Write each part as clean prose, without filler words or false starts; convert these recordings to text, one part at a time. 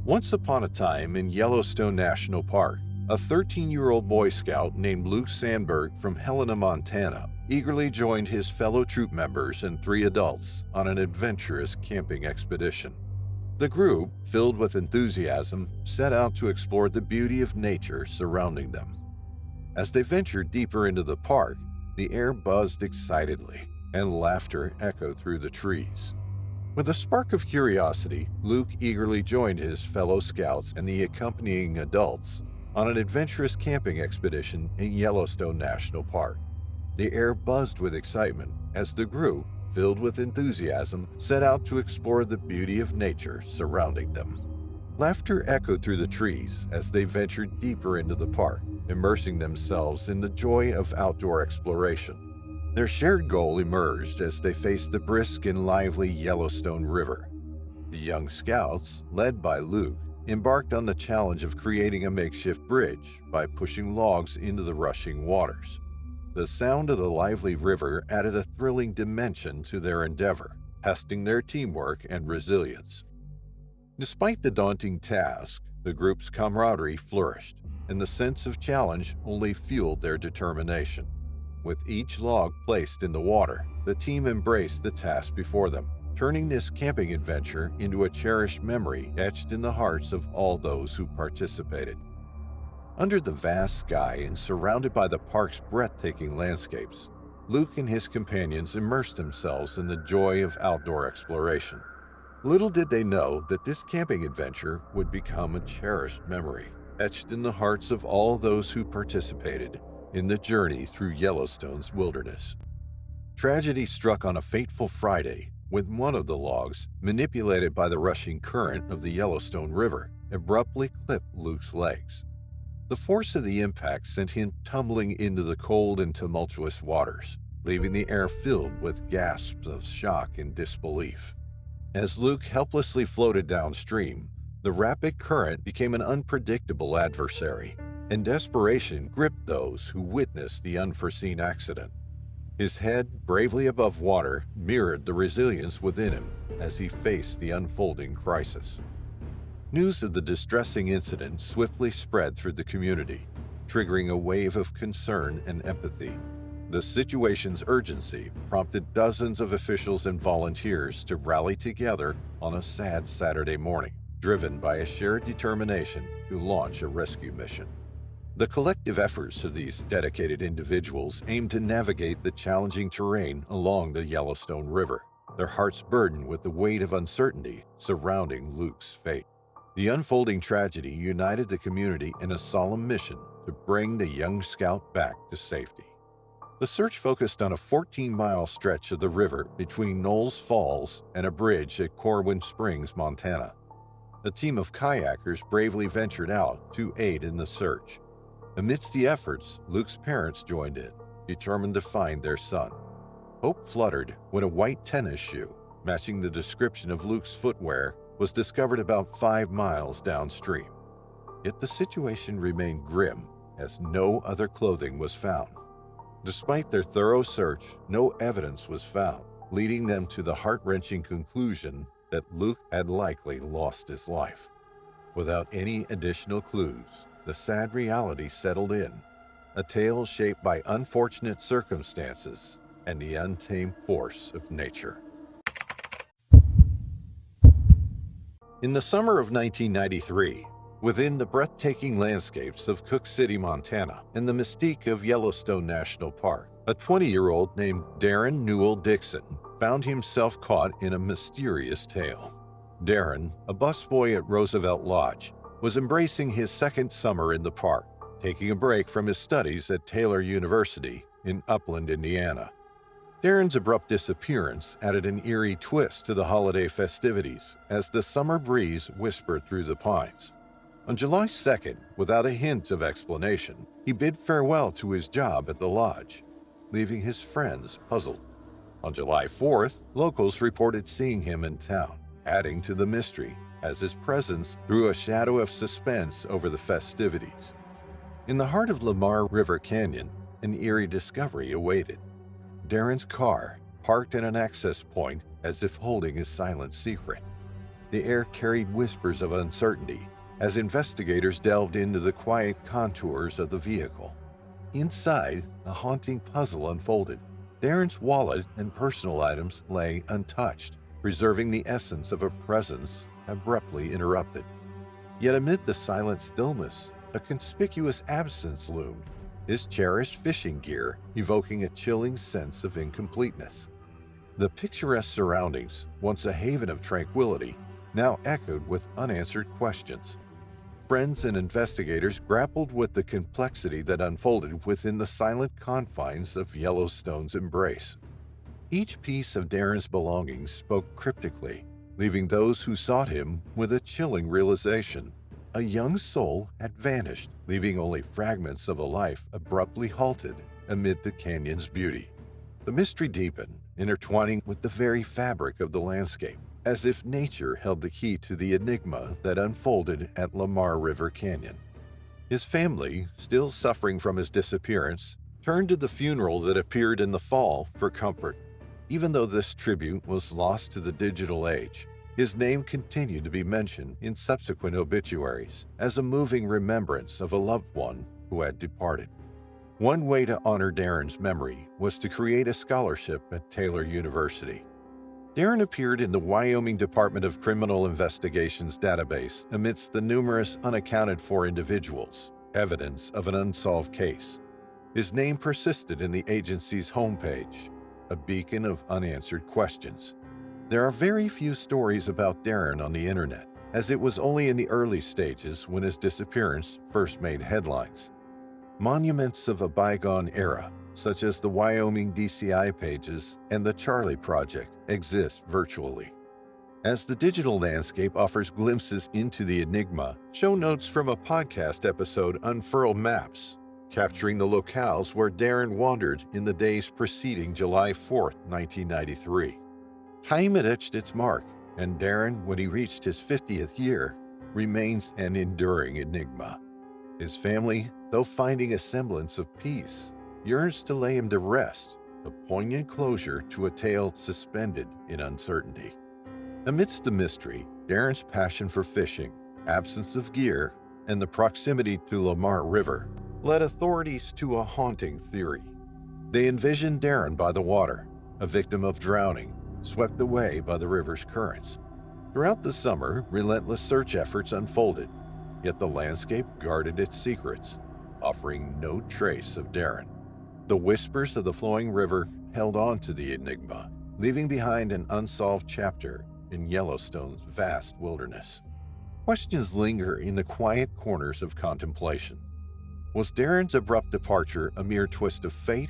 Once upon a time in Yellowstone National Park, a 13-year-old Boy Scout named Luke Sandberg from Helena, Montana, eagerly joined his fellow troop members and 3 adults on an adventurous camping expedition. The group, filled with enthusiasm, set out to explore the beauty of nature surrounding them. As they ventured deeper into the park, the air buzzed excitedly, and laughter echoed through the trees. With a spark of curiosity, Luke eagerly joined his fellow scouts and the accompanying adults on an adventurous camping expedition in Yellowstone National Park. The air buzzed with excitement as the group, filled with enthusiasm, set out to explore the beauty of nature surrounding them. Laughter echoed through the trees as they ventured deeper into the park, immersing themselves in the joy of outdoor exploration. Their shared goal emerged as they faced the brisk and lively Yellowstone River. The young scouts, led by Luke, embarked on the challenge of creating a makeshift bridge by pushing logs into the rushing waters. The sound of the lively river added a thrilling dimension to their endeavor, testing their teamwork and resilience. Despite the daunting task, the group's camaraderie flourished, and the sense of challenge only fueled their determination. With each log placed in the water, the team embraced the task before them, turning this camping adventure into a cherished memory etched in the hearts of all those who participated. Under the vast sky and surrounded by the park's breathtaking landscapes, Luke and his companions immersed themselves in the joy of outdoor exploration. Little did they know that this camping adventure would become a cherished memory, etched in the hearts of all those who participated in the journey through Yellowstone's wilderness. Tragedy struck on a fateful Friday when one of the logs, manipulated by the rushing current of the Yellowstone River, abruptly clipped Luke's legs. The force of the impact sent him tumbling into the cold and tumultuous waters, leaving the air filled with gasps of shock and disbelief. As Luke helplessly floated downstream, the rapid current became an unpredictable adversary, and desperation gripped those who witnessed the unforeseen accident. His head, bravely above water, mirrored the resilience within him as he faced the unfolding crisis. News of the distressing incident swiftly spread through the community, triggering a wave of concern and empathy. The situation's urgency prompted dozens of officials and volunteers to rally together on a sad Saturday morning, driven by a shared determination to launch a rescue mission. The collective efforts of these dedicated individuals aimed to navigate the challenging terrain along the Yellowstone River, their hearts burdened with the weight of uncertainty surrounding Luke's fate. The unfolding tragedy united the community in a solemn mission to bring the young scout back to safety. The search focused on a 14-mile stretch of the river between Knowles Falls and a bridge at Corwin Springs, Montana. A team of kayakers bravely ventured out to aid in the search. Amidst the efforts, Luke's parents joined in, determined to find their son. Hope fluttered when a white tennis shoe, matching the description of Luke's footwear, was discovered about 5 miles downstream. Yet the situation remained grim, as no other clothing was found. Despite their thorough search, no evidence was found, leading them to the heart-wrenching conclusion that Luke had likely lost his life. Without any additional clues, the sad reality settled in, a tale shaped by unfortunate circumstances and the untamed force of nature. In the summer of 1993, within the breathtaking landscapes of Cook City, Montana, and the mystique of Yellowstone National Park, a 20-year-old named Darren Newell Dixon found himself caught in a mysterious tale. Darren, a busboy at Roosevelt Lodge, was embracing his second summer in the park, taking a break from his studies at Taylor University in Upland, Indiana. Darren's abrupt disappearance added an eerie twist to the holiday festivities as the summer breeze whispered through the pines. On July 2nd, without a hint of explanation, he bid farewell to his job at the lodge, leaving his friends puzzled. On July 4th, locals reported seeing him in town, adding to the mystery as his presence threw a shadow of suspense over the festivities. In the heart of Lamar River Canyon, an eerie discovery awaited. Darren's car, parked at an access point as if holding a silent secret. The air carried whispers of uncertainty as investigators delved into the quiet contours of the vehicle. Inside, a haunting puzzle unfolded. Darren's wallet and personal items lay untouched, preserving the essence of a presence abruptly interrupted. Yet amid the silent stillness, a conspicuous absence loomed, his cherished fishing gear evoking a chilling sense of incompleteness. The picturesque surroundings, once a haven of tranquility, now echoed with unanswered questions. Friends and investigators grappled with the complexity that unfolded within the silent confines of Yellowstone's embrace. Each piece of Darren's belongings spoke cryptically, leaving those who sought him with a chilling realization. A young soul had vanished, leaving only fragments of a life abruptly halted amid the canyon's beauty. The mystery deepened, intertwining with the very fabric of the landscape, as if nature held the key to the enigma that unfolded at Lamar River Canyon. His family, still suffering from his disappearance, turned to the funeral that appeared in the fall for comfort. Even though this tribute was lost to the digital age, his name continued to be mentioned in subsequent obituaries as a moving remembrance of a loved one who had departed. One way to honor Darren's memory was to create a scholarship at Taylor University. Darren appeared in the Wyoming Department of Criminal Investigations database amidst the numerous unaccounted-for individuals, evidence of an unsolved case. His name persisted in the agency's homepage, a beacon of unanswered questions. There are very few stories about Darren on the internet, as it was only in the early stages when his disappearance first made headlines. Monuments of a bygone era, such as the Wyoming DCI pages and the Charlie Project, exist virtually. As the digital landscape offers glimpses into the enigma, show notes from a podcast episode unfurl maps, capturing the locales where Darren wandered in the days preceding July 4, 1993. Time had etched its mark, and Darren, when he reached his 50th year, remains an enduring enigma. His family, though finding a semblance of peace, yearns to lay him to rest, a poignant closure to a tale suspended in uncertainty. Amidst the mystery, Darren's passion for fishing, absence of gear, and the proximity to Lamar River led authorities to a haunting theory. They envisioned Darren by the water, a victim of drowning, swept away by the river's currents. Throughout the summer, relentless search efforts unfolded, yet the landscape guarded its secrets, offering no trace of Darren. The whispers of the flowing river held on to the enigma, leaving behind an unsolved chapter in Yellowstone's vast wilderness. Questions linger in the quiet corners of contemplation. Was Darren's abrupt departure a mere twist of fate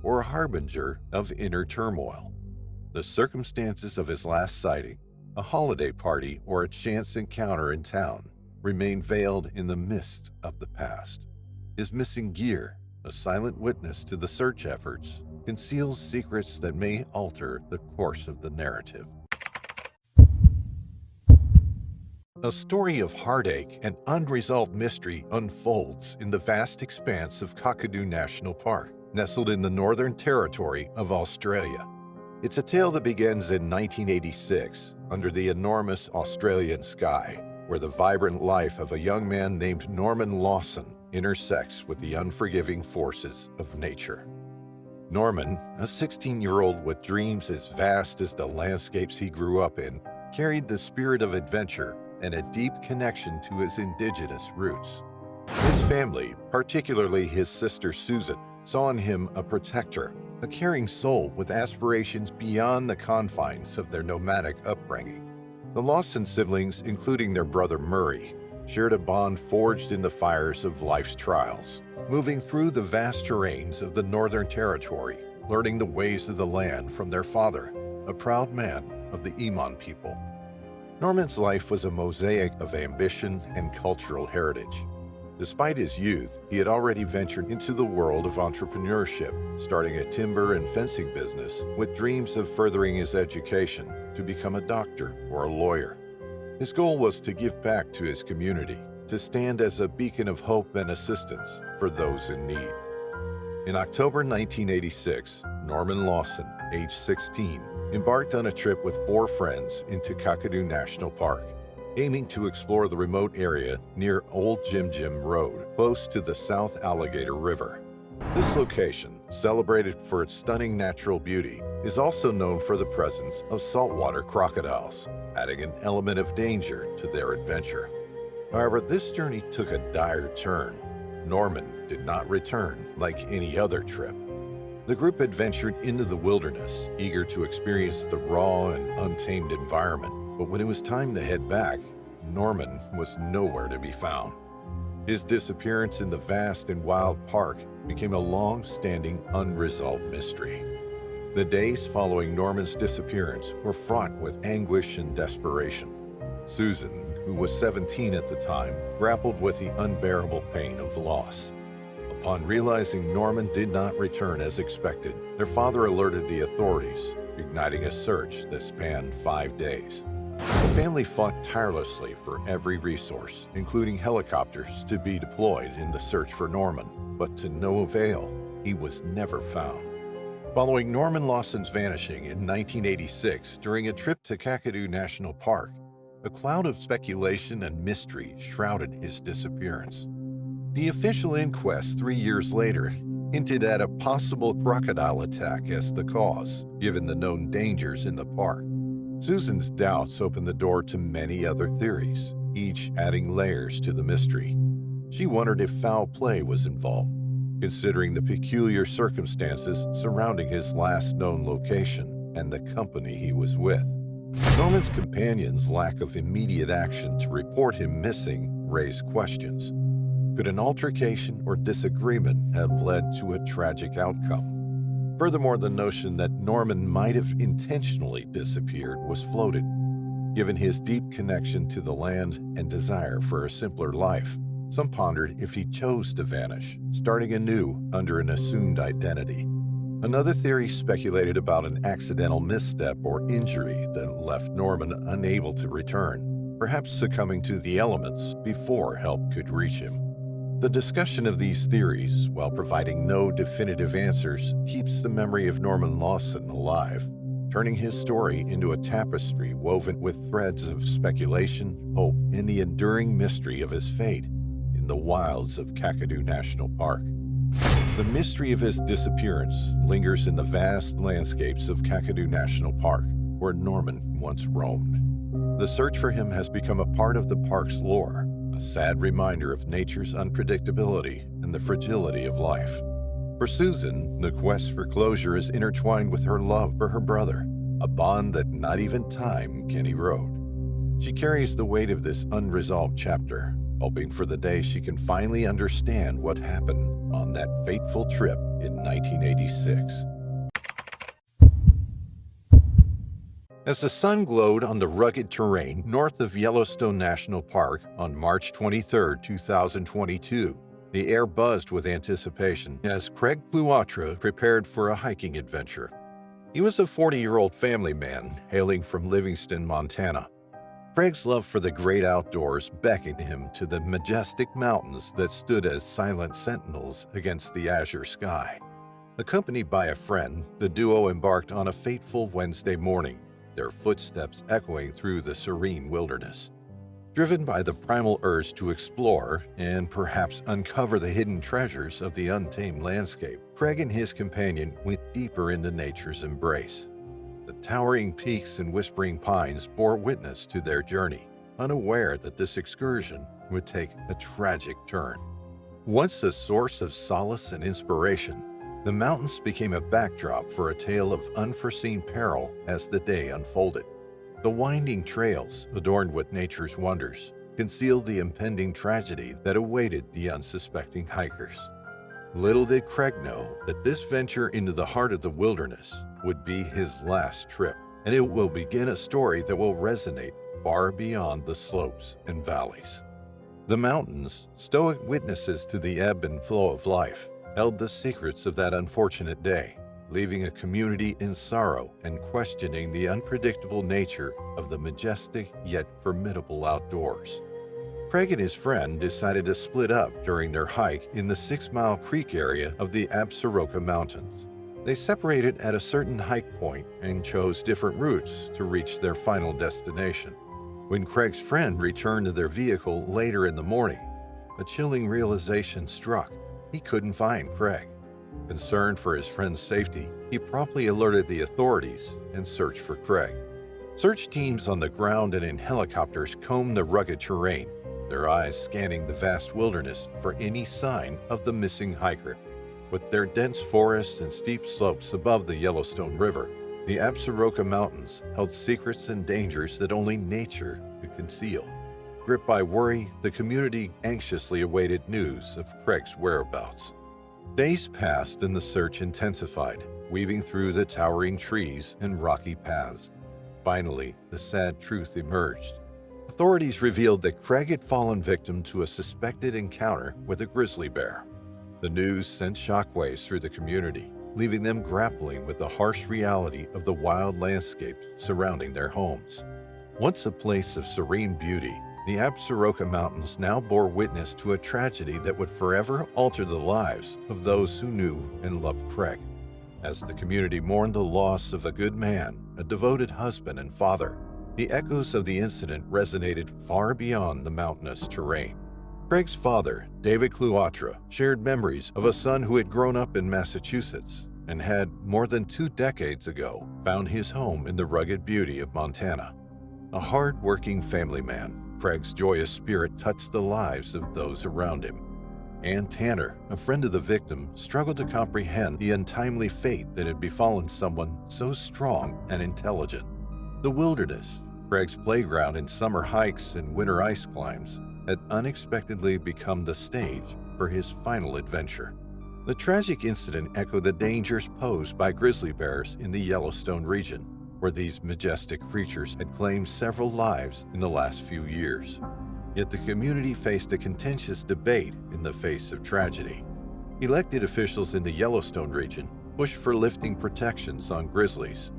or a harbinger of inner turmoil? The circumstances of his last sighting, a holiday party or a chance encounter in town, remain veiled in the mist of the past. His missing gear, a silent witness to the search efforts, conceals secrets that may alter the course of the narrative. A story of heartache and unresolved mystery unfolds in the vast expanse of Kakadu National Park, nestled in the Northern Territory of Australia. It's a tale that begins in 1986, under the enormous Australian sky, where the vibrant life of a young man named Norman Lawson intersects with the unforgiving forces of nature. Norman, a 16-year-old with dreams as vast as the landscapes he grew up in, carried the spirit of adventure and a deep connection to his indigenous roots. His family, particularly his sister Susan, saw in him a protector, a caring soul with aspirations beyond the confines of their nomadic upbringing. The Lawson siblings, including their brother Murray, shared a bond forged in the fires of life's trials, moving through the vast terrains of the Northern Territory, learning the ways of the land from their father, a proud man of the Iman people. Norman's life was a mosaic of ambition and cultural heritage. Despite his youth, he had already ventured into the world of entrepreneurship, starting a timber and fencing business with dreams of furthering his education to become a doctor or a lawyer. His goal was to give back to his community, to stand as a beacon of hope and assistance for those in need. In October 1986, Norman Lawson, age 16, embarked on a trip with 4 friends into Kakadu National Park, aiming to explore the remote area near Old Jim Jim Road, close to the South Alligator River. This location, celebrated for its stunning natural beauty, is also known for the presence of saltwater crocodiles, adding an element of danger to their adventure. However, this journey took a dire turn. Norman did not return like any other trip. The group adventured into the wilderness, eager to experience the raw and untamed environment. But when it was time to head back, Norman was nowhere to be found. His disappearance in the vast and wild park became a long-standing, unresolved mystery. The days following Norman's disappearance were fraught with anguish and desperation. Susan, who was 17 at the time, grappled with the unbearable pain of loss. Upon realizing Norman did not return as expected, their father alerted the authorities, igniting a search that spanned 5 days. The family fought tirelessly for every resource, including helicopters to be deployed in the search for Norman, but to no avail. He was never found. Following Norman Lawson's vanishing in 1986 during a trip to Kakadu National Park, a cloud of speculation and mystery shrouded his disappearance. The official inquest 3 years later hinted at a possible crocodile attack as the cause, given the known dangers in the park. Susan's doubts opened the door to many other theories, each adding layers to the mystery. She wondered if foul play was involved, considering the peculiar circumstances surrounding his last known location and the company he was with. Norman's companions' lack of immediate action to report him missing raised questions. Could an altercation or disagreement have led to a tragic outcome? Furthermore, the notion that Norman might have intentionally disappeared was floated. Given his deep connection to the land and desire for a simpler life, some pondered if he chose to vanish, starting anew under an assumed identity. Another theory speculated about an accidental misstep or injury that left Norman unable to return, perhaps succumbing to the elements before help could reach him. The discussion of these theories, while providing no definitive answers, keeps the memory of Norman Lawson alive, turning his story into a tapestry woven with threads of speculation, hope, and the enduring mystery of his fate in the wilds of Kakadu National Park. The mystery of his disappearance lingers in the vast landscapes of Kakadu National Park, where Norman once roamed. The search for him has become a part of the park's lore, a sad reminder of nature's unpredictability and the fragility of life. For Susan, the quest for closure is intertwined with her love for her brother, a bond that not even time can erode. She carries the weight of this unresolved chapter, hoping for the day she can finally understand what happened on that fateful trip in 1986. As the sun glowed on the rugged terrain north of Yellowstone National Park on March 23, 2022, the air buzzed with anticipation as Craig Pluatra prepared for a hiking adventure. He was a 40-year-old family man hailing from Livingston, Montana. Craig's love for the great outdoors beckoned him to the majestic mountains that stood as silent sentinels against the azure sky. Accompanied by a friend, the duo embarked on a fateful Wednesday morning, their footsteps echoing through the serene wilderness. Driven by the primal urge to explore and perhaps uncover the hidden treasures of the untamed landscape, Craig and his companion went deeper into nature's embrace. The towering peaks and whispering pines bore witness to their journey, unaware that this excursion would take a tragic turn. Once a source of solace and inspiration, the mountains became a backdrop for a tale of unforeseen peril as the day unfolded. The winding trails, adorned with nature's wonders, concealed the impending tragedy that awaited the unsuspecting hikers. Little did Craig know that this venture into the heart of the wilderness would be his last trip, and it will begin a story that will resonate far beyond the slopes and valleys. The mountains, stoic witnesses to the ebb and flow of life, held the secrets of that unfortunate day, leaving a community in sorrow and questioning the unpredictable nature of the majestic yet formidable outdoors. Craig and his friend decided to split up during their hike in the 6 Mile Creek area of the Absaroka Mountains. They separated at a certain hike point and chose different routes to reach their final destination. When Craig's friend returned to their vehicle later in the morning, a chilling realization struck. He couldn't find Craig. Concerned for his friend's safety, he promptly alerted the authorities and searched for Craig. Search teams on the ground and in helicopters combed the rugged terrain, their eyes scanning the vast wilderness for any sign of the missing hiker. With their dense forests and steep slopes above the Yellowstone River, the Absaroka Mountains held secrets and dangers that only nature could conceal. Gripped by worry, the community anxiously awaited news of Craig's whereabouts. Days passed and the search intensified, weaving through the towering trees and rocky paths. Finally, the sad truth emerged. Authorities revealed that Craig had fallen victim to a suspected encounter with a grizzly bear. The news sent shockwaves through the community, leaving them grappling with the harsh reality of the wild landscape surrounding their homes. Once a place of serene beauty, the Absaroka Mountains now bore witness to a tragedy that would forever alter the lives of those who knew and loved Craig. As the community mourned the loss of a good man, a devoted husband and father, the echoes of the incident resonated far beyond the mountainous terrain. Craig's father, David Cloatra, shared memories of a son who had grown up in Massachusetts and had, more than 2 decades ago, found his home in the rugged beauty of Montana. A hard-working family man, Craig's joyous spirit touched the lives of those around him. Ann Tanner, a friend of the victim, struggled to comprehend the untimely fate that had befallen someone so strong and intelligent. The wilderness, Craig's playground in summer hikes and winter ice climbs, had unexpectedly become the stage for his final adventure. The tragic incident echoed the dangers posed by grizzly bears in the Yellowstone region, where these majestic creatures had claimed several lives in the last few years. Yet the community faced a contentious debate in the face of tragedy. Elected officials in the Yellowstone region pushed for lifting protections on grizzlies,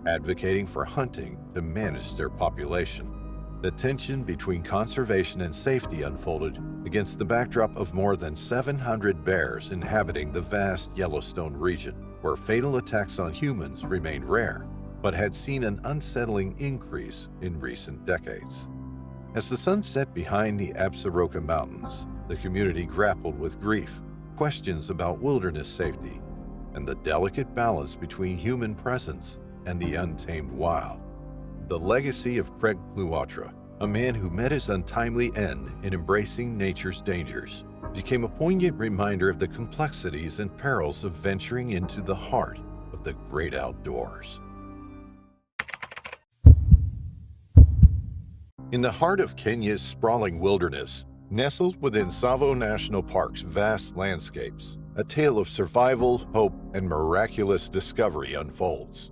advocating for hunting to manage their population. The tension between conservation and safety unfolded against the backdrop of more than 700 bears inhabiting the vast Yellowstone region, where fatal attacks on humans remained rare, but had seen an unsettling increase in recent decades. As the sun set behind the Absaroka Mountains, the community grappled with grief, questions about wilderness safety, and the delicate balance between human presence and the untamed wild. The legacy of Craig Cloatra, a man who met his untimely end in embracing nature's dangers, became a poignant reminder of the complexities and perils of venturing into the heart of the great outdoors. In the heart of Kenya's sprawling wilderness, nestled within Tsavo National Park's vast landscapes, a tale of survival, hope, and miraculous discovery unfolds.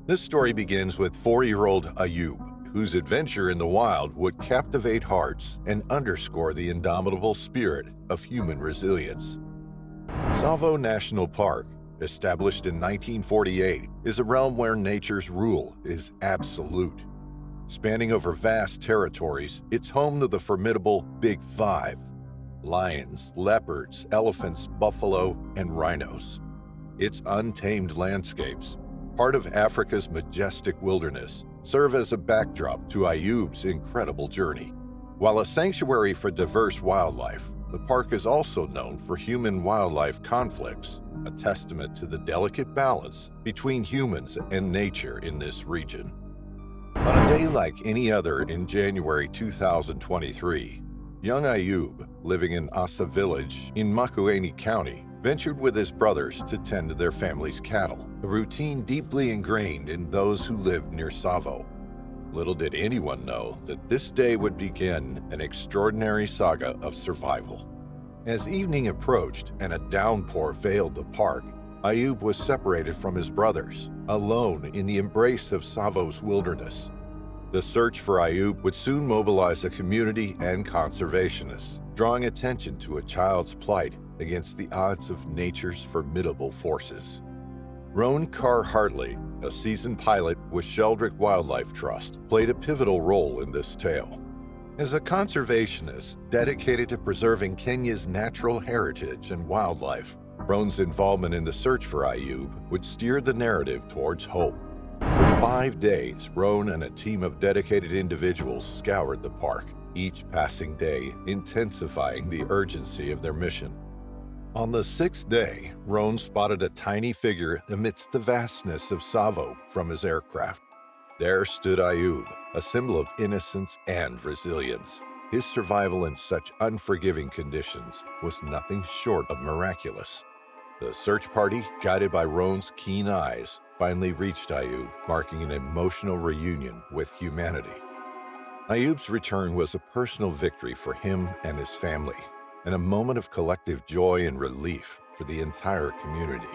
This story begins with 4-year-old Ayub, whose adventure in the wild would captivate hearts and underscore the indomitable spirit of human resilience. Tsavo National Park, established in 1948, is a realm where nature's rule is absolute. Spanning over vast territories, it's home to the formidable Big Five: lions, leopards, elephants, buffalo, and rhinos. Its untamed landscapes, part of Africa's majestic wilderness, serve as a backdrop to Ayub's incredible journey. While a sanctuary for diverse wildlife, the park is also known for human-wildlife conflicts, a testament to the delicate balance between humans and nature in this region. On a day like any other in January 2023, young Ayub, living in Asa Village in Makueni County, ventured with his brothers to tend to their family's cattle, a routine deeply ingrained in those who lived near Tsavo. Little did anyone know that this day would begin an extraordinary saga of survival. As evening approached and a downpour veiled the park, Ayub was separated from his brothers, alone in the embrace of Tsavo's wilderness. The search for Ayub would soon mobilize a community and conservationists, drawing attention to a child's plight against the odds of nature's formidable forces. Roan Carr-Hartley, a seasoned pilot with Sheldrick Wildlife Trust, played a pivotal role in this tale. As a conservationist dedicated to preserving Kenya's natural heritage and wildlife, Roan's involvement in the search for Ayub would steer the narrative towards hope. For 5 days, Roan and a team of dedicated individuals scoured the park, each passing day intensifying the urgency of their mission. On the 6th day, Roan spotted a tiny figure amidst the vastness of Tsavo from his aircraft. There stood Ayub, a symbol of innocence and resilience. His survival in such unforgiving conditions was nothing short of miraculous. The search party, guided by Roan's keen eyes, finally reached Ayub, marking an emotional reunion with humanity. Ayub's return was a personal victory for him and his family, and a moment of collective joy and relief for the entire community.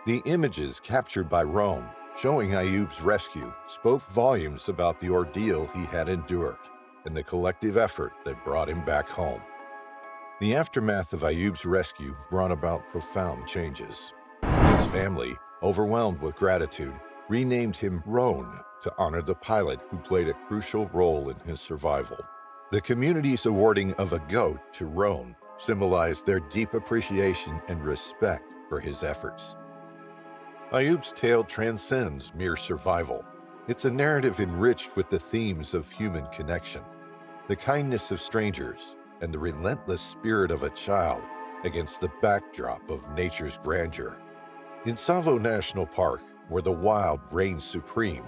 The images captured by Roan, showing Ayub's rescue, spoke volumes about the ordeal he had endured and the collective effort that brought him back home. The aftermath of Ayub's rescue brought about profound changes. His family, overwhelmed with gratitude, renamed him Roan to honor the pilot who played a crucial role in his survival. The community's awarding of a goat to Roan symbolized their deep appreciation and respect for his efforts. Ayub's tale transcends mere survival. It's a narrative enriched with the themes of human connection, the kindness of strangers, and the relentless spirit of a child against the backdrop of nature's grandeur. In Tsavo National Park, where the wild reigns supreme,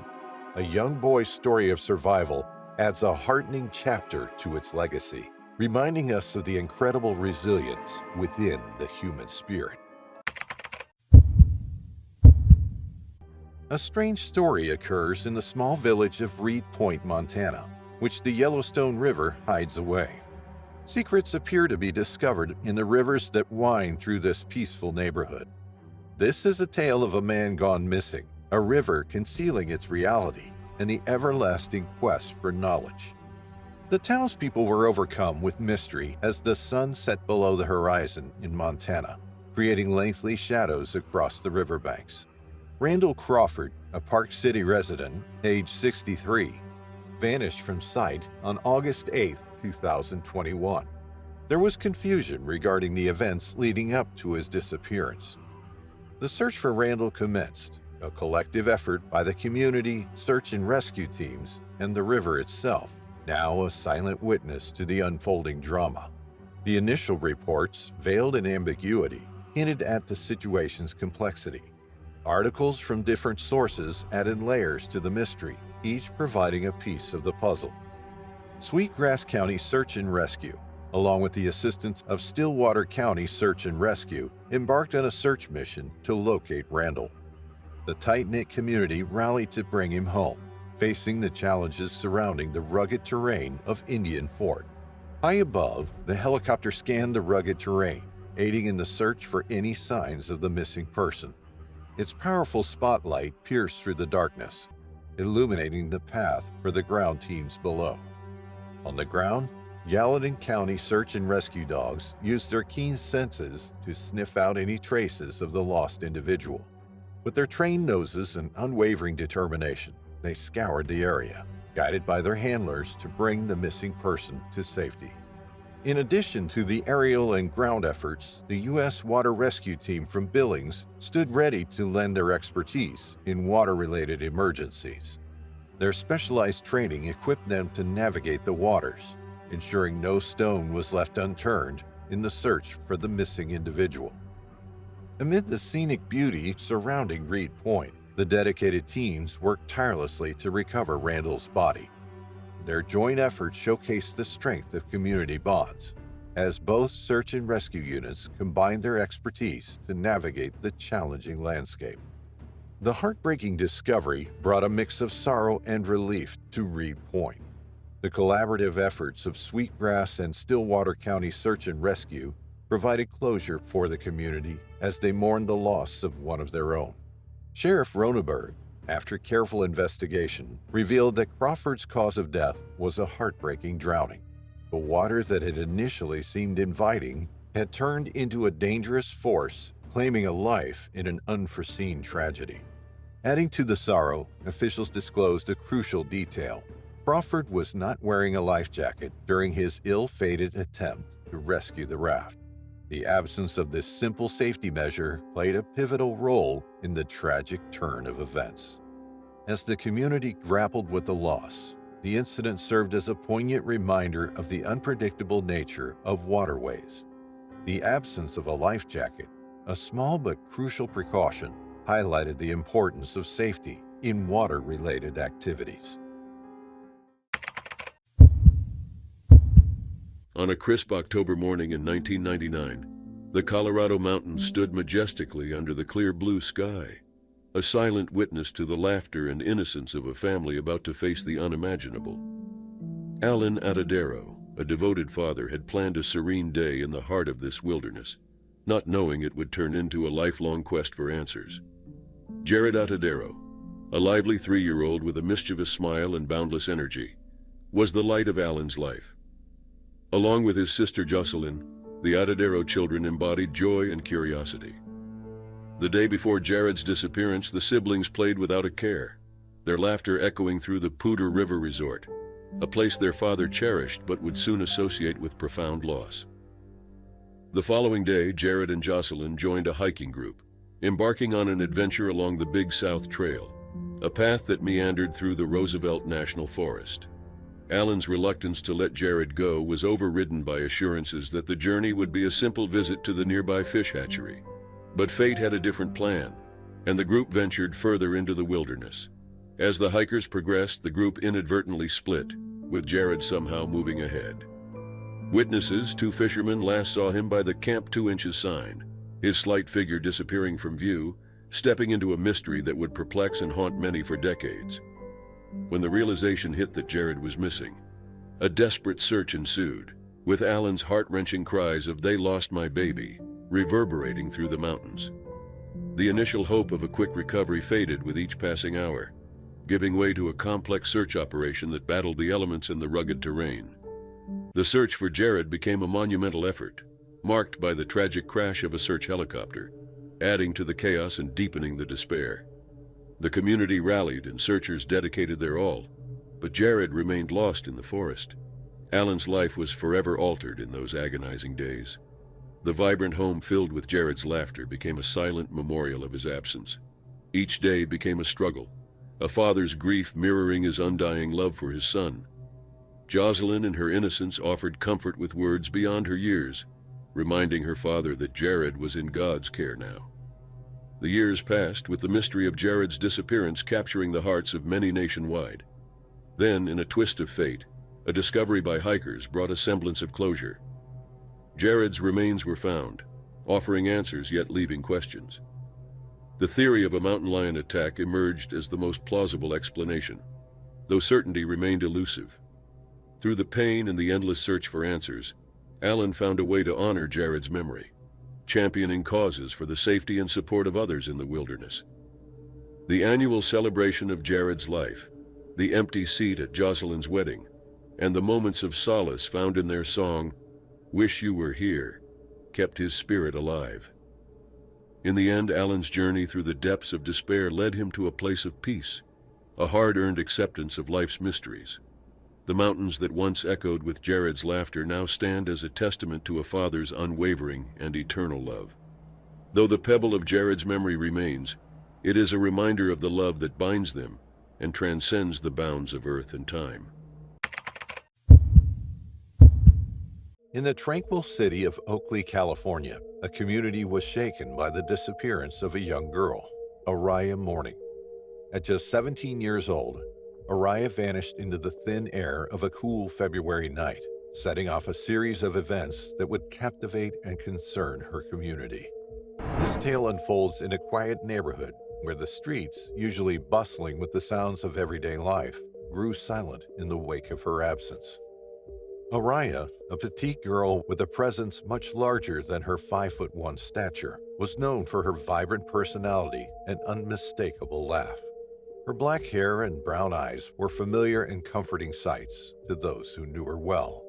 a young boy's story of survival adds a heartening chapter to its legacy, reminding us of the incredible resilience within the human spirit. A strange story occurs in the small village of Reed Point, Montana, which the Yellowstone River hides away. Secrets appear to be discovered in the rivers that wind through this peaceful neighborhood. This is a tale of a man gone missing, a river concealing its reality, and the everlasting quest for knowledge. The townspeople were overcome with mystery as the sun set below the horizon in Montana, creating lengthy shadows across the riverbanks. Randall Crawford, a Park City resident, age 63, vanished from sight on August 8, 2021. There was confusion regarding the events leading up to his disappearance. The search for Randall commenced, a collective effort by the community, search and rescue teams, and the river itself, now a silent witness to the unfolding drama. The initial reports, veiled in ambiguity, hinted at the situation's complexity. Articles from different sources added layers to the mystery, each providing a piece of the puzzle. Sweetgrass County Search and Rescue, along with the assistance of Stillwater County Search and Rescue, embarked on a search mission to locate Randall. The tight-knit community rallied to bring him home, facing the challenges surrounding the rugged terrain of Indian Fort. High above, the helicopter scanned the rugged terrain, aiding in the search for any signs of the missing person. Its powerful spotlight pierced through the darkness, illuminating the path for the ground teams below. On the ground, Gallatin County Search and Rescue dogs used their keen senses to sniff out any traces of the lost individual. With their trained noses and unwavering determination, they scoured the area, guided by their handlers to bring the missing person to safety. In addition to the aerial and ground efforts, the U.S. Water Rescue Team from Billings stood ready to lend their expertise in water-related emergencies. Their specialized training equipped them to navigate the waters, ensuring no stone was left unturned in the search for the missing individual. Amid the scenic beauty surrounding Reed Point, the dedicated teams worked tirelessly to recover Randall's body. Their joint efforts showcased the strength of community bonds, as both search and rescue units combined their expertise to navigate the challenging landscape. The heartbreaking discovery brought a mix of sorrow and relief to Reed Point. The collaborative efforts of Sweetgrass and Stillwater County Search and Rescue provided closure for the community as they mourned the loss of one of their own. Sheriff Roneberg, after careful investigation, revealed that Crawford's cause of death was a heartbreaking drowning. The water that had initially seemed inviting had turned into a dangerous force, claiming a life in an unforeseen tragedy. Adding to the sorrow, officials disclosed a crucial detail. Crawford was not wearing a life jacket during his ill-fated attempt to rescue the raft. The absence of this simple safety measure played a pivotal role in the tragic turn of events. As the community grappled with the loss, the incident served as a poignant reminder of the unpredictable nature of waterways. The absence of a life jacket, a small but crucial precaution, highlighted the importance of safety in water-related activities. On a crisp October morning in 1999, the Colorado mountains stood majestically under the clear blue sky, a silent witness to the laughter and innocence of a family about to face the unimaginable. Alan Atadero, a devoted father, had planned a serene day in the heart of this wilderness, not knowing it would turn into a lifelong quest for answers. Jared Atadero, a lively 3-year-old with a mischievous smile and boundless energy, was the light of Alan's life. Along with his sister Jocelyn, the Atadero children embodied joy and curiosity. The day before Jared's disappearance, the siblings played without a care, their laughter echoing through the Poudre River Resort, a place their father cherished but would soon associate with profound loss. The following day, Jared and Jocelyn joined a hiking group, embarking on an adventure along the Big South Trail, a path that meandered through the Roosevelt National Forest. Alan's reluctance to let Jared go was overridden by assurances that the journey would be a simple visit to the nearby fish hatchery. But fate had a different plan, and the group ventured further into the wilderness. As the hikers progressed, the group inadvertently split, with Jared somehow moving ahead. Witnesses, 2 fishermen, last saw him by the Camp 2 Inches sign, his slight figure disappearing from view, stepping into a mystery that would perplex and haunt many for decades. When the realization hit that Jared was missing, a desperate search ensued, with Alan's heart-wrenching cries of "They lost my baby" reverberating through the mountains. The initial hope of a quick recovery faded with each passing hour, giving way to a complex search operation that battled the elements in the rugged terrain. The search for Jared became a monumental effort, marked by the tragic crash of a search helicopter, adding to the chaos and deepening the despair. The community rallied and searchers dedicated their all, but Jared remained lost in the forest. Alan's life was forever altered in those agonizing days. The vibrant home filled with Jared's laughter became a silent memorial of his absence. Each day became a struggle, a father's grief mirroring his undying love for his son. Jocelyn, in her innocence, offered comfort with words beyond her years, reminding her father that Jared was in God's care now. The years passed, with the mystery of Jared's disappearance capturing the hearts of many nationwide. Then, in a twist of fate, a discovery by hikers brought a semblance of closure. Jared's remains were found, offering answers yet leaving questions. The theory of a mountain lion attack emerged as the most plausible explanation, though certainty remained elusive. Through the pain and the endless search for answers, Alan found a way to honor Jared's memory, championing causes for the safety and support of others in the wilderness. The annual celebration of Jared's life, the empty seat at Jocelyn's wedding, and the moments of solace found in their song, "Wish You Were Here," kept his spirit alive. In the end, Alan's journey through the depths of despair led him to a place of peace, a hard-earned acceptance of life's mysteries. The mountains that once echoed with Jared's laughter now stand as a testament to a father's unwavering and eternal love. Though the pebble of Jared's memory remains, it is a reminder of the love that binds them and transcends the bounds of earth and time. In the tranquil city of Oakley, California, a community was shaken by the disappearance of a young girl, Araya Morning. At just 17 years old, Araya vanished into the thin air of a cool February night, setting off a series of events that would captivate and concern her community. This tale unfolds in a quiet neighborhood where the streets, usually bustling with the sounds of everyday life, grew silent in the wake of her absence. Araya, a petite girl with a presence much larger than her 5'1" stature, was known for her vibrant personality and unmistakable laugh. Her black hair and brown eyes were familiar and comforting sights to those who knew her well.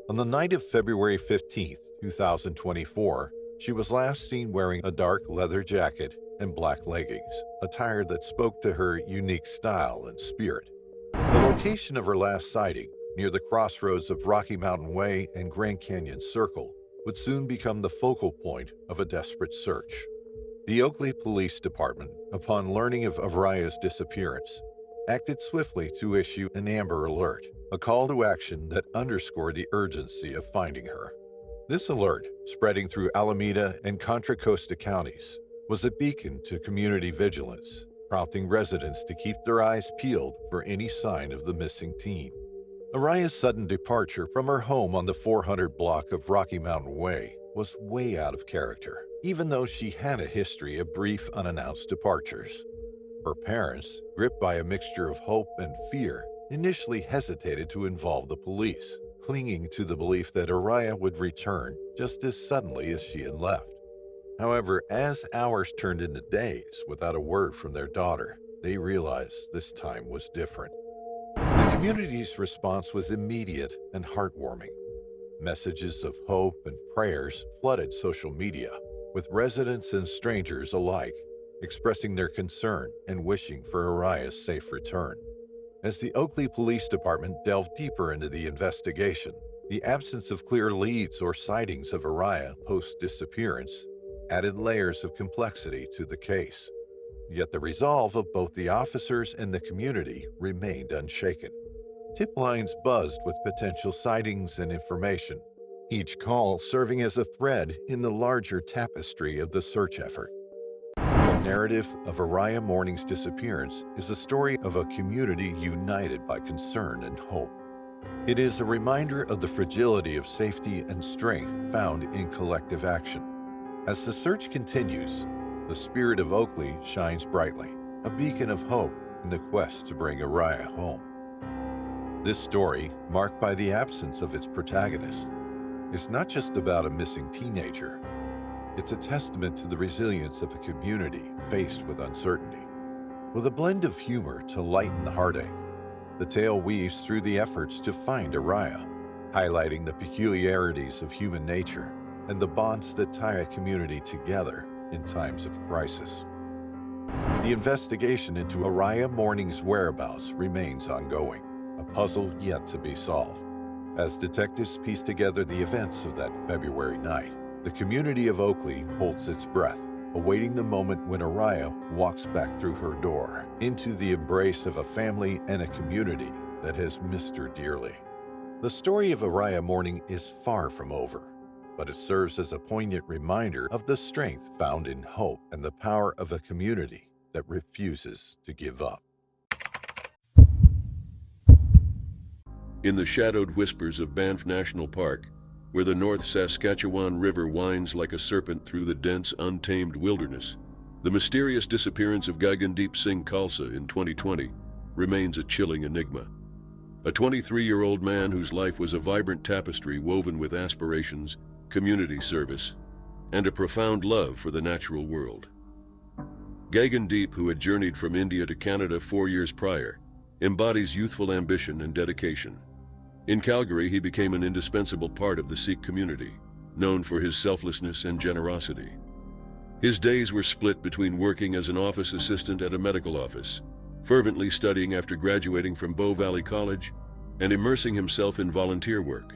On the night of February 15, 2024, she was last seen wearing a dark leather jacket and black leggings, attire that spoke to her unique style and spirit. The location of her last sighting, near the crossroads of Rocky Mountain Way and Grand Canyon Circle, would soon become the focal point of a desperate search. The Oakley Police Department, upon learning of Araya's disappearance, acted swiftly to issue an Amber Alert, a call to action that underscored the urgency of finding her. This alert, spreading through Alameda and Contra Costa counties, was a beacon to community vigilance, prompting residents to keep their eyes peeled for any sign of the missing teen. Araya's sudden departure from her home on the 400 block of Rocky Mountain Way was way out of character, even though she had a history of brief, unannounced departures. Her parents, gripped by a mixture of hope and fear, initially hesitated to involve the police, clinging to the belief that Araya would return just as suddenly as she had left. However, as hours turned into days without a word from their daughter, they realized this time was different. The community's response was immediate and heartwarming. Messages of hope and prayers flooded social media, with residents and strangers alike expressing their concern and wishing for Araya's safe return. As the Oakley Police Department delved deeper into the investigation, the absence of clear leads or sightings of Araya post-disappearance added layers of complexity to the case. Yet the resolve of both the officers and the community remained unshaken. Tip lines buzzed with potential sightings and information, each call serving as a thread in the larger tapestry of the search effort. The narrative of Araya Morning's disappearance is the story of a community united by concern and hope. It is a reminder of the fragility of safety and strength found in collective action. As the search continues, the spirit of Oakley shines brightly, a beacon of hope in the quest to bring Araya home. This story, marked by the absence of its protagonist, is not just about a missing teenager. It's a testament to the resilience of a community faced with uncertainty. With a blend of humor to lighten the heartache, the tale weaves through the efforts to find Araya, highlighting the peculiarities of human nature and the bonds that tie a community together in times of crisis. The investigation into Araya Morning's whereabouts remains ongoing, a puzzle yet to be solved. As detectives piece together the events of that February night, the community of Oakley holds its breath, awaiting the moment when Araya walks back through her door into the embrace of a family and a community that has missed her dearly. The story of Araya Morning is far from over, but it serves as a poignant reminder of the strength found in hope and the power of a community that refuses to give up. In the shadowed whispers of Banff National Park, where the North Saskatchewan River winds like a serpent through the dense, untamed wilderness, the mysterious disappearance of Gagandeep Singh Khalsa in 2020 remains a chilling enigma. A 23-year-old man whose life was a vibrant tapestry woven with aspirations, community service, and a profound love for the natural world. Gagandeep, who had journeyed from India to Canada 4 years prior, embodies youthful ambition and dedication. In Calgary, he became an indispensable part of the Sikh community, known for his selflessness and generosity. His days were split between working as an office assistant at a medical office, fervently studying after graduating from Bow Valley College, and immersing himself in volunteer work.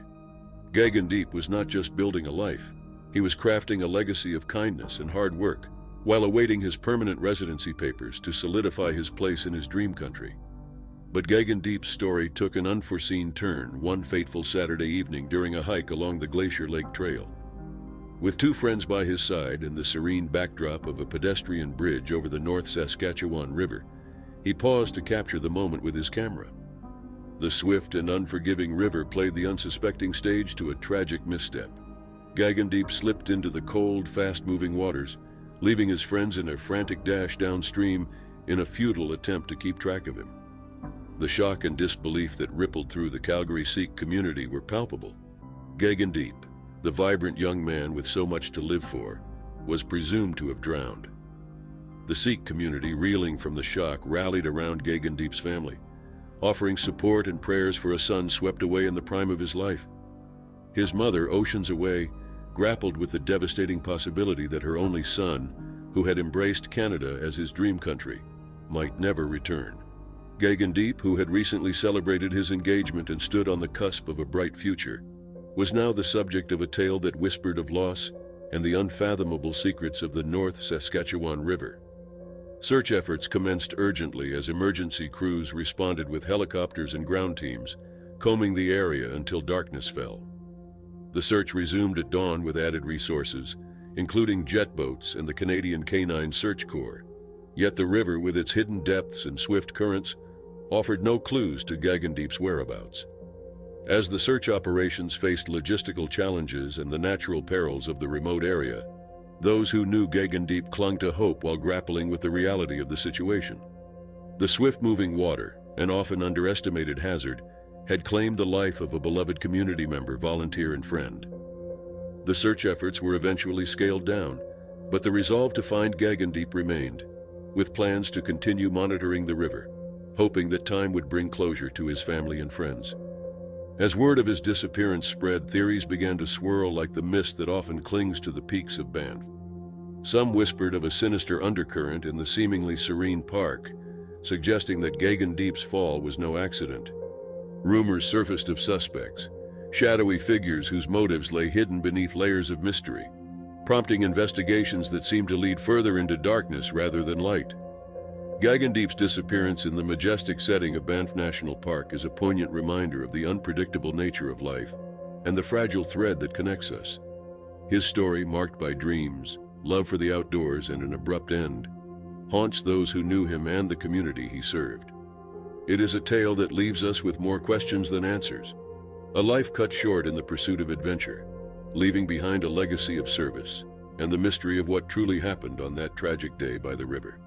Gagandeep was not just building a life, he was crafting a legacy of kindness and hard work, while awaiting his permanent residency papers to solidify his place in his dream country. But Gagandeep's story took an unforeseen turn one fateful Saturday evening during a hike along the Glacier Lake Trail. With two friends by his side and the serene backdrop of a pedestrian bridge over the North Saskatchewan River, he paused to capture the moment with his camera. The swift and unforgiving river played the unsuspecting stage to a tragic misstep. Gagandeep slipped into the cold, fast-moving waters, leaving his friends in a frantic dash downstream in a futile attempt to keep track of him. The shock and disbelief that rippled through the Calgary Sikh community were palpable. Gagandeep, the vibrant young man with so much to live for, was presumed to have drowned. The Sikh community, reeling from the shock, rallied around Gagandeep's family, offering support and prayers for a son swept away in the prime of his life. His mother, oceans away, grappled with the devastating possibility that her only son, who had embraced Canada as his dream country, might never return. Gagandeep, who had recently celebrated his engagement and stood on the cusp of a bright future, was now the subject of a tale that whispered of loss and the unfathomable secrets of the North Saskatchewan River. Search efforts commenced urgently as emergency crews responded with helicopters and ground teams, combing the area until darkness fell. The search resumed at dawn with added resources, including jet boats and the Canadian Canine Search Corps. Yet the river, with its hidden depths and swift currents, offered no clues to Gagandeep's whereabouts. As the search operations faced logistical challenges and the natural perils of the remote area, those who knew Gagandeep clung to hope while grappling with the reality of the situation. The swift-moving water, an often underestimated hazard, had claimed the life of a beloved community member, volunteer, and friend. The search efforts were eventually scaled down, but the resolve to find Gagandeep remained, with plans to continue monitoring the river, hoping that time would bring closure to his family and friends. As word of his disappearance spread, theories began to swirl like the mist that often clings to the peaks of Banff. Some whispered of a sinister undercurrent in the seemingly serene park, suggesting that Gagandeep's fall was no accident. Rumors surfaced of suspects, shadowy figures whose motives lay hidden beneath layers of mystery, prompting investigations that seemed to lead further into darkness rather than light. Gagandeep's disappearance in the majestic setting of Banff National Park is a poignant reminder of the unpredictable nature of life and the fragile thread that connects us. His story, marked by dreams, love for the outdoors, and an abrupt end, haunts those who knew him and the community he served. It is a tale that leaves us with more questions than answers, a life cut short in the pursuit of adventure, leaving behind a legacy of service and the mystery of what truly happened on that tragic day by the river.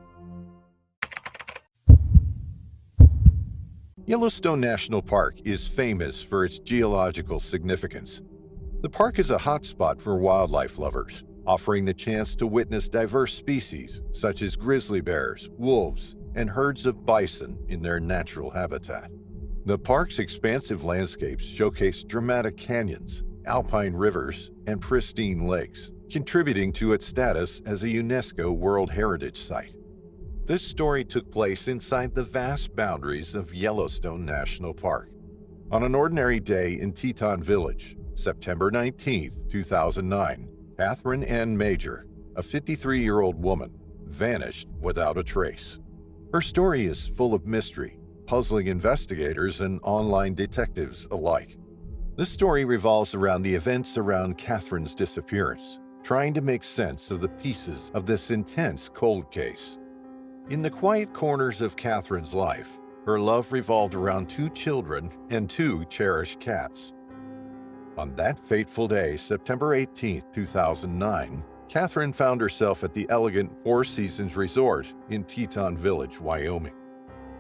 Yellowstone National Park is famous for its geological significance. The park is a hotspot for wildlife lovers, offering the chance to witness diverse species such as grizzly bears, wolves, and herds of bison in their natural habitat. The park's expansive landscapes showcase dramatic canyons, alpine rivers, and pristine lakes, contributing to its status as a UNESCO World Heritage Site. This story took place inside the vast boundaries of Yellowstone National Park. On an ordinary day in Teton Village, September 19, 2009, Catherine Ann Major, a 53-year-old woman, vanished without a trace. Her story is full of mystery, puzzling investigators and online detectives alike. This story revolves around the events around Catherine's disappearance, trying to make sense of the pieces of this intense cold case. In the quiet corners of Catherine's life, her love revolved around 2 children and 2 cherished cats. On that fateful day, September 18, 2009, Catherine found herself at the elegant Four Seasons Resort in Teton Village, Wyoming.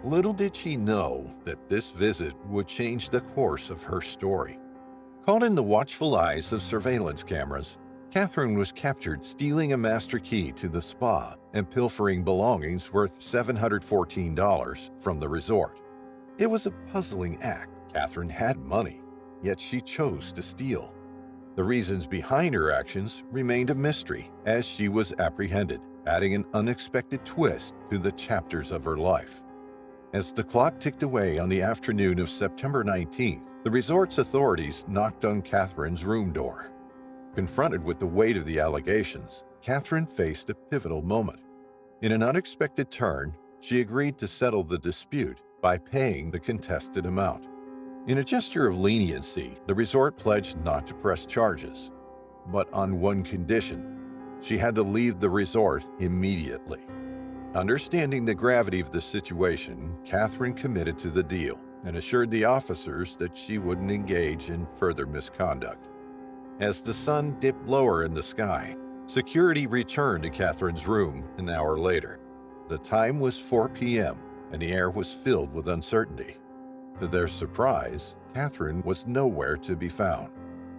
Little did she know that this visit would change the course of her story. Caught in the watchful eyes of surveillance cameras, Catherine was captured stealing a master key to the spa and pilfering belongings worth $714 from the resort. It was a puzzling act. Catherine had money, yet she chose to steal. The reasons behind her actions remained a mystery as she was apprehended, adding an unexpected twist to the chapters of her life. As the clock ticked away on the afternoon of September 19th, the resort's authorities knocked on Catherine's room door. Confronted with the weight of the allegations, Catherine faced a pivotal moment. In an unexpected turn, she agreed to settle the dispute by paying the contested amount. In a gesture of leniency, the resort pledged not to press charges, but on one condition: she had to leave the resort immediately. Understanding the gravity of the situation, Catherine committed to the deal and assured the officers that she wouldn't engage in further misconduct. As the sun dipped lower in the sky, security returned to Catherine's room an hour later. The time was 4 p.m., and the air was filled with uncertainty. To their surprise, Catherine was nowhere to be found.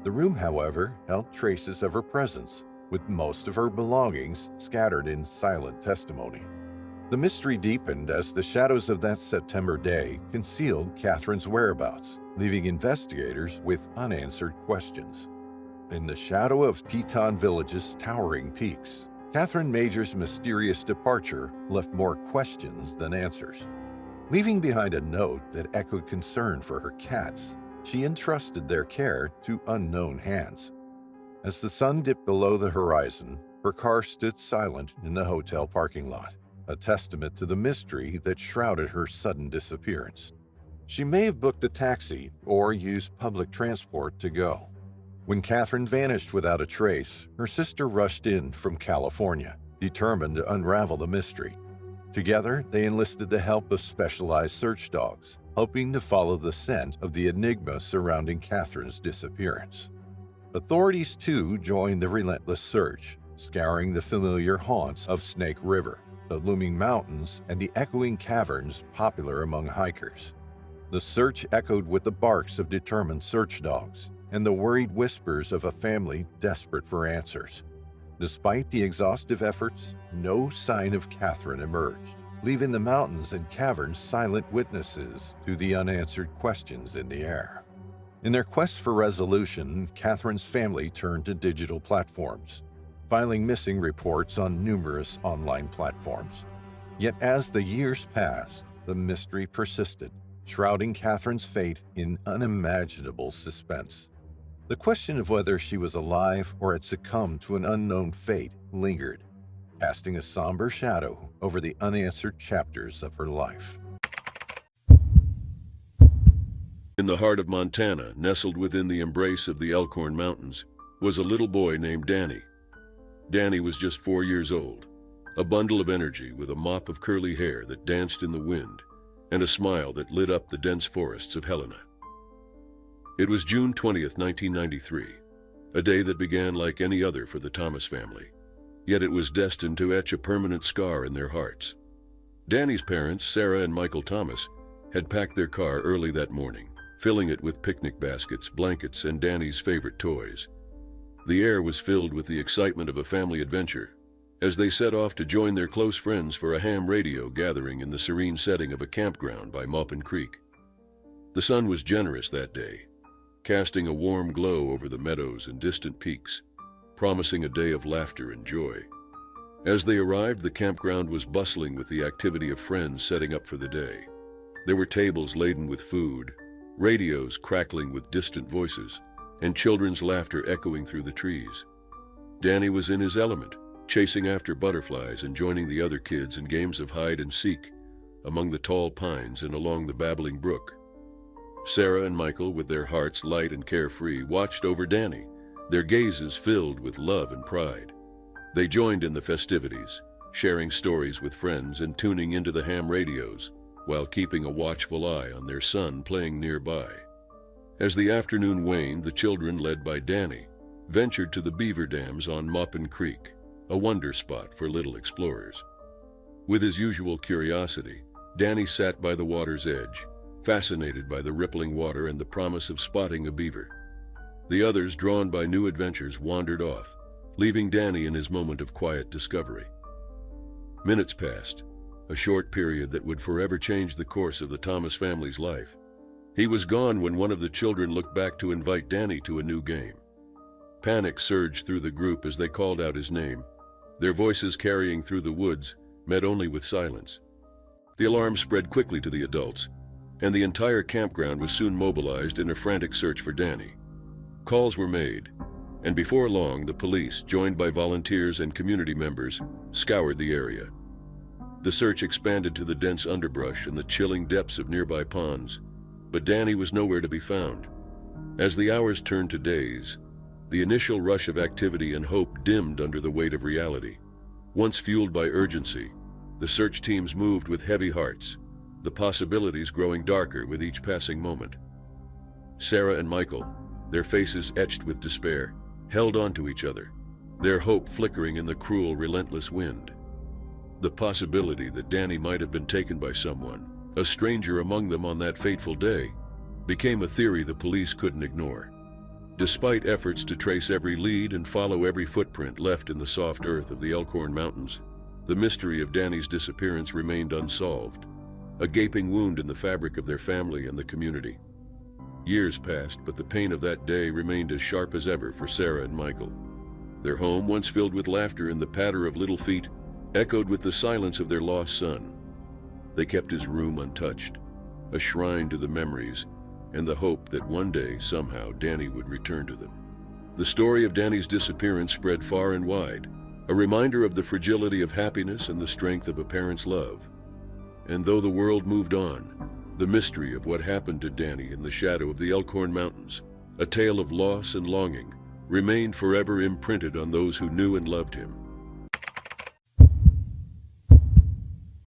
The room, however, held traces of her presence, with most of her belongings scattered in silent testimony. The mystery deepened as the shadows of that September day concealed Catherine's whereabouts, leaving investigators with unanswered questions. In the shadow of Teton Village's towering peaks, Catherine Major's mysterious departure left more questions than answers. Leaving behind a note that echoed concern for her cats, she entrusted their care to unknown hands. As the sun dipped below the horizon, her car stood silent in the hotel parking lot, a testament to the mystery that shrouded her sudden disappearance. She may have booked a taxi or used public transport to go. When Catherine vanished without a trace, her sister rushed in from California, determined to unravel the mystery. Together, they enlisted the help of specialized search dogs, hoping to follow the scent of the enigma surrounding Catherine's disappearance. Authorities, too, joined the relentless search, scouring the familiar haunts of Snake River, the looming mountains, and the echoing caverns popular among hikers. The search echoed with the barks of determined search dogs and the worried whispers of a family desperate for answers. Despite the exhaustive efforts, no sign of Catherine emerged, leaving the mountains and caverns silent witnesses to the unanswered questions in the air. In their quest for resolution, Catherine's family turned to digital platforms, filing missing reports on numerous online platforms. Yet as the years passed, the mystery persisted, shrouding Catherine's fate in unimaginable suspense. The question of whether she was alive or had succumbed to an unknown fate lingered, casting a somber shadow over the unanswered chapters of her life. In the heart of Montana, nestled within the embrace of the Elkhorn Mountains, was a little boy named Danny. Danny was just 4 years old, a bundle of energy with a mop of curly hair that danced in the wind and a smile that lit up the dense forests of Helena. It was June 20th, 1993, a day that began like any other for the Thomas family, yet it was destined to etch a permanent scar in their hearts. Danny's parents, Sarah and Michael Thomas, had packed their car early that morning, filling it with picnic baskets, blankets, and Danny's favorite toys. The air was filled with the excitement of a family adventure as they set off to join their close friends for a ham radio gathering in the serene setting of a campground by Maupin Creek. The sun was generous that day, casting a warm glow over the meadows and distant peaks, promising a day of laughter and joy. As they arrived, the campground was bustling with the activity of friends setting up for the day. There were tables laden with food, radios crackling with distant voices, and children's laughter echoing through the trees. Danny was in his element, chasing after butterflies and joining the other kids in games of hide and seek among the tall pines and along the babbling brook. Sarah and Michael, with their hearts light and carefree, watched over Danny, their gazes filled with love and pride. They joined in the festivities, sharing stories with friends and tuning into the ham radios, while keeping a watchful eye on their son playing nearby. As the afternoon waned, the children, led by Danny, ventured to the beaver dams on Maupin Creek, a wonder spot for little explorers. With his usual curiosity, Danny sat by the water's edge, fascinated by the rippling water and the promise of spotting a beaver. The others, drawn by new adventures, wandered off, leaving Danny in his moment of quiet discovery. Minutes passed, a short period that would forever change the course of the Thomas family's life. He was gone when one of the children looked back to invite Danny to a new game. Panic surged through the group as they called out his name, their voices carrying through the woods, met only with silence. The alarm spread quickly to the adults, and the entire campground was soon mobilized in a frantic search for Danny. Calls were made, and before long, the police, joined by volunteers and community members, scoured the area. The search expanded to the dense underbrush and the chilling depths of nearby ponds, but Danny was nowhere to be found. As the hours turned to days, the initial rush of activity and hope dimmed under the weight of reality. Once fueled by urgency, the search teams moved with heavy hearts, the possibilities growing darker with each passing moment. Sarah and Michael, their faces etched with despair, held on to each other, their hope flickering in the cruel, relentless wind. The possibility that Danny might have been taken by someone, a stranger among them on that fateful day, became a theory the police couldn't ignore. Despite efforts to trace every lead and follow every footprint left in the soft earth of the Elkhorn Mountains, the mystery of Danny's disappearance remained unsolved, a gaping wound in the fabric of their family and the community. Years passed, but the pain of that day remained as sharp as ever for Sarah and Michael. Their home, once filled with laughter and the patter of little feet, echoed with the silence of their lost son. They kept his room untouched, a shrine to the memories, and the hope that one day, somehow, Danny would return to them. The story of Danny's disappearance spread far and wide, a reminder of the fragility of happiness and the strength of a parent's love. And though the world moved on, the mystery of what happened to Danny in the shadow of the Elkhorn Mountains, a tale of loss and longing, remained forever imprinted on those who knew and loved him.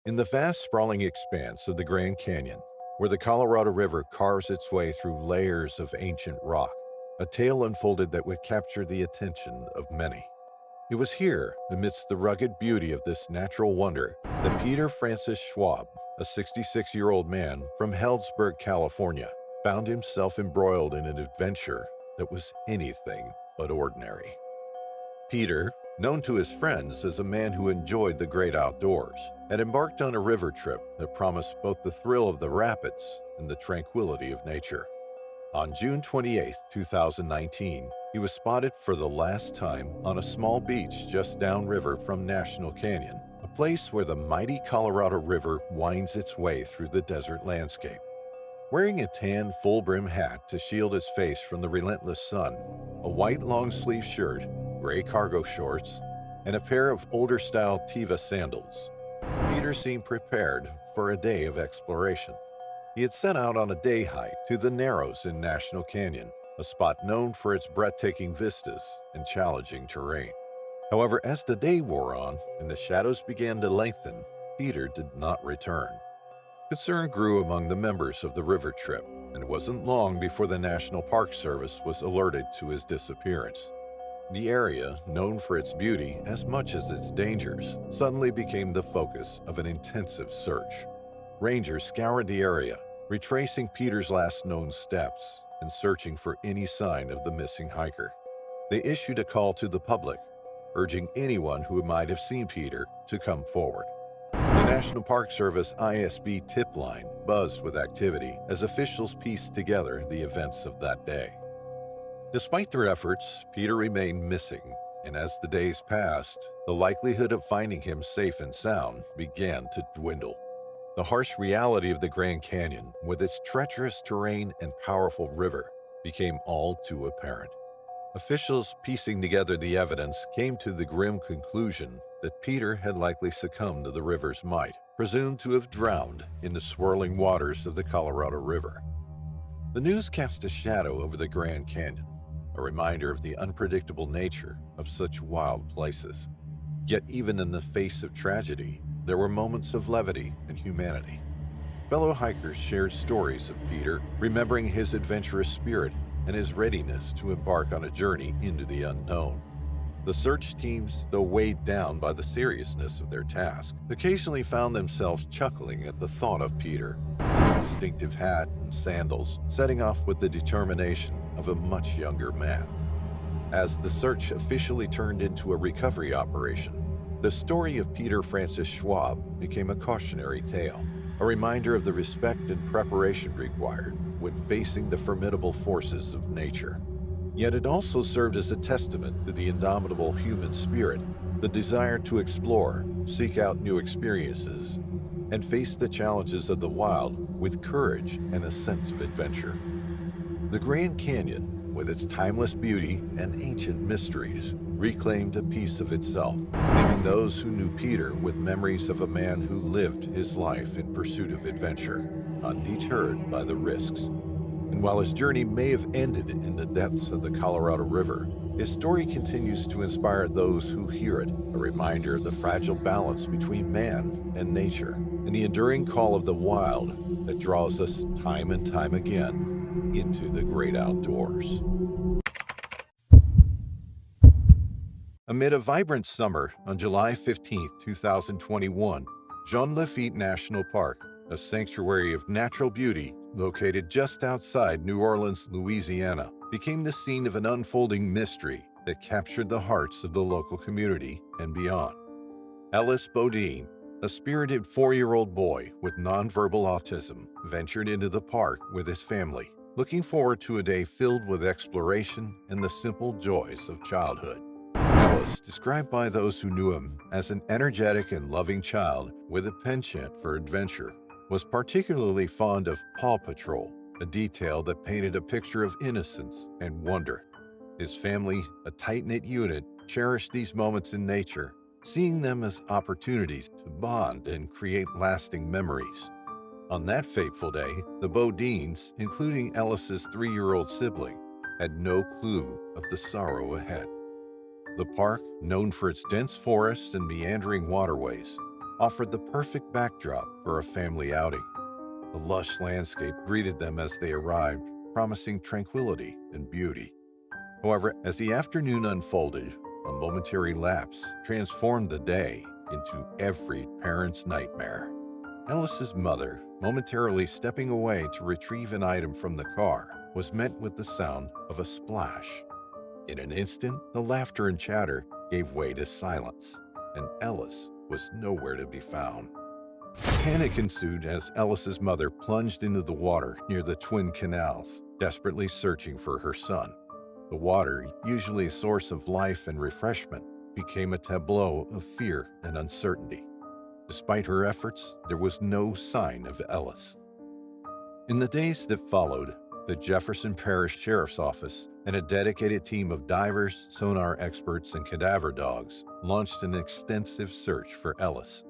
In the vast, sprawling expanse of the Grand Canyon, where the Colorado River carves its way through layers of ancient rock, a tale unfolded that would capture the attention of many. It was here, amidst the rugged beauty of this natural wonder, that Peter Francis Schwab, a 66-year-old man from Healdsburg, California, found himself embroiled in an adventure that was anything but ordinary. Peter, known to his friends as a man who enjoyed the great outdoors, had embarked on a river trip that promised both the thrill of the rapids and the tranquility of nature. On June 28, 2019, he was spotted for the last time on a small beach just downriver from National Canyon, a place where the mighty Colorado River winds its way through the desert landscape. Wearing a tan full-brim hat to shield his face from the relentless sun, a white long-sleeve shirt, gray cargo shorts, and a pair of older-style Teva sandals, Peter seemed prepared for a day of exploration. He had set out on a day hike to the Narrows in National Canyon, a spot known for its breathtaking vistas and challenging terrain. However, as the day wore on and the shadows began to lengthen, Peter did not return. Concern grew among the members of the river trip, and it wasn't long before the National Park Service was alerted to his disappearance. The area, known for its beauty as much as its dangers, suddenly became the focus of an intensive search. Rangers scoured the area, retracing Peter's last known steps and searching for any sign of the missing hiker. They issued a call to the public, urging anyone who might have seen Peter to come forward. The National Park Service ISB tip line buzzed with activity as officials pieced together the events of that day. Despite their efforts, Peter remained missing, and as the days passed, the likelihood of finding him safe and sound began to dwindle. The harsh reality of the Grand Canyon, with its treacherous terrain and powerful river, became all too apparent. Officials piecing together the evidence came to the grim conclusion that Peter had likely succumbed to the river's might, presumed to have drowned in the swirling waters of the Colorado River. The news cast a shadow over the Grand Canyon, a reminder of the unpredictable nature of such wild places. Yet even in the face of tragedy, there were moments of levity and humanity. Fellow hikers shared stories of Peter, remembering his adventurous spirit and his readiness to embark on a journey into the unknown. The search teams, though weighed down by the seriousness of their task, occasionally found themselves chuckling at the thought of Peter, his distinctive hat and sandals, setting off with the determination of a much younger man. As the search officially turned into a recovery operation, the story of Peter Francis Schwab became a cautionary tale, a reminder of the respect and preparation required when facing the formidable forces of nature. Yet it also served as a testament to the indomitable human spirit, the desire to explore, seek out new experiences, and face the challenges of the wild with courage and a sense of adventure. The Grand Canyon, with its timeless beauty and ancient mysteries, reclaimed a piece of itself, leaving those who knew Peter with memories of a man who lived his life in pursuit of adventure, undeterred by the risks. And while his journey may have ended in the depths of the Colorado River, his story continues to inspire those who hear it, a reminder of the fragile balance between man and nature, and the enduring call of the wild that draws us time and time again into the great outdoors. Amid a vibrant summer on July 15, 2021, Jean Lafitte National Park, a sanctuary of natural beauty located just outside New Orleans, Louisiana, became the scene of an unfolding mystery that captured the hearts of the local community and beyond. Ellis Bodine, a spirited 4-year-old boy with nonverbal autism, ventured into the park with his family, looking forward to a day filled with exploration and the simple joys of childhood. Ellis, described by those who knew him as an energetic and loving child with a penchant for adventure, was particularly fond of Paw Patrol, a detail that painted a picture of innocence and wonder. His family, a tight-knit unit, cherished these moments in nature, seeing them as opportunities to bond and create lasting memories. On that fateful day, the Bodines, including Ellis's 3-year-old sibling, had no clue of the sorrow ahead. The park, known for its dense forests and meandering waterways, offered the perfect backdrop for a family outing. The lush landscape greeted them as they arrived, promising tranquility and beauty. However, as the afternoon unfolded, a momentary lapse transformed the day into every parent's nightmare. Ellis's mother, momentarily stepping away to retrieve an item from the car, was met with the sound of a splash. In an instant, the laughter and chatter gave way to silence, and Ellis was nowhere to be found. Panic ensued as Ellis's mother plunged into the water near the twin canals, desperately searching for her son. The water, usually a source of life and refreshment, became a tableau of fear and uncertainty. Despite her efforts, there was no sign of Ellis. In the days that followed, the Jefferson Parish Sheriff's Office and a dedicated team of divers, sonar experts, and cadaver dogs launched an extensive search for Ellis.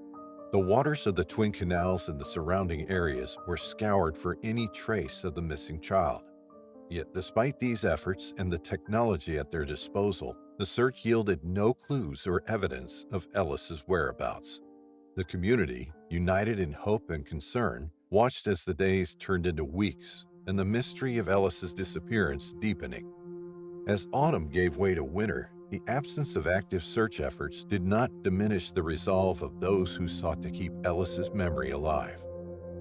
The waters of the Twin Canals and the surrounding areas were scoured for any trace of the missing child. Yet despite these efforts and the technology at their disposal, the search yielded no clues or evidence of Ellis's whereabouts. The community, united in hope and concern, watched as the days turned into weeks and the mystery of Ellis's disappearance deepening. As autumn gave way to winter, the absence of active search efforts did not diminish the resolve of those who sought to keep Ellis's memory alive.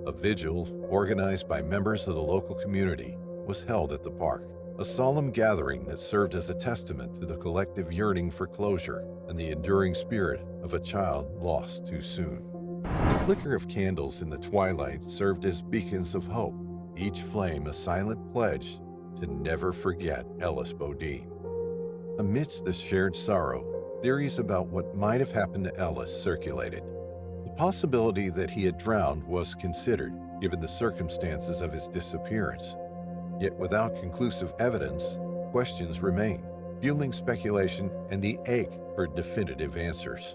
A vigil, organized by members of the local community, was held at the park, a solemn gathering that served as a testament to the collective yearning for closure and the enduring spirit of a child lost too soon. The flicker of candles in the twilight served as beacons of hope, each flame a silent pledge to never forget Ellis Bodine. Amidst the shared sorrow, theories about what might have happened to Ellis circulated. The possibility that he had drowned was considered, given the circumstances of his disappearance. Yet without conclusive evidence, questions remain, fueling speculation and the ache for definitive answers.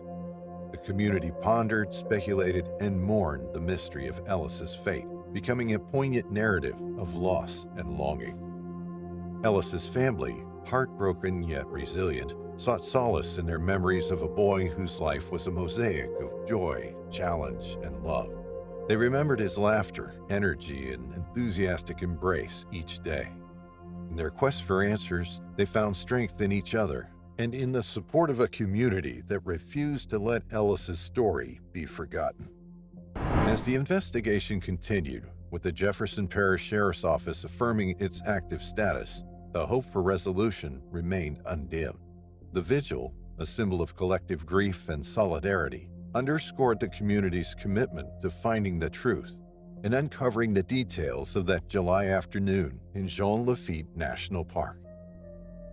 The community pondered, speculated, and mourned the mystery of Ellis's fate, becoming a poignant narrative of loss and longing. Ellis's family, heartbroken yet resilient, sought solace in their memories of a boy whose life was a mosaic of joy, challenge, and love. They remembered his laughter, energy, and enthusiastic embrace each day. In their quest for answers, they found strength in each other and in the support of a community that refused to let Ellis's story be forgotten. As the investigation continued, with the Jefferson Parish Sheriff's Office affirming its active status, the hope for resolution remained undimmed. The vigil, a symbol of collective grief and solidarity, underscored the community's commitment to finding the truth and uncovering the details of that July afternoon in Jean Lafitte National Park.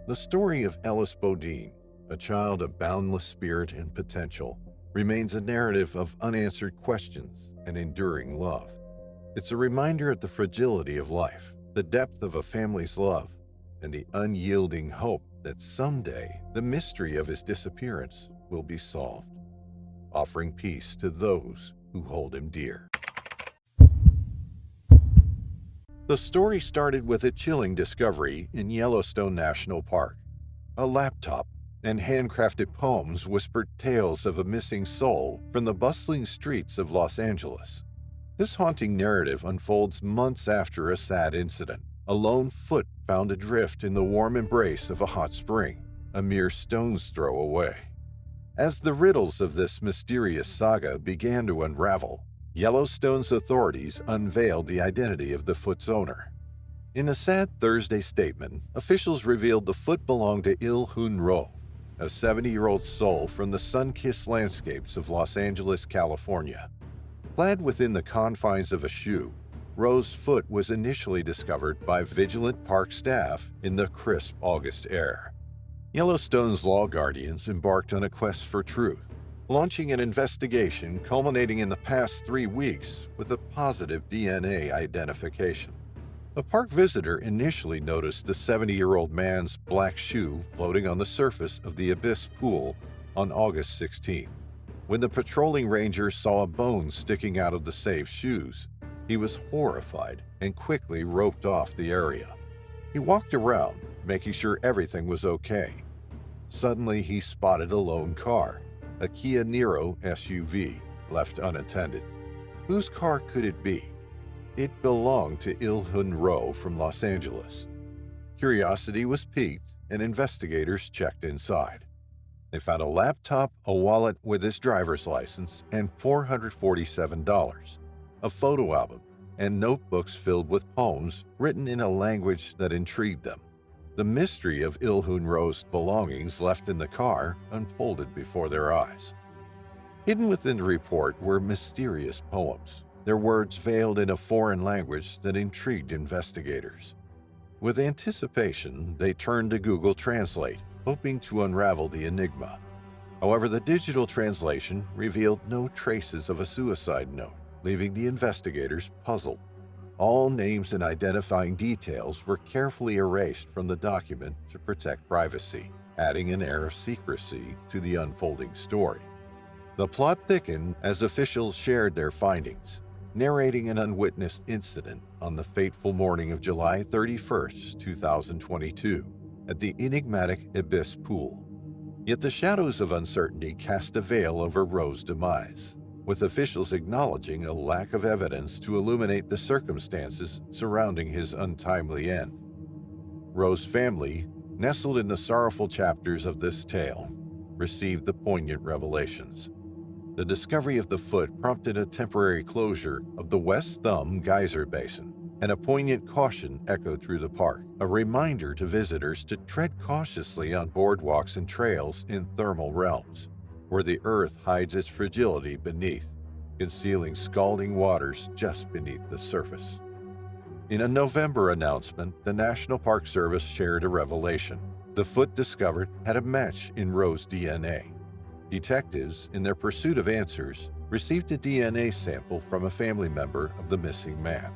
The story of Ellis Bodine, a child of boundless spirit and potential, remains a narrative of unanswered questions and enduring love. It's a reminder of the fragility of life, the depth of a family's love, and the unyielding hope that someday the mystery of his disappearance will be solved, offering peace to those who hold him dear. The story started with a chilling discovery in Yellowstone National Park. A laptop and handcrafted poems whispered tales of a missing soul from the bustling streets of Los Angeles. This haunting narrative unfolds months after a sad incident. A lone foot found adrift in the warm embrace of a hot spring, a mere stone's throw away. As the riddles of this mysterious saga began to unravel, Yellowstone's authorities unveiled the identity of the foot's owner. In a sad Thursday statement, officials revealed the foot belonged to Il Hun Ro, a 70-year-old soul from the sun-kissed landscapes of Los Angeles, California. Clad within the confines of a shoe, Ro's foot was initially discovered by vigilant park staff in the crisp August air. Yellowstone's law guardians embarked on a quest for truth, launching an investigation culminating in the past 3 weeks with a positive DNA identification. A park visitor initially noticed the 70-year-old man's black shoe floating on the surface of the abyss pool on August 16th. When the patrolling ranger saw a bone sticking out of the saved shoes, he was horrified and quickly roped off the area. He walked around, making sure everything was okay. Suddenly, he spotted a lone car, a Kia Niro SUV, left unattended. Whose car could it be? It belonged to Il-hun Ro from Los Angeles. Curiosity was piqued, and investigators checked inside. They found a laptop, a wallet with his driver's license, and $447, a photo album, and notebooks filled with poems written in a language that intrigued them. The mystery of Il-hun Ro's belongings left in the car unfolded before their eyes. Hidden within the report were mysterious poems, their words veiled in a foreign language that intrigued investigators. With anticipation, they turned to Google Translate, hoping to unravel the enigma. However, the digital translation revealed no traces of a suicide note, leaving the investigators puzzled. All names and identifying details were carefully erased from the document to protect privacy, adding an air of secrecy to the unfolding story. The plot thickened as officials shared their findings, narrating an unwitnessed incident on the fateful morning of July 31st, 2022, at the enigmatic Abyss Pool. Yet the shadows of uncertainty cast a veil over Ro's demise, with officials acknowledging a lack of evidence to illuminate the circumstances surrounding his untimely end. Ro's family, nestled in the sorrowful chapters of this tale, received the poignant revelations. The discovery of the foot prompted a temporary closure of the West Thumb Geyser Basin, and a poignant caution echoed through the park, a reminder to visitors to tread cautiously on boardwalks and trails in thermal realms, where the earth hides its fragility beneath, concealing scalding waters just beneath the surface. In a November announcement, the National Park Service shared a revelation. The foot discovered had a match in Ro's DNA. Detectives, in their pursuit of answers, received a DNA sample from a family member of the missing man.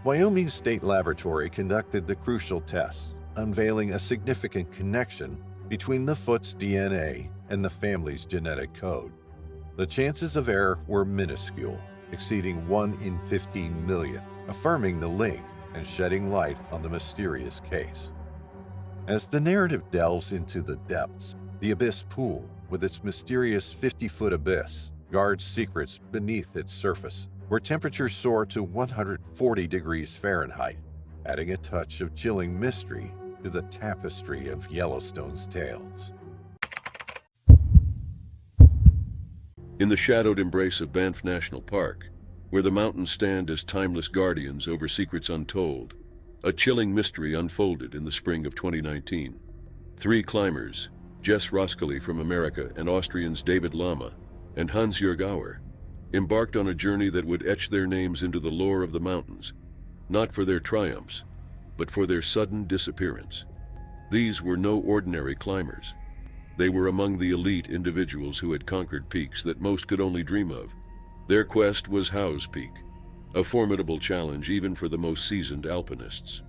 Wyoming State Laboratory conducted the crucial tests, unveiling a significant connection between the foot's DNA and the family's genetic code. The chances of error were minuscule, exceeding 1 in 15 million, affirming the link and shedding light on the mysterious case. As the narrative delves into the depths, the Abyss Pool, with its mysterious 50-foot abyss, guards secrets beneath its surface, where temperatures soar to 140 degrees Fahrenheit, adding a touch of chilling mystery to the tapestry of Yellowstone's tales. In the shadowed embrace of Banff National Park, where the mountains stand as timeless guardians over secrets untold, a chilling mystery unfolded in the spring of 2019. 3 climbers, Jess Roskeli from America and Austrians David Lama and Hans-Jörg Auer, embarked on a journey that would etch their names into the lore of the mountains, not for their triumphs, but for their sudden disappearance. These were no ordinary climbers. They were among the elite individuals who had conquered peaks that most could only dream of. Their quest was Howse Peak, a formidable challenge even for the most seasoned alpinists.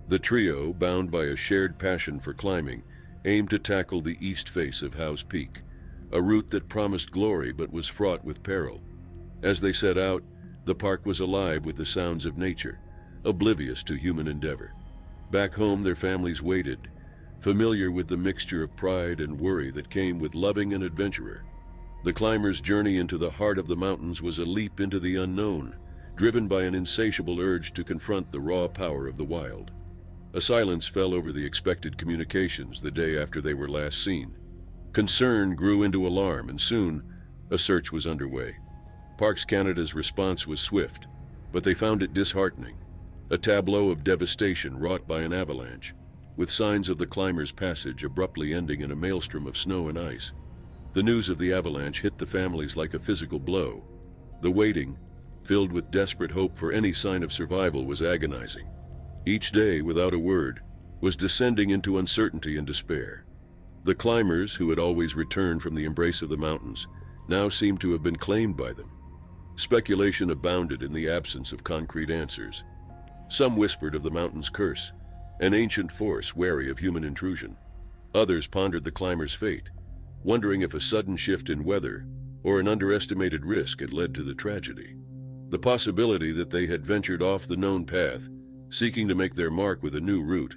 The trio, bound by a shared passion for climbing, aimed to tackle the east face of Howse Peak, a route that promised glory but was fraught with peril. As they set out, the park was alive with the sounds of nature, oblivious to human endeavor. Back home, their families waited, familiar with the mixture of pride and worry that came with loving an adventurer. The climber's journey into the heart of the mountains was a leap into the unknown, driven by an insatiable urge to confront the raw power of the wild. A silence fell over the expected communications the day after they were last seen. Concern grew into alarm, and soon a search was underway. Parks Canada's response was swift, but they found it disheartening. A tableau of devastation wrought by an avalanche, with signs of the climber's passage abruptly ending in a maelstrom of snow and ice. The news of the avalanche hit the families like a physical blow. The waiting, filled with desperate hope for any sign of survival, was agonizing. Each day, without a word, was descending into uncertainty and despair. The climbers, who had always returned from the embrace of the mountains, now seemed to have been claimed by them. Speculation abounded in the absence of concrete answers. Some whispered of the mountain's curse, an ancient force wary of human intrusion. Others pondered the climber's fate, wondering if a sudden shift in weather or an underestimated risk had led to the tragedy. The possibility that they had ventured off the known path, seeking to make their mark with a new route,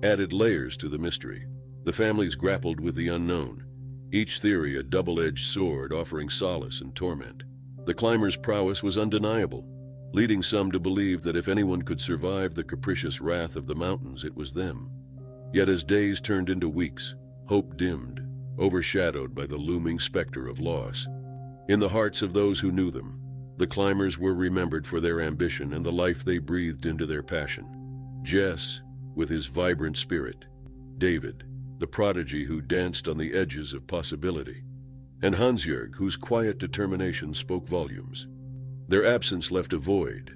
added layers to the mystery. The families grappled with the unknown, each theory a double-edged sword offering solace and torment. The climber's prowess was undeniable, leading some to believe that if anyone could survive the capricious wrath of the mountains, it was them. Yet as days turned into weeks, hope dimmed, overshadowed by the looming specter of loss. In the hearts of those who knew them, the climbers were remembered for their ambition and the life they breathed into their passion. Jess, with his vibrant spirit, David, the prodigy who danced on the edges of possibility, and Hansjörg, whose quiet determination spoke volumes. Their absence left a void,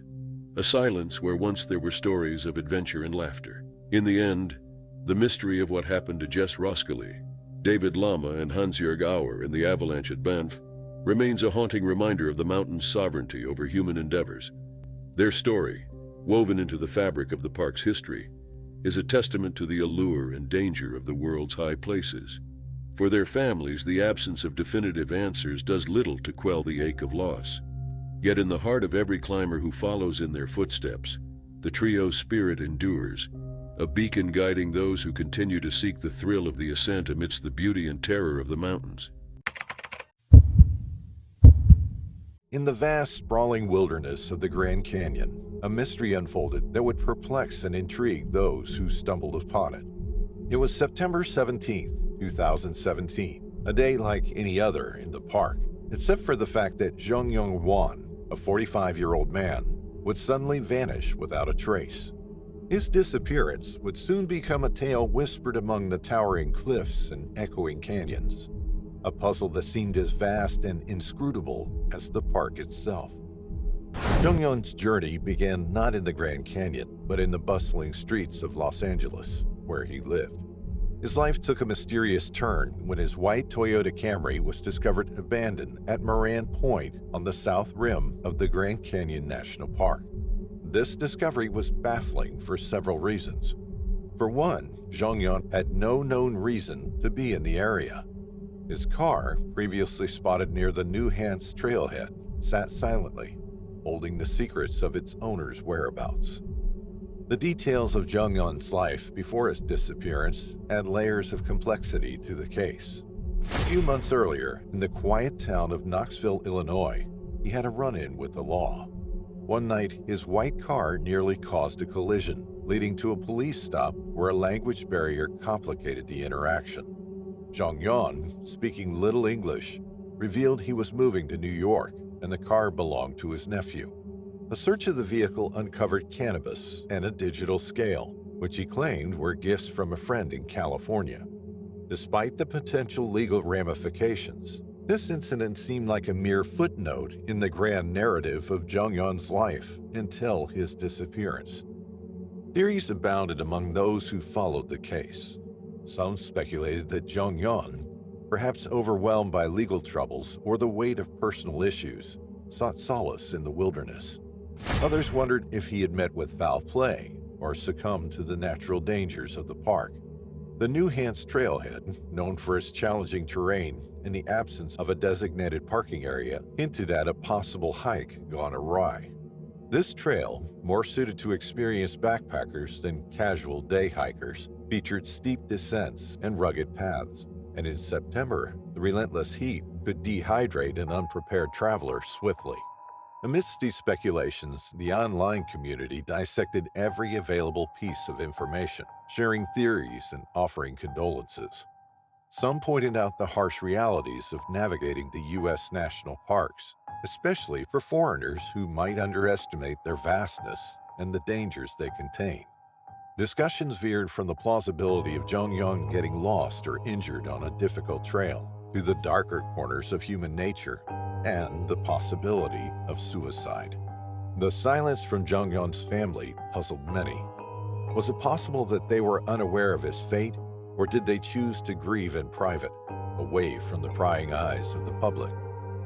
a silence where once there were stories of adventure and laughter. In the end, the mystery of what happened to Jess Roskilly, David Lama, and Hansjörg Auer in the avalanche at Banff remains a haunting reminder of the mountain's sovereignty over human endeavors. Their story, woven into the fabric of the park's history, is a testament to the allure and danger of the world's high places. For their families, the absence of definitive answers does little to quell the ache of loss. Yet in the heart of every climber who follows in their footsteps, the trio's spirit endures, a beacon guiding those who continue to seek the thrill of the ascent amidst the beauty and terror of the mountains. In the vast, sprawling wilderness of the Grand Canyon, a mystery unfolded that would perplex and intrigue those who stumbled upon it. It was September 17, 2017, a day like any other in the park, except for the fact that Zhongyong Wan, a 45-year-old man, would suddenly vanish without a trace. His disappearance would soon become a tale whispered among the towering cliffs and echoing canyons, a puzzle that seemed as vast and inscrutable as the park itself. Zhongyong's journey began not in the Grand Canyon, but in the bustling streets of Los Angeles, where he lived. His life took a mysterious turn when his white Toyota Camry was discovered abandoned at Moran Point on the south rim of the Grand Canyon National Park. This discovery was baffling for several reasons. For one, Zhongyong had no known reason to be in the area. His car, previously spotted near the New Hants trailhead, sat silently, holding the secrets of its owner's whereabouts. The details of Zhongyong's life before his disappearance add layers of complexity to the case. A few months earlier, in the quiet town of Knoxville, Illinois, he had a run-in with the law. One night, his white car nearly caused a collision, leading to a police stop where a language barrier complicated the interaction. Zhongyong, speaking little English, revealed he was moving to New York and the car belonged to his nephew. A search of the vehicle uncovered cannabis and a digital scale, which he claimed were gifts from a friend in California. Despite the potential legal ramifications, this incident seemed like a mere footnote in the grand narrative of Zhongyong's life until his disappearance. Theories abounded among those who followed the case. Some speculated that Zhongyong, perhaps overwhelmed by legal troubles or the weight of personal issues, sought solace in the wilderness. Others wondered if he had met with foul play or succumbed to the natural dangers of the park. The New Hants trailhead, known for its challenging terrain and the absence of a designated parking area, hinted at a possible hike gone awry. This trail, more suited to experienced backpackers than casual day hikers, featured steep descents and rugged paths, and in September, the relentless heat could dehydrate an unprepared traveler swiftly. Amidst these speculations, the online community dissected every available piece of information, sharing theories and offering condolences. Some pointed out the harsh realities of navigating the U.S. national parks, especially for foreigners who might underestimate their vastness and the dangers they contain. Discussions veered from the plausibility of Zhongyong getting lost or injured on a difficult trail to the darker corners of human nature and the possibility of suicide. The silence from Zhongyong's family puzzled many. Was it possible that they were unaware of his fate, or did they choose to grieve in private, away from the prying eyes of the public?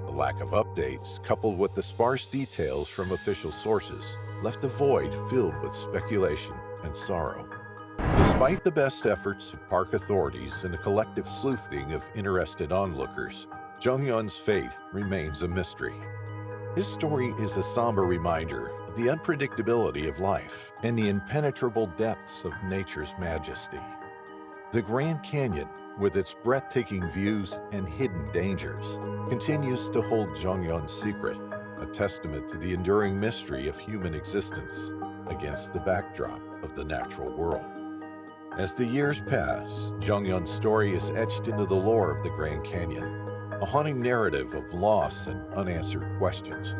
The lack of updates, coupled with the sparse details from official sources, left a void filled with speculation and sorrow. Despite the best efforts of park authorities and a collective sleuthing of interested onlookers, Jung-yeon's fate remains a mystery. His story is a somber reminder of the unpredictability of life and the impenetrable depths of nature's majesty. The Grand Canyon, with its breathtaking views and hidden dangers, continues to hold Jung-yeon's secret, a testament to the enduring mystery of human existence against the backdrop of the natural world. As the years pass, Jung-yeon's story is etched into the lore of the Grand Canyon, a haunting narrative of loss and unanswered questions.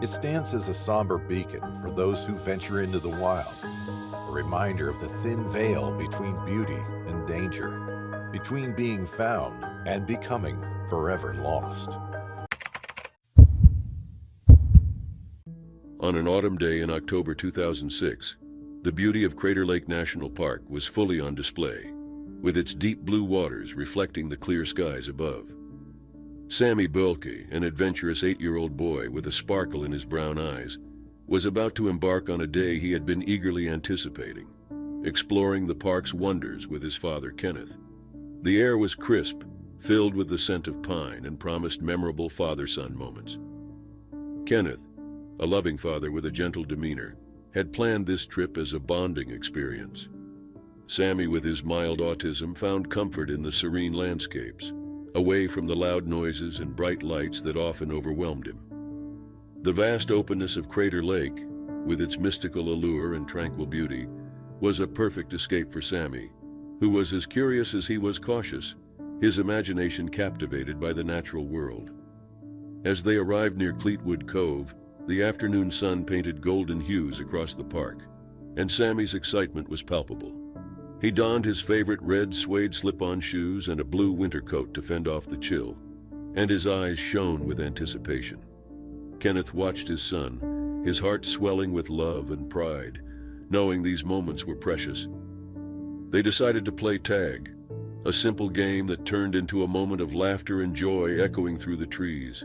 It stands as a somber beacon for those who venture into the wild, a reminder of the thin veil between beauty and danger, between being found and becoming forever lost. On an autumn day in October 2006, the beauty of Crater Lake National Park was fully on display, with its deep blue waters reflecting the clear skies above. Sammy Bölke, an adventurous 8-year-old boy with a sparkle in his brown eyes, was about to embark on a day he had been eagerly anticipating, exploring the park's wonders with his father Kenneth. The air was crisp, filled with the scent of pine, and promised memorable father-son moments. Kenneth, a loving father with a gentle demeanor, had planned this trip as a bonding experience. Sammy, with his mild autism, found comfort in the serene landscapes, away from the loud noises and bright lights that often overwhelmed him. The vast openness of Crater Lake, with its mystical allure and tranquil beauty, was a perfect escape for Sammy, who was as curious as he was cautious, his imagination captivated by the natural world. As they arrived near Cleetwood Cove, the afternoon sun painted golden hues across the park, and Sammy's excitement was palpable. He donned his favorite red suede slip-on shoes and a blue winter coat to fend off the chill, and his eyes shone with anticipation. Kenneth watched his son, his heart swelling with love and pride, knowing these moments were precious. They decided to play tag, a simple game that turned into a moment of laughter and joy echoing through the trees.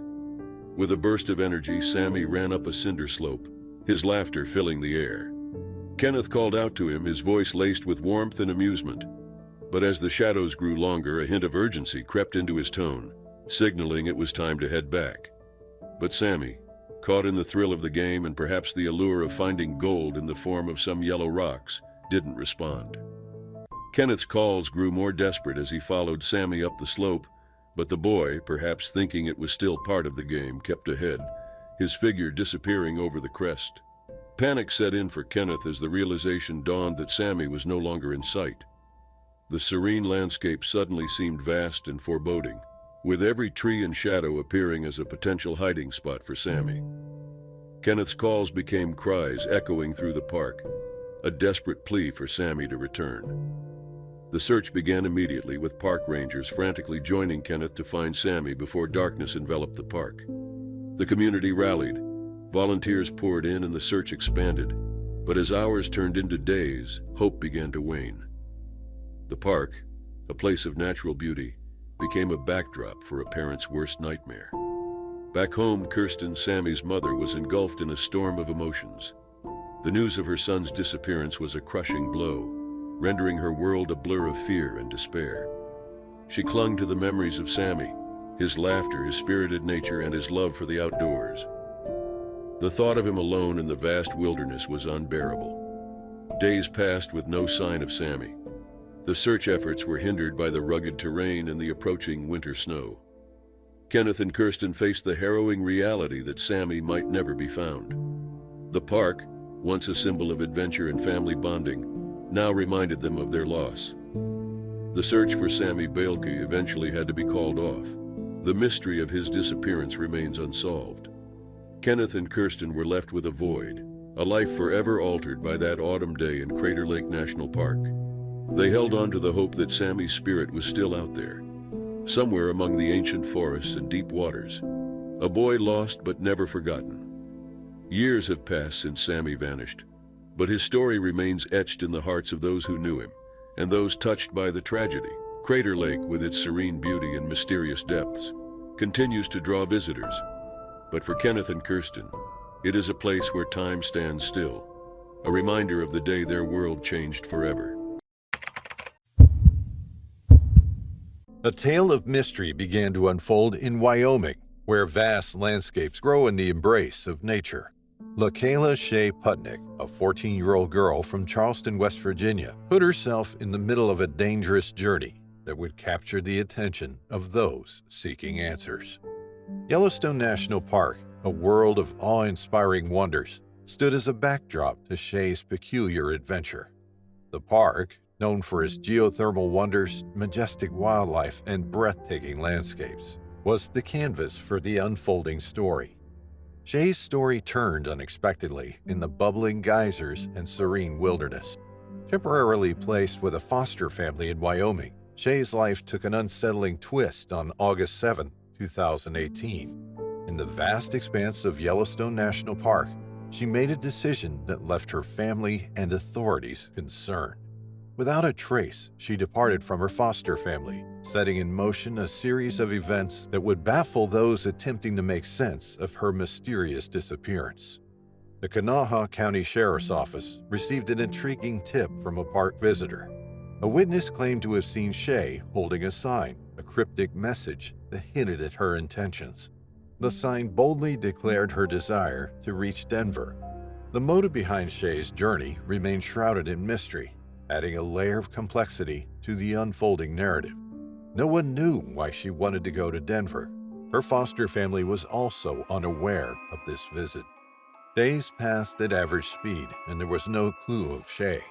With a burst of energy, Sammy ran up a cinder slope, his laughter filling the air. Kenneth called out to him, his voice laced with warmth and amusement. But as the shadows grew longer, a hint of urgency crept into his tone, signaling it was time to head back. But Sammy, caught in the thrill of the game and perhaps the allure of finding gold in the form of some yellow rocks, didn't respond. Kenneth's calls grew more desperate as he followed Sammy up the slope, but the boy, perhaps thinking it was still part of the game, kept ahead, his figure disappearing over the crest. Panic set in for Kenneth as the realization dawned that Sammy was no longer in sight. The serene landscape suddenly seemed vast and foreboding, with every tree and shadow appearing as a potential hiding spot for Sammy. Kenneth's calls became cries echoing through the park, a desperate plea for Sammy to return. The search began immediately, with park rangers frantically joining Kenneth to find Sammy before darkness enveloped the park. The community rallied. Volunteers poured in and the search expanded, but as hours turned into days, hope began to wane. The park, a place of natural beauty, became a backdrop for a parent's worst nightmare. Back home, Kirsten, Sammy's mother, was engulfed in a storm of emotions. The news of her son's disappearance was a crushing blow, rendering her world a blur of fear and despair. She clung to the memories of Sammy, his laughter, his spirited nature, and his love for the outdoors. The thought of him alone in the vast wilderness was unbearable. Days passed with no sign of Sammy. The search efforts were hindered by the rugged terrain and the approaching winter snow. Kenneth and Kirsten faced the harrowing reality that Sammy might never be found. The park, once a symbol of adventure and family bonding, now reminded them of their loss. The search for Sammy Bölke eventually had to be called off. The mystery of his disappearance remains unsolved. Kenneth and Kirsten were left with a void, a life forever altered by that autumn day in Crater Lake National Park. They held on to the hope that Sammy's spirit was still out there, somewhere among the ancient forests and deep waters, a boy lost but never forgotten. Years have passed since Sammy vanished, but his story remains etched in the hearts of those who knew him and those touched by the tragedy. Crater Lake, with its serene beauty and mysterious depths, continues to draw visitors. But for Kenneth and Kirsten, it is a place where time stands still, a reminder of the day their world changed forever. A tale of mystery began to unfold in Wyoming, where vast landscapes grow in the embrace of nature. LaKayla Shea Putnick, a 14-year-old girl from Charleston, West Virginia, put herself in the middle of a dangerous journey that would capture the attention of those seeking answers. Yellowstone National Park, a world of awe-inspiring wonders, stood as a backdrop to Shea's peculiar adventure. The park, known for its geothermal wonders, majestic wildlife, and breathtaking landscapes, was the canvas for the unfolding story. Shea's story turned unexpectedly in the bubbling geysers and serene wilderness. Temporarily placed with a foster family in Wyoming, Shea's life took an unsettling twist on August 7, 2018. In the vast expanse of Yellowstone National Park, she made a decision that left her family and authorities concerned. Without a trace, she departed from her foster family, setting in motion a series of events that would baffle those attempting to make sense of her mysterious disappearance. The Kanawha County Sheriff's Office received an intriguing tip from a park visitor. A witness claimed to have seen Shea holding a sign, a cryptic message that hinted at her intentions. The sign boldly declared her desire to reach Denver. The motive behind Shea's journey remained shrouded in mystery, adding a layer of complexity to the unfolding narrative. No one knew why she wanted to go to Denver. Her foster family was also unaware of this visit. Days passed at average speed, and there was no clue of Shea.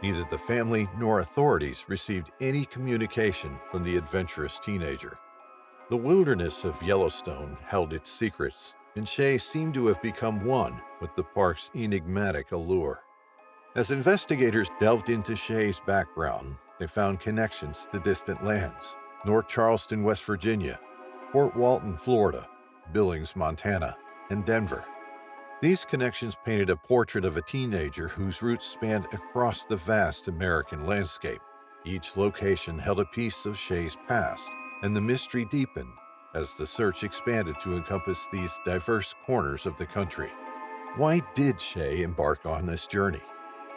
Neither the family nor authorities received any communication from the adventurous teenager. The wilderness of Yellowstone held its secrets, and Shea seemed to have become one with the park's enigmatic allure. As investigators delved into Shea's background, they found connections to distant lands: North Charleston, West Virginia, Fort Walton, Florida, Billings, Montana, and Denver. These connections painted a portrait of a teenager whose roots spanned across the vast American landscape. Each location held a piece of Shea's past, and the mystery deepened as the search expanded to encompass these diverse corners of the country. Why did Shea embark on this journey?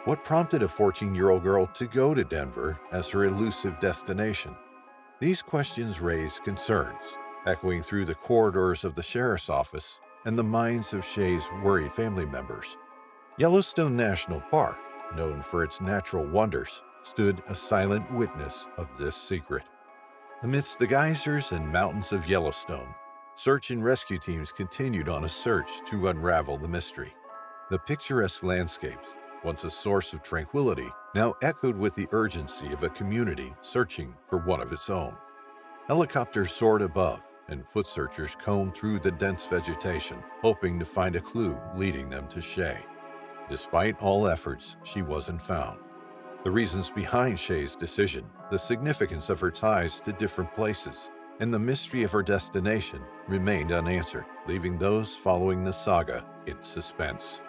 What prompted a 14-year-old girl to go to Denver as her elusive destination? These questions raised concerns, echoing through the corridors of the sheriff's office and the minds of Shea's worried family members. Yellowstone National Park, known for its natural wonders, stood a silent witness of this secret. Amidst the geysers and mountains of Yellowstone, search and rescue teams continued on a search to unravel the mystery. The picturesque landscapes, once a source of tranquility, now echoed with the urgency of a community searching for one of its own. Helicopters soared above, and foot searchers combed through the dense vegetation, hoping to find a clue leading them to Shea. Despite all efforts, she wasn't found. The reasons behind Shea's decision, the significance of her ties to different places, and the mystery of her destination remained unanswered, leaving those following the saga in suspense.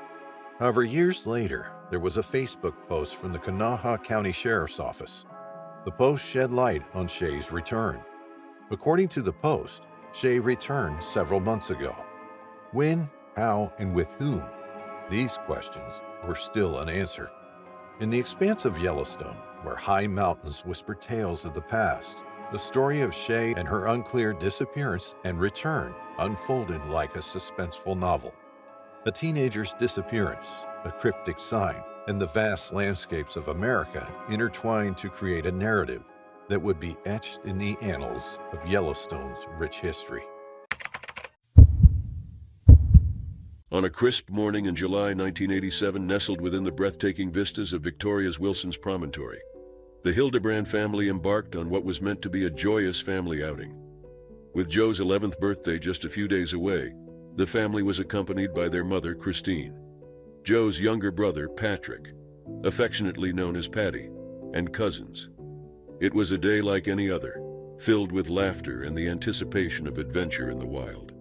However, years later, there was a Facebook post from the Kanawha County Sheriff's Office. The post shed light on Shea's return. According to the post, Shea returned several months ago. When, how, and with whom? These questions were still unanswered. In the expanse of Yellowstone, where high mountains whisper tales of the past, the story of Shea and her unclear disappearance and return unfolded like a suspenseful novel. A teenager's disappearance, a cryptic sign, and the vast landscapes of America intertwined to create a narrative that would be etched in the annals of Yellowstone's rich history. On a crisp morning in July 1987, nestled within the breathtaking vistas of Victoria's Wilson's Promontory, the Hildebrand family embarked on what was meant to be a joyous family outing. With Joe's 11th birthday just a few days away, the family was accompanied by their mother, Christine, Joe's younger brother, Patrick, affectionately known as Patty, and cousins. It was a day like any other, filled with laughter and the anticipation of adventure in the wild.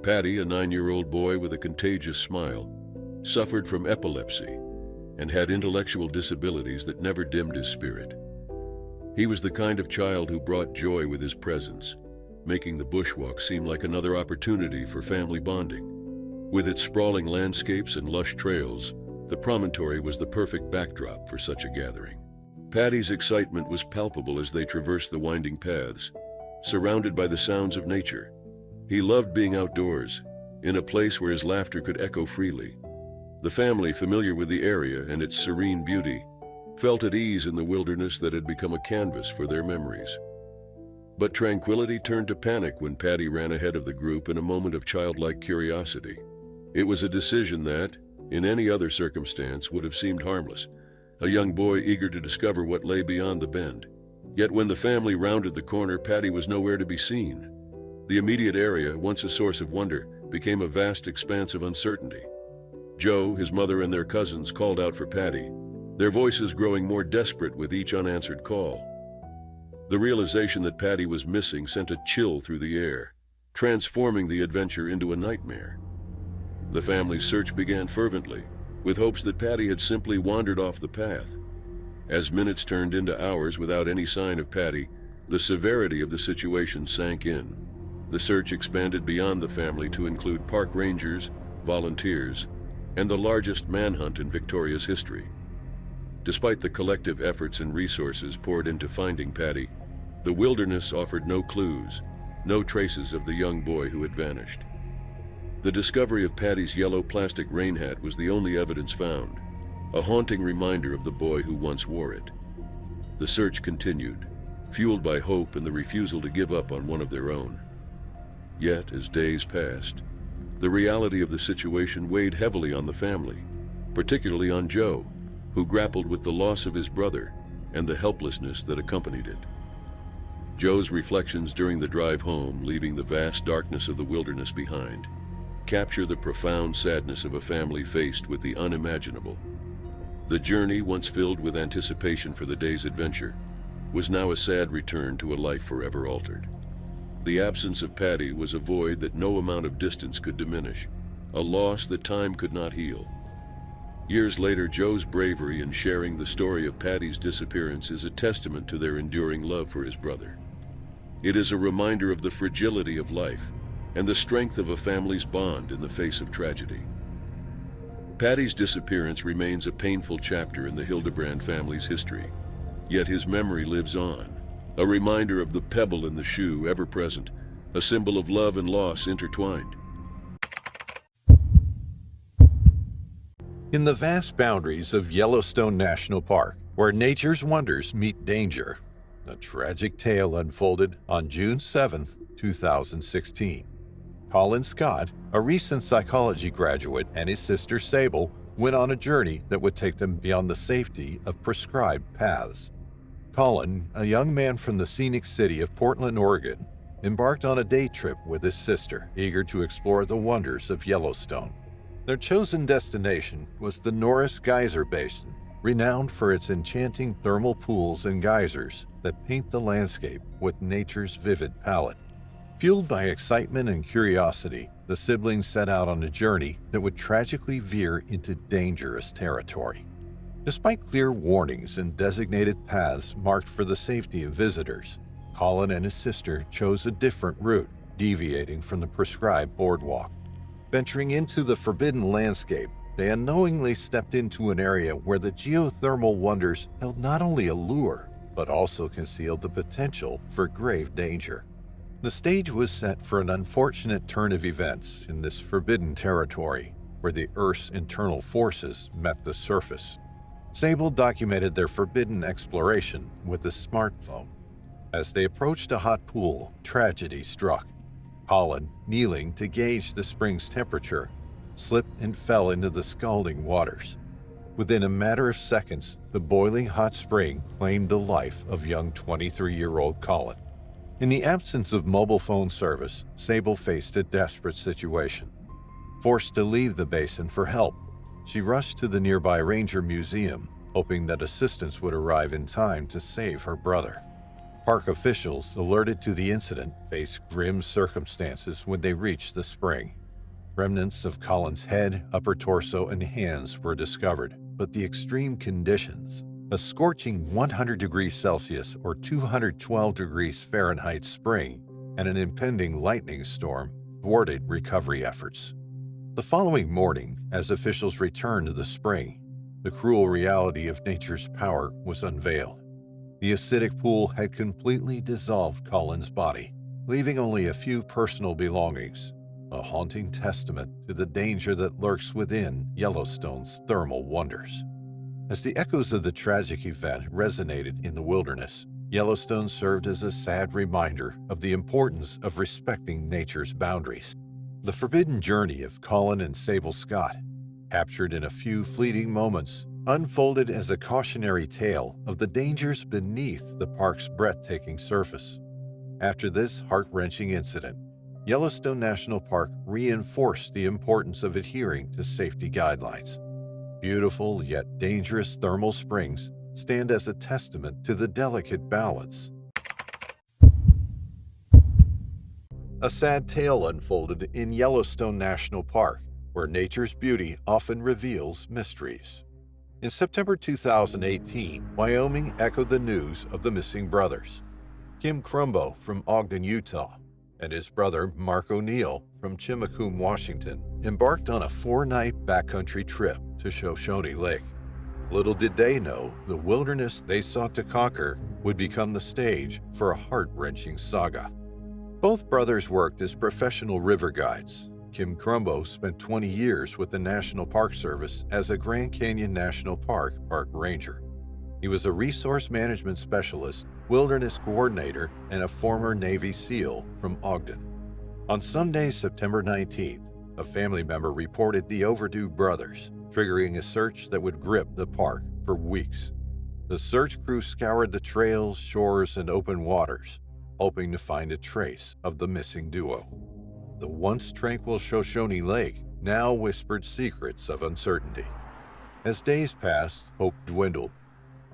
Patty, a 9-year-old boy with a contagious smile, suffered from epilepsy and had intellectual disabilities that never dimmed his spirit. He was the kind of child who brought joy with his presence, making the bushwalk seem like another opportunity for family bonding. With its sprawling landscapes and lush trails, the promontory was the perfect backdrop for such a gathering. Paddy's excitement was palpable as they traversed the winding paths, surrounded by the sounds of nature. He loved being outdoors, in a place where his laughter could echo freely. The family, familiar with the area and its serene beauty, felt at ease in the wilderness that had become a canvas for their memories. But tranquility turned to panic when Paddy ran ahead of the group in a moment of childlike curiosity. It was a decision that, in any other circumstance, would have seemed harmless, a young boy eager to discover what lay beyond the bend. Yet when the family rounded the corner, Paddy was nowhere to be seen. The immediate area, once a source of wonder, became a vast expanse of uncertainty. Joe, his mother, and their cousins called out for Paddy, their voices growing more desperate with each unanswered call. The realization that Paddy was missing sent a chill through the air, transforming the adventure into a nightmare. The family's search began fervently, with hopes that Paddy had simply wandered off the path. As minutes turned into hours without any sign of Paddy, the severity of the situation sank in. The search expanded beyond the family to include park rangers, volunteers, and the largest manhunt in Victoria's history. Despite the collective efforts and resources poured into finding Paddy, the wilderness offered no clues, no traces of the young boy who had vanished. The discovery of Paddy's yellow plastic rain hat was the only evidence found, a haunting reminder of the boy who once wore it. The search continued, fueled by hope and the refusal to give up on one of their own. Yet, as days passed, the reality of the situation weighed heavily on the family, particularly on Joe, who grappled with the loss of his brother and the helplessness that accompanied it. Joe's reflections during the drive home, leaving the vast darkness of the wilderness behind, capture the profound sadness of a family faced with the unimaginable. The journey, once filled with anticipation for the day's adventure, was now a sad return to a life forever altered. The absence of Paddy was a void that no amount of distance could diminish, a loss that time could not heal. Years later, Joe's bravery in sharing the story of Paddy's disappearance is a testament to their enduring love for his brother. It is a reminder of the fragility of life and the strength of a family's bond in the face of tragedy. Paddy's disappearance remains a painful chapter in the Hildebrand family's history, yet his memory lives on, a reminder of the pebble in the shoe ever present, a symbol of love and loss intertwined. In the vast boundaries of Yellowstone National Park, where nature's wonders meet danger, a tragic tale unfolded on June 7, 2016. Colin Scott, a recent psychology graduate, and his sister Sable went on a journey that would take them beyond the safety of prescribed paths. Colin, a young man from the scenic city of Portland, Oregon, embarked on a day trip with his sister, eager to explore the wonders of Yellowstone. Their chosen destination was the Norris Geyser Basin, renowned for its enchanting thermal pools and geysers that paint the landscape with nature's vivid palette. Fueled by excitement and curiosity, the siblings set out on a journey that would tragically veer into dangerous territory. Despite clear warnings and designated paths marked for the safety of visitors, Colin and his sister chose a different route, deviating from the prescribed boardwalk. Venturing into the forbidden landscape, they unknowingly stepped into an area where the geothermal wonders held not only a lure, but also concealed the potential for grave danger. The stage was set for an unfortunate turn of events in this forbidden territory, where the Earth's internal forces met the surface. Sable documented their forbidden exploration with a smartphone. As they approached a hot pool, tragedy struck. Colin, kneeling to gauge the spring's temperature, slipped and fell into the scalding waters. Within a matter of seconds, the boiling hot spring claimed the life of young 23-year-old Colin. In the absence of mobile phone service, Sable faced a desperate situation. Forced to leave the basin for help, she rushed to the nearby Ranger Museum, hoping that assistance would arrive in time to save her brother. Park officials, alerted to the incident, faced grim circumstances when they reached the spring. Remnants of Colin's head, upper torso, and hands were discovered, but the extreme conditions, a scorching 100 degrees Celsius or 212 degrees Fahrenheit spring, and an impending lightning storm thwarted recovery efforts. The following morning, as officials returned to the spring, the cruel reality of nature's power was unveiled. The acidic pool had completely dissolved Colin's body, leaving only a few personal belongings, a haunting testament to the danger that lurks within Yellowstone's thermal wonders. As the echoes of the tragic event resonated in the wilderness, Yellowstone served as a sad reminder of the importance of respecting nature's boundaries. The forbidden journey of Colin and Sable Scott, captured in a few fleeting moments, unfolded as a cautionary tale of the dangers beneath the park's breathtaking surface. After this heart-wrenching incident, Yellowstone National Park reinforced the importance of adhering to safety guidelines. Beautiful yet dangerous thermal springs stand as a testament to the delicate balance. A sad tale unfolded in Yellowstone National Park, where nature's beauty often reveals mysteries. In September 2018, Wyoming echoed the news of the missing brothers. Kim Crumbo from Ogden, Utah, and his brother Mark O'Neill from Chimacum, Washington, embarked on a 4-night backcountry trip to Shoshone Lake. Little did they know the wilderness they sought to conquer would become the stage for a heart-wrenching saga. Both brothers worked as professional river guides. Kim Crumbo spent 20 years with the National Park Service as a Grand Canyon National Park park ranger. He was a resource management specialist, wilderness coordinator, and a former Navy SEAL from Ogden. On Sunday, September 19th, a family member reported the overdue brothers, triggering a search that would grip the park for weeks. The search crew scoured the trails, shores, and open waters, hoping to find a trace of the missing duo. The once tranquil Shoshone Lake now whispered secrets of uncertainty. As days passed, hope dwindled.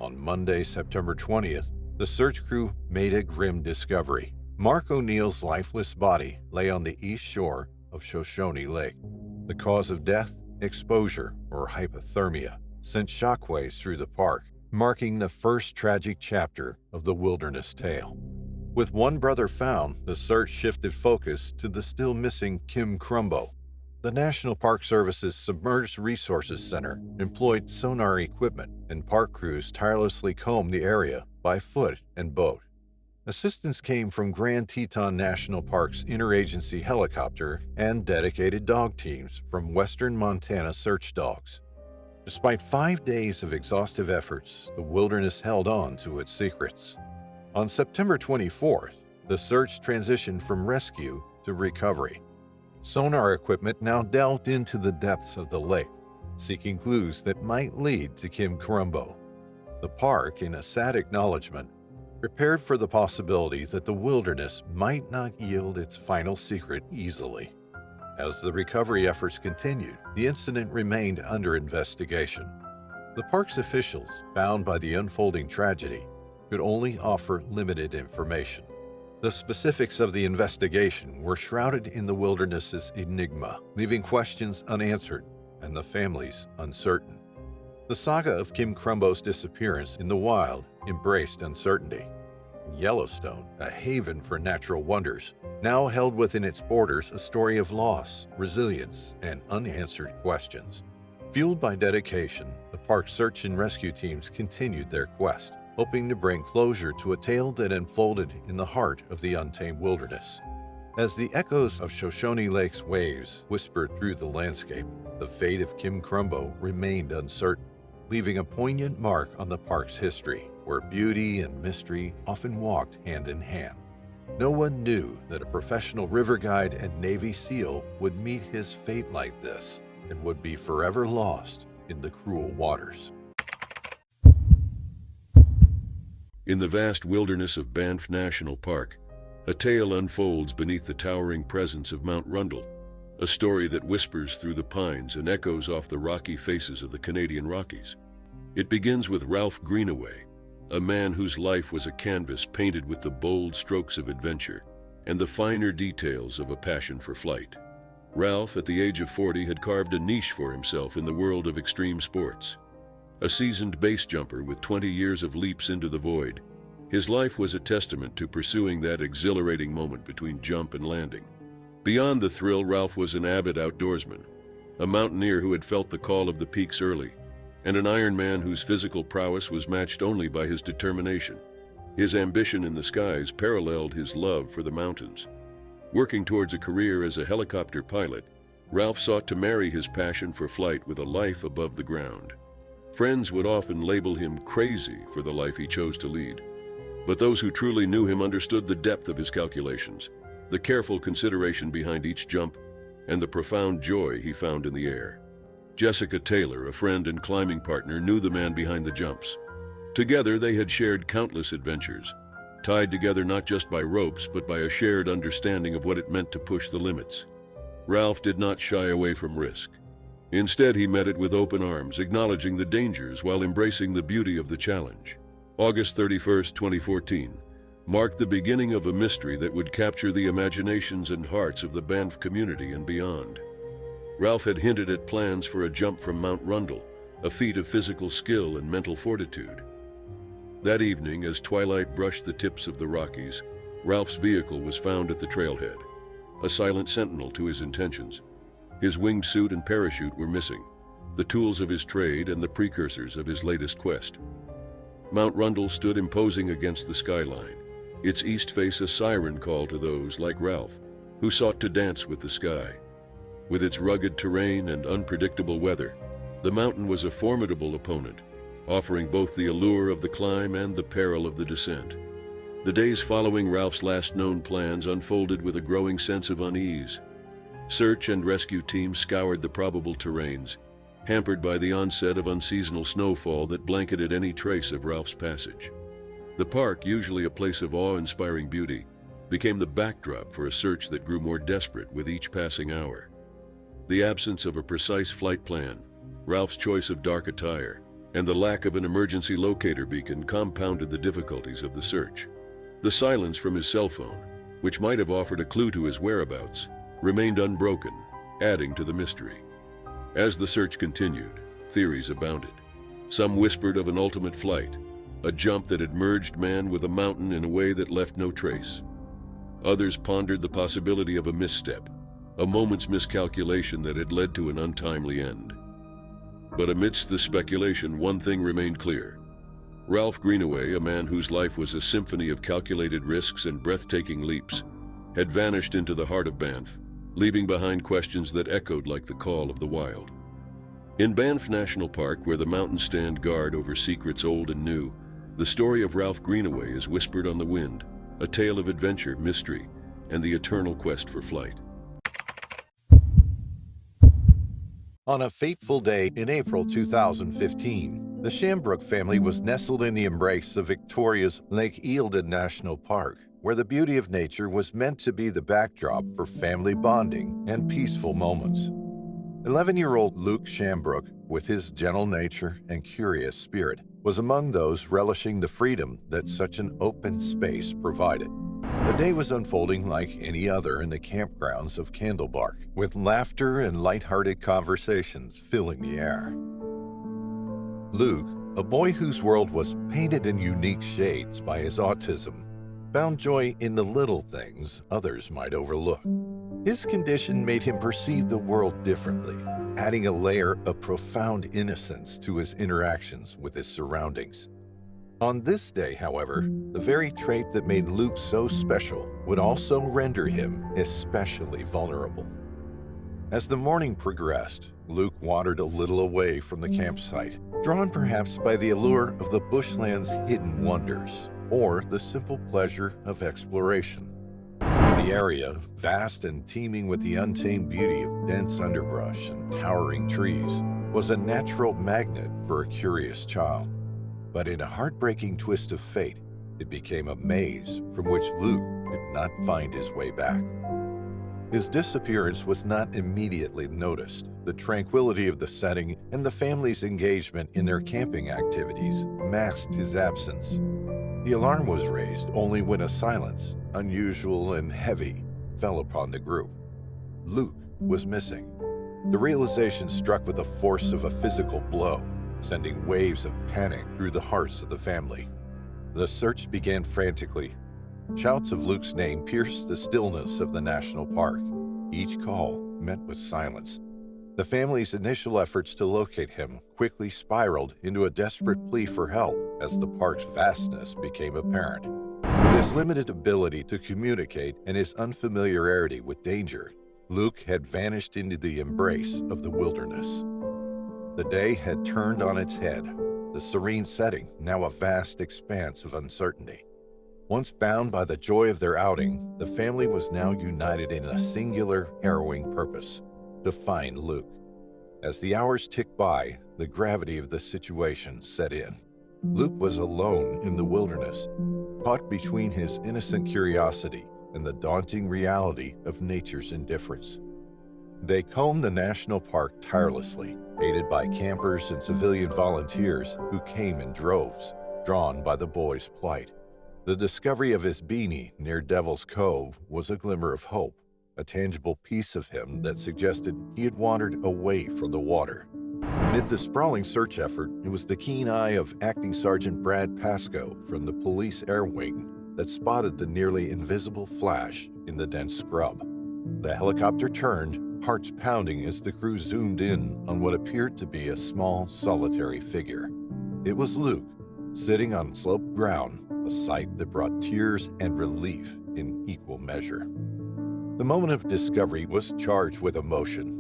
On Monday, September 20th, the search crew made a grim discovery. Mark O'Neill's lifeless body lay on the east shore of Shoshone Lake. The cause of death? Exposure or hypothermia sent shockwaves through the park, marking the first tragic chapter of the wilderness tale. With one brother found, the search shifted focus to the still missing Kim Crumbo. The National Park Service's Submerged Resources Center employed sonar equipment, and park crews tirelessly combed the area by foot and boat. Assistance came from Grand Teton National Park's interagency helicopter and dedicated dog teams from Western Montana search dogs. Despite 5 days of exhaustive efforts, the wilderness held on to its secrets. On September 24th, the search transitioned from rescue to recovery. Sonar equipment now delved into the depths of the lake, seeking clues that might lead to Kim Crumbo. The park, in a sad acknowledgement, prepared for the possibility that the wilderness might not yield its final secret easily. As the recovery efforts continued, the incident remained under investigation. The park's officials, bound by the unfolding tragedy, could only offer limited information. The specifics of the investigation were shrouded in the wilderness's enigma, leaving questions unanswered and the families uncertain. The saga of Kim Crumbo's disappearance in the wild embraced uncertainty. Yellowstone, a haven for natural wonders, now held within its borders a story of loss, resilience, and unanswered questions. Fueled by dedication, the park's search and rescue teams continued their quest, hoping to bring closure to a tale that unfolded in the heart of the untamed wilderness. As the echoes of Shoshone Lake's waves whispered through the landscape, the fate of Kim Crumbo remained uncertain, leaving a poignant mark on the park's history, where beauty and mystery often walked hand in hand. No one knew that a professional river guide and Navy SEAL would meet his fate like this and would be forever lost in the cruel waters. In the vast wilderness of Banff National Park, a tale unfolds beneath the towering presence of Mount Rundle, a story that whispers through the pines and echoes off the rocky faces of the Canadian Rockies. It begins with Ralph Greenaway, a man whose life was a canvas painted with the bold strokes of adventure and the finer details of a passion for flight. Ralph, at the age of 40, had carved a niche for himself in the world of extreme sports. A seasoned base jumper with 20 years of leaps into the void, His life was a testament to pursuing that exhilarating moment between jump and landing. Beyond the thrill, Ralph was an avid outdoorsman, a mountaineer who had felt the call of the peaks early, and an Ironman whose physical prowess was matched only by his determination. His ambition in the skies paralleled his love for the mountains. Working towards a career as a helicopter pilot, Ralph sought to marry his passion for flight with a life above the ground. Friends would often label him crazy for the life he chose to lead, but those who truly knew him understood the depth of his calculations, the careful consideration behind each jump, and the profound joy he found in the air. Jessica Taylor, a friend and climbing partner, knew the man behind the jumps. Together, they had shared countless adventures, tied together not just by ropes, but by a shared understanding of what it meant to push the limits. Ralph did not shy away from risk. Instead, he met it with open arms, acknowledging the dangers while embracing the beauty of the challenge. August 31st, 2014, marked the beginning of a mystery that would capture the imaginations and hearts of the Banff community and beyond. Ralph had hinted at plans for a jump from Mount Rundle, a feat of physical skill and mental fortitude. That evening, as twilight brushed the tips of the Rockies, Ralph's vehicle was found at the trailhead, a silent sentinel to his intentions. His winged suit and parachute were missing, the tools of his trade and the precursors of his latest quest. Mount Rundle stood imposing against the skyline, its east face a siren call to those, like Ralph, who sought to dance with the sky. With its rugged terrain and unpredictable weather, the mountain was a formidable opponent, offering both the allure of the climb and the peril of the descent. The days following Ralph's last known plans unfolded with a growing sense of unease. Search and rescue teams scoured the probable terrains, hampered by the onset of unseasonal snowfall that blanketed any trace of Ralph's passage. The park, usually a place of awe-inspiring beauty, became the backdrop for a search that grew more desperate with each passing hour. The absence of a precise flight plan, Ralph's choice of dark attire, and the lack of an emergency locator beacon compounded the difficulties of the search. The silence from his cell phone, which might have offered a clue to his whereabouts, remained unbroken, adding to the mystery. As the search continued, theories abounded. Some whispered of an ultimate flight, a jump that had merged man with a mountain in a way that left no trace. Others pondered the possibility of a misstep, a moment's miscalculation that had led to an untimely end. But amidst the speculation, one thing remained clear. Ralph Greenaway, a man whose life was a symphony of calculated risks and breathtaking leaps, had vanished into the heart of Banff, leaving behind questions that echoed like the call of the wild. In Banff National Park, where the mountains stand guard over secrets old and new, the story of Ralph Greenaway is whispered on the wind, a tale of adventure, mystery, and the eternal quest for flight. On a fateful day in April 2015, the Shanbrook family was nestled in the embrace of Victoria's Lake Eildon National Park, where the beauty of nature was meant to be the backdrop for family bonding and peaceful moments. 11-year-old Luke Shanbrook, with his gentle nature and curious spirit, was among those relishing the freedom that such an open space provided. The day was unfolding like any other in the campgrounds of Candlebark, with laughter and lighthearted conversations filling the air. Luke, a boy whose world was painted in unique shades by his autism, found joy in the little things others might overlook. His condition made him perceive the world differently, adding a layer of profound innocence to his interactions with his surroundings. On this day, however, the very trait that made Luke so special would also render him especially vulnerable. As the morning progressed, Luke wandered a little away from the campsite, drawn perhaps by the allure of the bushland's hidden wonders, or the simple pleasure of exploration. The area, vast and teeming with the untamed beauty of dense underbrush and towering trees, was a natural magnet for a curious child. But in a heartbreaking twist of fate, it became a maze from which Luke could not find his way back. His disappearance was not immediately noticed. The tranquility of the setting and the family's engagement in their camping activities masked his absence. The alarm was raised only when a silence, unusual and heavy, fell upon the group. Luke was missing. The realization struck with the force of a physical blow, sending waves of panic through the hearts of the family. The search began frantically. Shouts of Luke's name pierced the stillness of the national park. Each call met with silence. The family's initial efforts to locate him quickly spiraled into a desperate plea for help as the park's vastness became apparent. With his limited ability to communicate and his unfamiliarity with danger, Luke had vanished into the embrace of the wilderness. The day had turned on its head, the serene setting now a vast expanse of uncertainty. Once bound by the joy of their outing, the family was now united in a singular, harrowing purpose: to find Luke. As the hours ticked by, the gravity of the situation set in. Luke was alone in the wilderness, caught between his innocent curiosity and the daunting reality of nature's indifference. They combed the national park tirelessly, aided by campers and civilian volunteers who came in droves, drawn by the boy's plight. The discovery of his beanie near Devil's Cove was a glimmer of hope, a tangible piece of him that suggested he had wandered away from the water. Amid the sprawling search effort, it was the keen eye of Acting Sergeant Brad Pascoe from the police air wing that spotted the nearly invisible flash in the dense scrub. The helicopter turned, hearts pounding as the crew zoomed in on what appeared to be a small, solitary figure. It was Luke, sitting on sloped ground, a sight that brought tears and relief in equal measure. The moment of discovery was charged with emotion.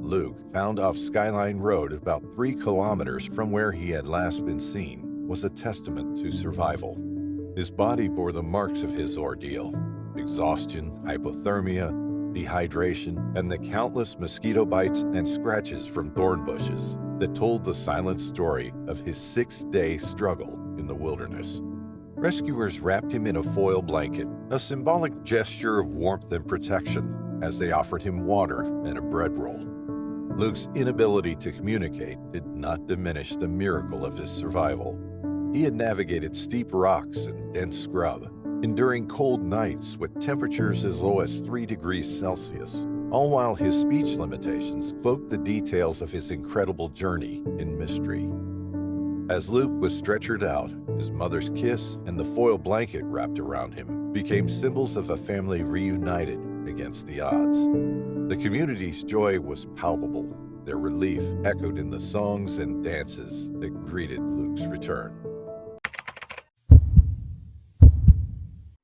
Luke, found off Skyline Road about 3 kilometers from where he had last been seen, was a testament to survival. His body bore the marks of his ordeal: exhaustion, hypothermia, dehydration, and the countless mosquito bites and scratches from thorn bushes that told the silent story of his 6-day struggle in the wilderness. Rescuers wrapped him in a foil blanket, a symbolic gesture of warmth and protection, as they offered him water and a bread roll. Luke's inability to communicate did not diminish the miracle of his survival. He had navigated steep rocks and dense scrub, enduring cold nights with temperatures as low as 3 degrees Celsius, all while his speech limitations cloaked the details of his incredible journey in mystery. As Luke was stretchered out, his mother's kiss and the foil blanket wrapped around him became symbols of a family reunited against the odds. The community's joy was palpable. Their relief echoed in the songs and dances that greeted Luke's return.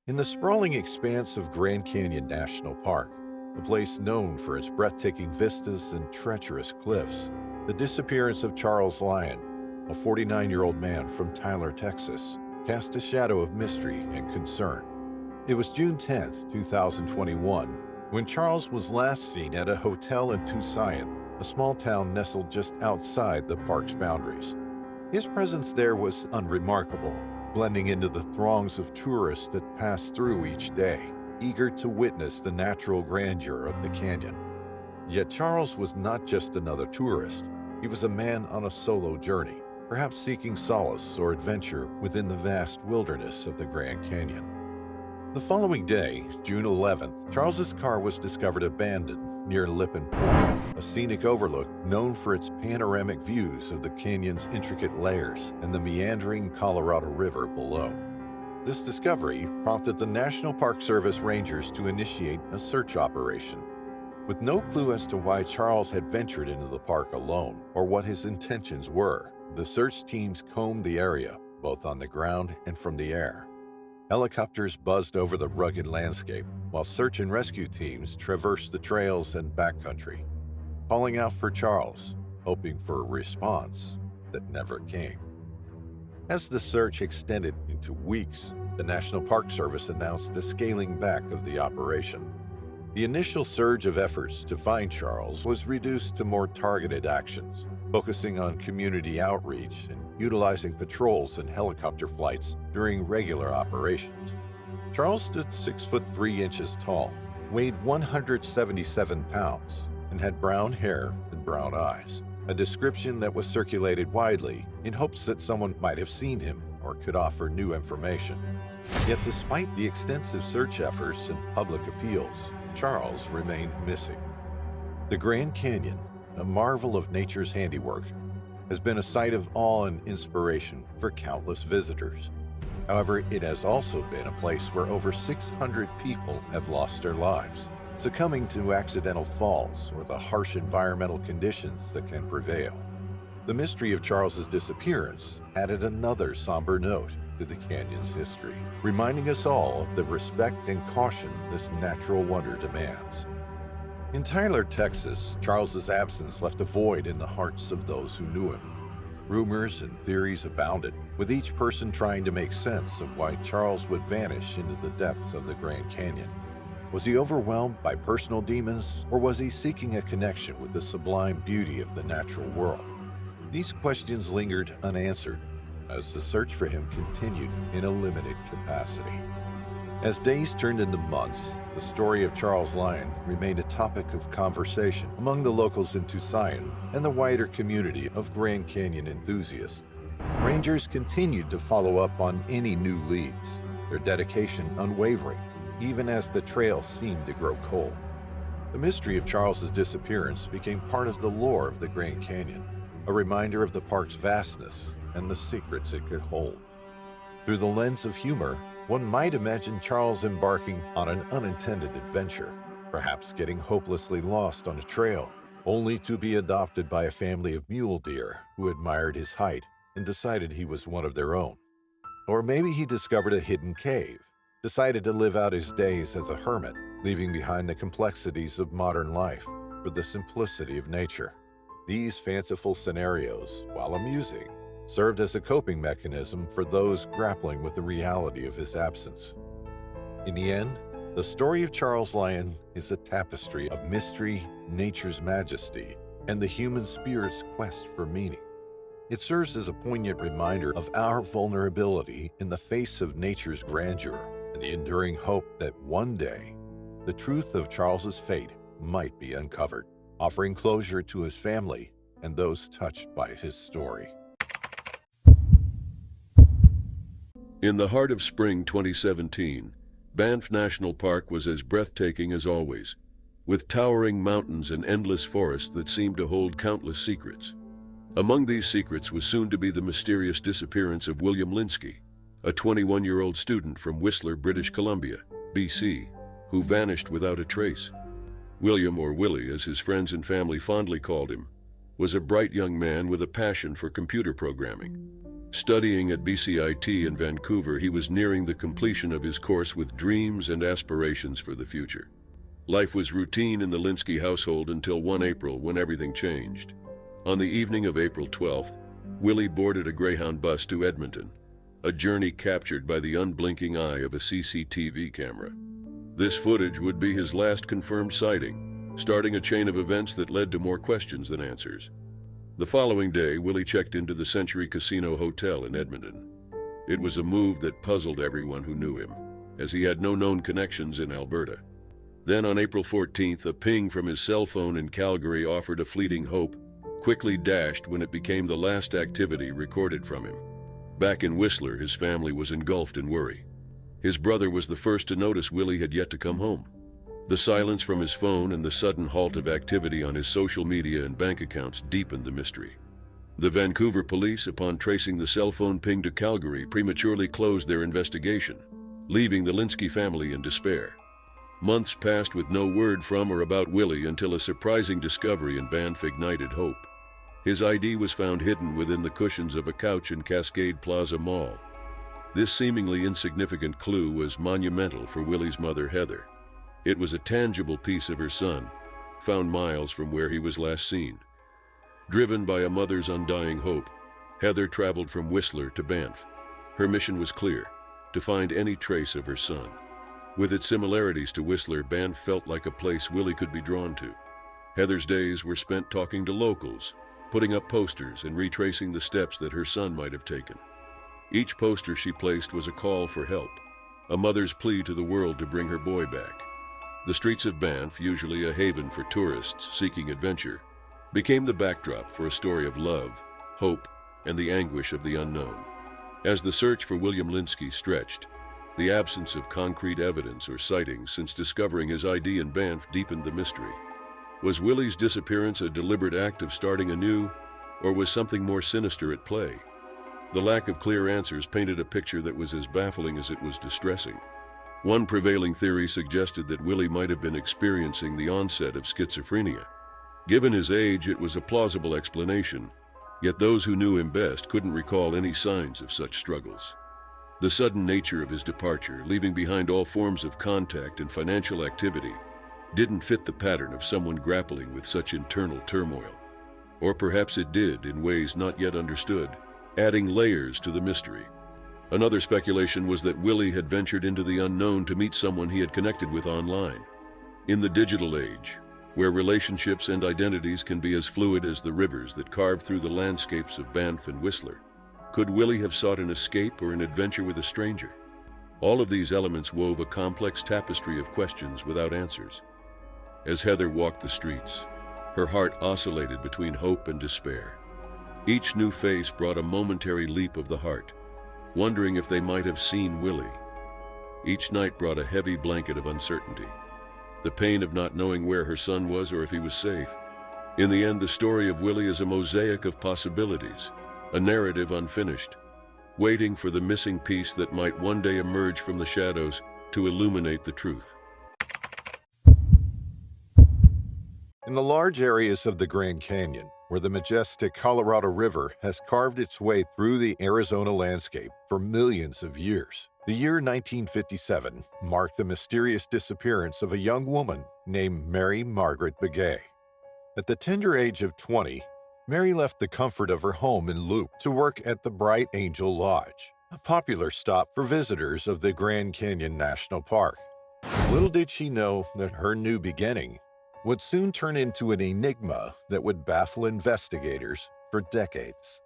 In the sprawling expanse of Grand Canyon National Park, a place known for its breathtaking vistas and treacherous cliffs, the disappearance of Charles Lyon, a 49-year-old man from Tyler, Texas, cast a shadow of mystery and concern. It was June 10, 2021, when Charles was last seen at a hotel in Tucson, a small town nestled just outside the park's boundaries. His presence there was unremarkable, blending into the throngs of tourists that passed through each day, eager to witness the natural grandeur of the canyon. Yet Charles was not just another tourist. He was a man on a solo journey, perhaps seeking solace or adventure within the vast wilderness of the Grand Canyon. The following day, June 11th, Charles's car was discovered abandoned near Lippin Point, a scenic overlook known for its panoramic views of the canyon's intricate layers and the meandering Colorado River below. This discovery prompted the National Park Service Rangers to initiate a search operation. With no clue as to why Charles had ventured into the park alone or what his intentions were, the search teams combed the area, both on the ground and from the air. Helicopters buzzed over the rugged landscape, while search and rescue teams traversed the trails and backcountry, calling out for Charles, hoping for a response that never came. As the search extended into weeks, the National Park Service announced a scaling back of the operation. The initial surge of efforts to find Charles was reduced to more targeted actions, focusing on community outreach and utilizing patrols and helicopter flights during regular operations. Charles stood 6'3" tall, weighed 177 pounds, and had brown hair and brown eyes, a description that was circulated widely in hopes that someone might have seen him or could offer new information. Yet despite the extensive search efforts and public appeals, Charles remained missing. The Grand Canyon, a marvel of nature's handiwork, has been a site of awe and inspiration for countless visitors. However, it has also been a place where over 600 people have lost their lives, succumbing to accidental falls or the harsh environmental conditions that can prevail. The mystery of Charles's disappearance added another somber note to the canyon's history, reminding us all of the respect and caution this natural wonder demands. In Tyler, Texas, Charles's absence left a void in the hearts of those who knew him. Rumors and theories abounded, with each person trying to make sense of why Charles would vanish into the depths of the Grand Canyon. Was he overwhelmed by personal demons, or was he seeking a connection with the sublime beauty of the natural world? These questions lingered unanswered as the search for him continued in a limited capacity. As days turned into months, the story of Charles Lyon remained a topic of conversation among the locals in Tucson and the wider community of Grand Canyon enthusiasts. Rangers continued to follow up on any new leads, their dedication unwavering, even as the trail seemed to grow cold. The mystery of Charles's disappearance became part of the lore of the Grand Canyon, a reminder of the park's vastness and the secrets it could hold. Through the lens of humor, one might imagine Charles embarking on an unintended adventure, perhaps getting hopelessly lost on a trail, only to be adopted by a family of mule deer who admired his height and decided he was one of their own. Or maybe he discovered a hidden cave, decided to live out his days as a hermit, leaving behind the complexities of modern life for the simplicity of nature. These fanciful scenarios, while amusing, served as a coping mechanism for those grappling with the reality of his absence. In the end, the story of Charles Lyon is a tapestry of mystery, nature's majesty, and the human spirit's quest for meaning. It serves as a poignant reminder of our vulnerability in the face of nature's grandeur and the enduring hope that one day, the truth of Charles's fate might be uncovered, offering closure to his family and those touched by his story. In the heart of spring 2017, Banff National Park was as breathtaking as always, with towering mountains and endless forests that seemed to hold countless secrets. Among these secrets was soon to be the mysterious disappearance of William Linsky, a 21-year-old student from Whistler, British Columbia, BC, who vanished without a trace. William, or Willie as his friends and family fondly called him, was a bright young man with a passion for computer programming. Studying at BCIT in Vancouver, he was nearing the completion of his course with dreams and aspirations for the future. Life was routine in the Linsky household until one April when everything changed. On the evening of April 12th, Willie boarded a Greyhound bus to Edmonton, a journey captured by the unblinking eye of a CCTV camera. This footage would be his last confirmed sighting, starting a chain of events that led to more questions than answers. The following day, Willie checked into the Century Casino Hotel in Edmonton. It was a move that puzzled everyone who knew him, as he had no known connections in Alberta. Then on April 14th, a ping from his cell phone in Calgary offered a fleeting hope, quickly dashed when it became the last activity recorded from him. Back in Whistler, his family was engulfed in worry. His brother was the first to notice Willie had yet to come home. The silence from his phone and the sudden halt of activity on his social media and bank accounts deepened the mystery. The Vancouver police, upon tracing the cell phone ping to Calgary, prematurely closed their investigation, leaving the Linsky family in despair. Months passed with no word from or about Willie until a surprising discovery in Banff ignited hope. His ID was found hidden within the cushions of a couch in Cascade Plaza Mall. This seemingly insignificant clue was monumental for Willie's mother, Heather. It was a tangible piece of her son, found miles from where he was last seen. Driven by a mother's undying hope, Heather traveled from Whistler to Banff. Her mission was clear: to find any trace of her son. With its similarities to Whistler, Banff felt like a place Willie could be drawn to. Heather's days were spent talking to locals, putting up posters and retracing the steps that her son might have taken. Each poster she placed was a call for help, a mother's plea to the world to bring her boy back. The streets of Banff, usually a haven for tourists seeking adventure, became the backdrop for a story of love, hope, and the anguish of the unknown. As the search for William Linsky stretched, the absence of concrete evidence or sightings since discovering his ID in Banff deepened the mystery. Was Willie's disappearance a deliberate act of starting anew, or was something more sinister at play? The lack of clear answers painted a picture that was as baffling as it was distressing. One prevailing theory suggested that Willie might have been experiencing the onset of schizophrenia. Given his age, it was a plausible explanation, yet those who knew him best couldn't recall any signs of such struggles. The sudden nature of his departure, leaving behind all forms of contact and financial activity, didn't fit the pattern of someone grappling with such internal turmoil. Or perhaps it did in ways not yet understood, adding layers to the mystery. Another speculation was that Willie had ventured into the unknown to meet someone he had connected with online. In the digital age, where relationships and identities can be as fluid as the rivers that carve through the landscapes of Banff and Whistler, could Willie have sought an escape or an adventure with a stranger? All of these elements wove a complex tapestry of questions without answers. As Heather walked the streets, her heart oscillated between hope and despair. Each new face brought a momentary leap of the heart, wondering if they might have seen Willie. Each night brought a heavy blanket of uncertainty, the pain of not knowing where her son was or if he was safe. In the end, the story of Willie is a mosaic of possibilities, a narrative unfinished, waiting for the missing piece that might one day emerge from the shadows to illuminate the truth. In the large areas of the Grand Canyon, where the majestic Colorado River has carved its way through the Arizona landscape for millions of years, the year 1957 marked the mysterious disappearance of a young woman named Mary Margaret Begay. At the tender age of 20, Mary left the comfort of her home in Loop to work at the Bright Angel Lodge, a popular stop for visitors of the Grand Canyon National Park. Little did she know that her new beginning would soon turn into an enigma that would baffle investigators for decades.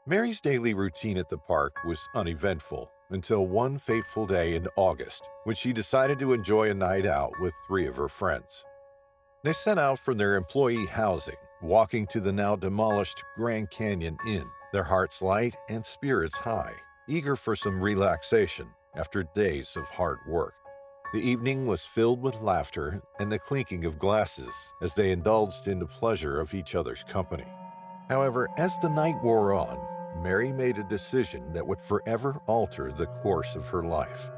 Mary's daily routine at the park was uneventful until one fateful day in August, when she decided to enjoy a night out with 3 of her friends. They set out from their employee housing, walking to the now demolished Grand Canyon Inn, their hearts light and spirits high, eager for some relaxation after days of hard work. The evening was filled with laughter and the clinking of glasses as they indulged in the pleasure of each other's company. However, as the night wore on, Mary made a decision that would forever alter the course of her life.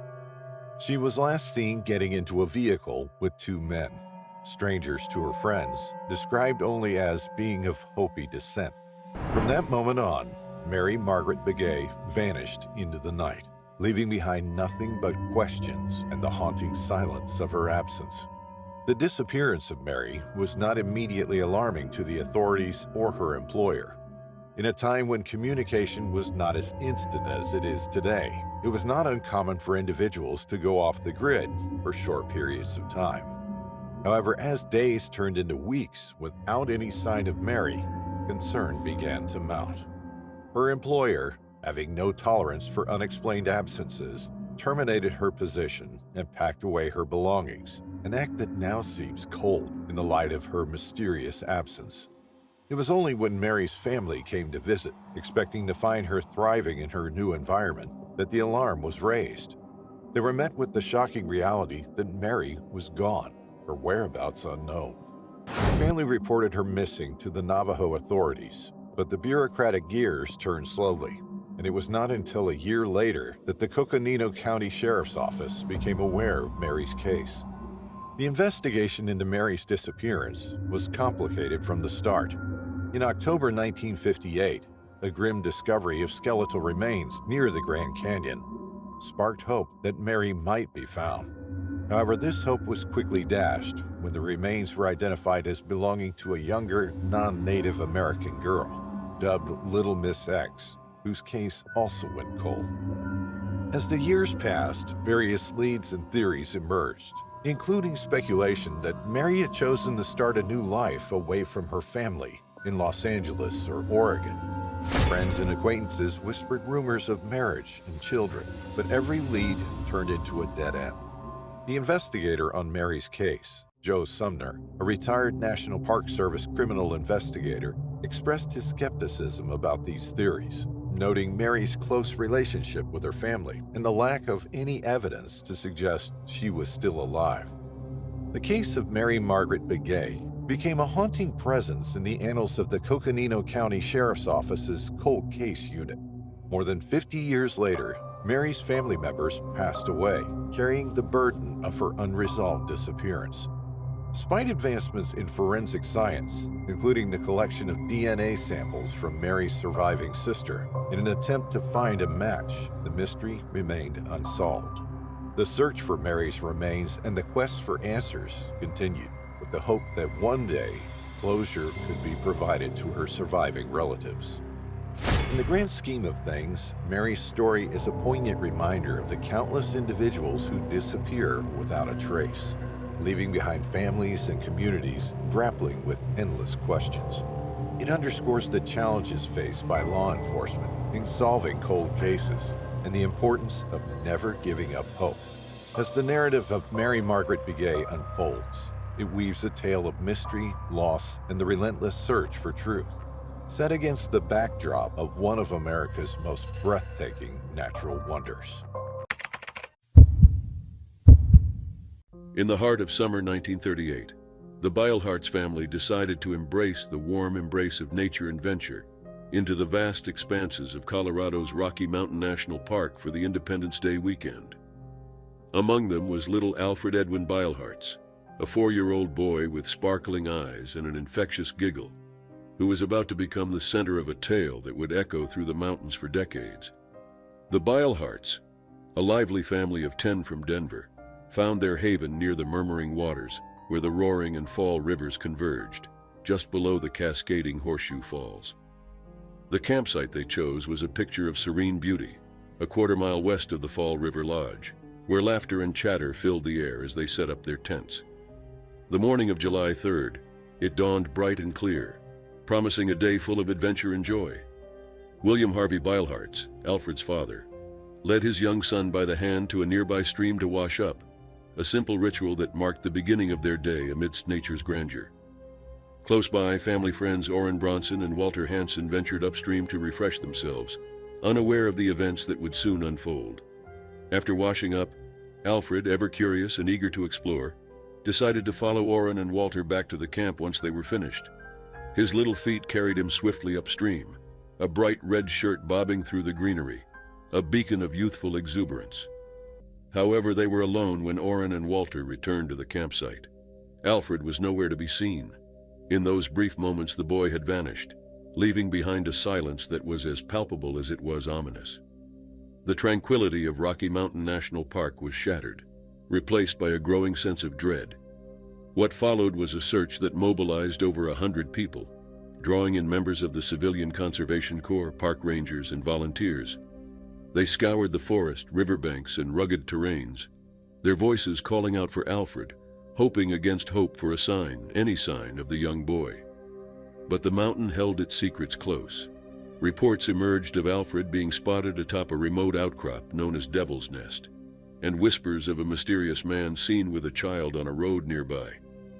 She was last seen getting into a vehicle with 2 men, strangers to her friends, described only as being of Hopi descent. From that moment on, Mary Margaret Begay vanished into the night, leaving behind nothing but questions and the haunting silence of her absence. The disappearance of Mary was not immediately alarming to the authorities or her employer. In a time when communication was not as instant as it is today, it was not uncommon for individuals to go off the grid for short periods of time. However, as days turned into weeks without any sign of Mary, concern began to mount. Her employer, having no tolerance for unexplained absences, terminated her position and packed away her belongings, an act that now seems cold in the light of her mysterious absence. It was only when Mary's family came to visit, expecting to find her thriving in her new environment, that the alarm was raised. They were met with the shocking reality that Mary was gone, her whereabouts unknown. The family reported her missing to the Navajo authorities, but the bureaucratic gears turned slowly, and it was not until a year later that the Coconino County Sheriff's Office became aware of Mary's case. The investigation into Mary's disappearance was complicated from the start. In October 1958, a grim discovery of skeletal remains near the Grand Canyon sparked hope that Mary might be found. However, this hope was quickly dashed when the remains were identified as belonging to a younger, non-Native American girl, dubbed Little Miss X, whose case also went cold. As the years passed, various leads and theories emerged, including speculation that Mary had chosen to start a new life away from her family in Los Angeles or Oregon. Friends and acquaintances whispered rumors of marriage and children, but every lead turned into a dead end. The investigator on Mary's case, Joe Sumner, a retired National Park Service criminal investigator, expressed his skepticism about these theories, noting Mary's close relationship with her family and the lack of any evidence to suggest she was still alive. The case of Mary Margaret Begay became a haunting presence in the annals of the Coconino County Sheriff's Office's Cold Case Unit. More than 50 years later, Mary's family members passed away, carrying the burden of her unresolved disappearance. Despite advancements in forensic science, including the collection of DNA samples from Mary's surviving sister, in an attempt to find a match, the mystery remained unsolved. The search for Mary's remains and the quest for answers continued, with the hope that one day, closure could be provided to her surviving relatives. In the grand scheme of things, Mary's story is a poignant reminder of the countless individuals who disappear without a trace, leaving behind families and communities grappling with endless questions. It underscores the challenges faced by law enforcement in solving cold cases and the importance of never giving up hope. As the narrative of Mary Margaret Begay unfolds, it weaves a tale of mystery, loss, and the relentless search for truth, set against the backdrop of one of America's most breathtaking natural wonders. In the heart of summer 1938, the Beilharz family decided to embrace the warm embrace of nature and venture into the vast expanses of Colorado's Rocky Mountain National Park for the Independence Day weekend. Among them was little Alfred Edwin Beilharz, a 4-year-old boy with sparkling eyes and an infectious giggle, who was about to become the center of a tale that would echo through the mountains for decades. The Beilharz, a lively family of 10 from Denver, found their haven near the murmuring waters where the roaring and Fall rivers converged, just below the cascading Horseshoe Falls. The campsite they chose was a picture of serene beauty, a quarter-mile west of the Fall River Lodge, where laughter and chatter filled the air as they set up their tents. The morning of July 3rd, it dawned bright and clear, promising a day full of adventure and joy. William Harvey Beilharz, Alfred's father, led his young son by the hand to a nearby stream to wash up, a simple ritual that marked the beginning of their day amidst nature's grandeur. Close by, family friends Orrin Bronson and Walter Hansen ventured upstream to refresh themselves, unaware of the events that would soon unfold. After washing up, Alfred, ever curious and eager to explore, decided to follow Orrin and Walter back to the camp once they were finished. His little feet carried him swiftly upstream, a bright red shirt bobbing through the greenery, a beacon of youthful exuberance. However, they were alone when Orrin and Walter returned to the campsite. Alfred was nowhere to be seen. In those brief moments, the boy had vanished, leaving behind a silence that was as palpable as it was ominous. The tranquility of Rocky Mountain National Park was shattered, replaced by a growing sense of dread. What followed was a search that mobilized over 100 people, drawing in members of the Civilian Conservation Corps, park rangers, and volunteers. They scoured the forest, riverbanks, and rugged terrains, their voices calling out for Alfred, hoping against hope for a sign, any sign, of the young boy. But the mountain held its secrets close. Reports emerged of Alfred being spotted atop a remote outcrop known as Devil's Nest, and whispers of a mysterious man seen with a child on a road nearby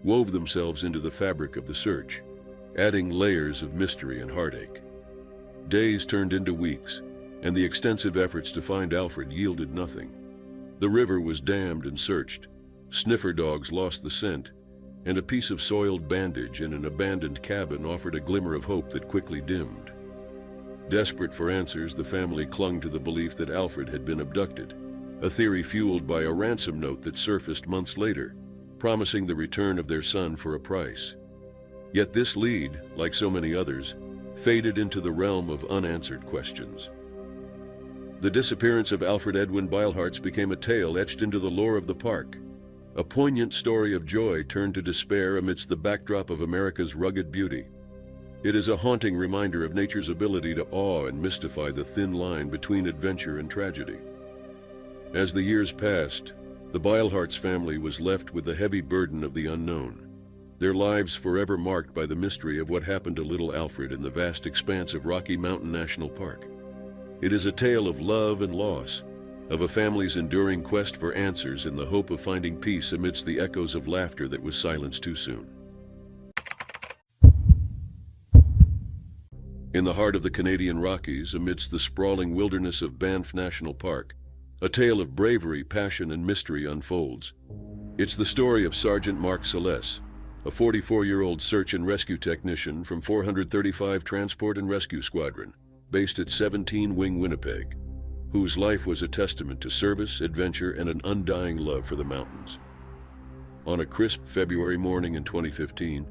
wove themselves into the fabric of the search, adding layers of mystery and heartache. Days turned into weeks, and the extensive efforts to find Alfred yielded nothing. The river was dammed and searched, sniffer dogs lost the scent, and a piece of soiled bandage in an abandoned cabin offered a glimmer of hope that quickly dimmed. Desperate for answers, the family clung to the belief that Alfred had been abducted, a theory fueled by a ransom note that surfaced months later, promising the return of their son for a price. Yet this lead, like so many others, faded into the realm of unanswered questions. The disappearance of Alfred Edwin Beilharz became a tale etched into the lore of the park, a poignant story of joy turned to despair amidst the backdrop of America's rugged beauty. It is a haunting reminder of nature's ability to awe and mystify the thin line between adventure and tragedy. As the years passed, the Beilharz family was left with the heavy burden of the unknown, their lives forever marked by the mystery of what happened to little Alfred in the vast expanse of Rocky Mountain National Park. It is a tale of love and loss, of a family's enduring quest for answers in the hope of finding peace amidst the echoes of laughter that was silenced too soon. In the heart of the Canadian Rockies, amidst the sprawling wilderness of Banff National Park, a tale of bravery, passion, and mystery unfolds. It's the story of Sergeant Mark Celeste, a 44-year-old search and rescue technician from 435 Transport and Rescue Squadron, based at 17 Wing, Winnipeg, whose life was a testament to service, adventure, and an undying love for the mountains. On a crisp February morning in 2015,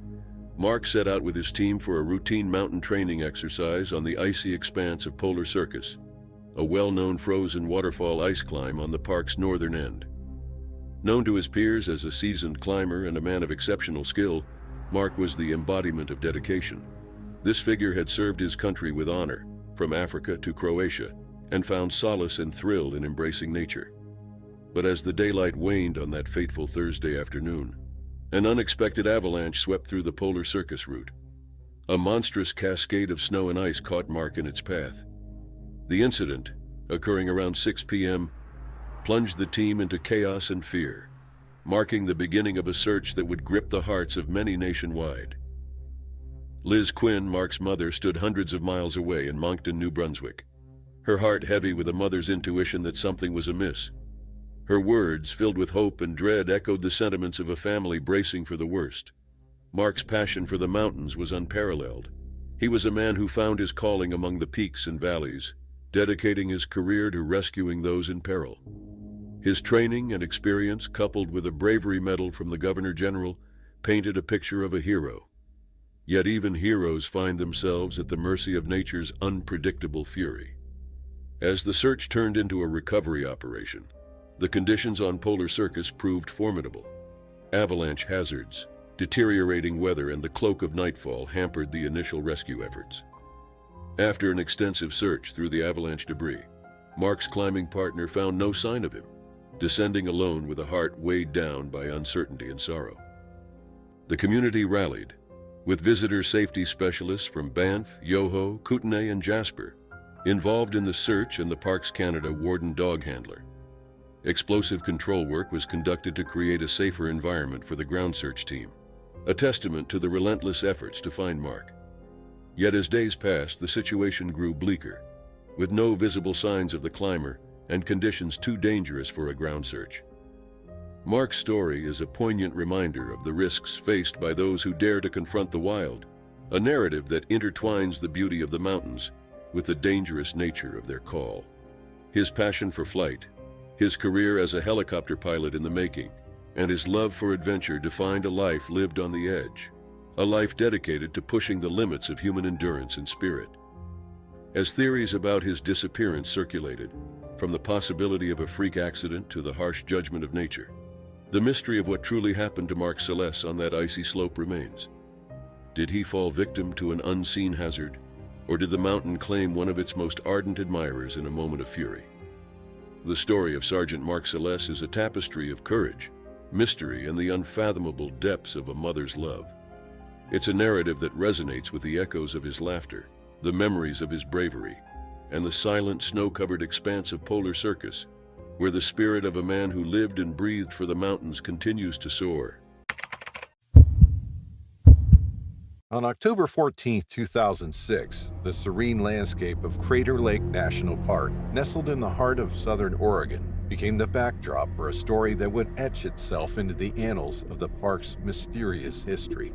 Mark set out with his team for a routine mountain training exercise on the icy expanse of Polar Circus, a well-known frozen waterfall ice climb on the park's northern end. Known to his peers as a seasoned climber and a man of exceptional skill, Mark was the embodiment of dedication. This figure had served his country with honor, from Africa to Croatia, and found solace and thrill in embracing nature. But as the daylight waned on that fateful Thursday afternoon, an unexpected avalanche swept through the Polar Circus route. A monstrous cascade of snow and ice caught Mark in its path. The incident, occurring around 6 p.m., plunged the team into chaos and fear, marking the beginning of a search that would grip the hearts of many nationwide. Liz Quinn, Mark's mother, stood hundreds of miles away in Moncton, New Brunswick, her heart heavy with a mother's intuition that something was amiss. Her words, filled with hope and dread, echoed the sentiments of a family bracing for the worst. Mark's passion for the mountains was unparalleled. He was a man who found his calling among the peaks and valleys, dedicating his career to rescuing those in peril. His training and experience, coupled with a bravery medal from the Governor General, painted a picture of a hero. Yet even heroes find themselves at the mercy of nature's unpredictable fury. As the search turned into a recovery operation, the conditions on Polar Circus proved formidable. Avalanche hazards, deteriorating weather, and the cloak of nightfall hampered the initial rescue efforts. After an extensive search through the avalanche debris, Mark's climbing partner found no sign of him, descending alone with a heart weighed down by uncertainty and sorrow. The community rallied, with visitor safety specialists from Banff, Yoho, Kootenay, and Jasper involved in the search, and the Parks Canada warden dog handler. Explosive control work was conducted to create a safer environment for the ground search team, a testament to the relentless efforts to find Mark. Yet as days passed, the situation grew bleaker, with no visible signs of the climber and conditions too dangerous for a ground search. Mark's story is a poignant reminder of the risks faced by those who dare to confront the wild, a narrative that intertwines the beauty of the mountains with the dangerous nature of their call. His passion for flight, his career as a helicopter pilot in the making, and his love for adventure defined a life lived on the edge, a life dedicated to pushing the limits of human endurance and spirit. As theories about his disappearance circulated, from the possibility of a freak accident to the harsh judgment of nature, the mystery of what truly happened to Mark Celeste on that icy slope remains. Did he fall victim to an unseen hazard, or did the mountain claim one of its most ardent admirers in a moment of fury? The story of Sergeant Mark Celeste is a tapestry of courage, mystery, and the unfathomable depths of a mother's love. It's a narrative that resonates with the echoes of his laughter, the memories of his bravery, and the silent, snow-covered expanse of Polar Circus, where the spirit of a man who lived and breathed for the mountains continues to soar. On October 14, 2006, the serene landscape of Crater Lake National Park, nestled in the heart of southern Oregon, became the backdrop for a story that would etch itself into the annals of the park's mysterious history.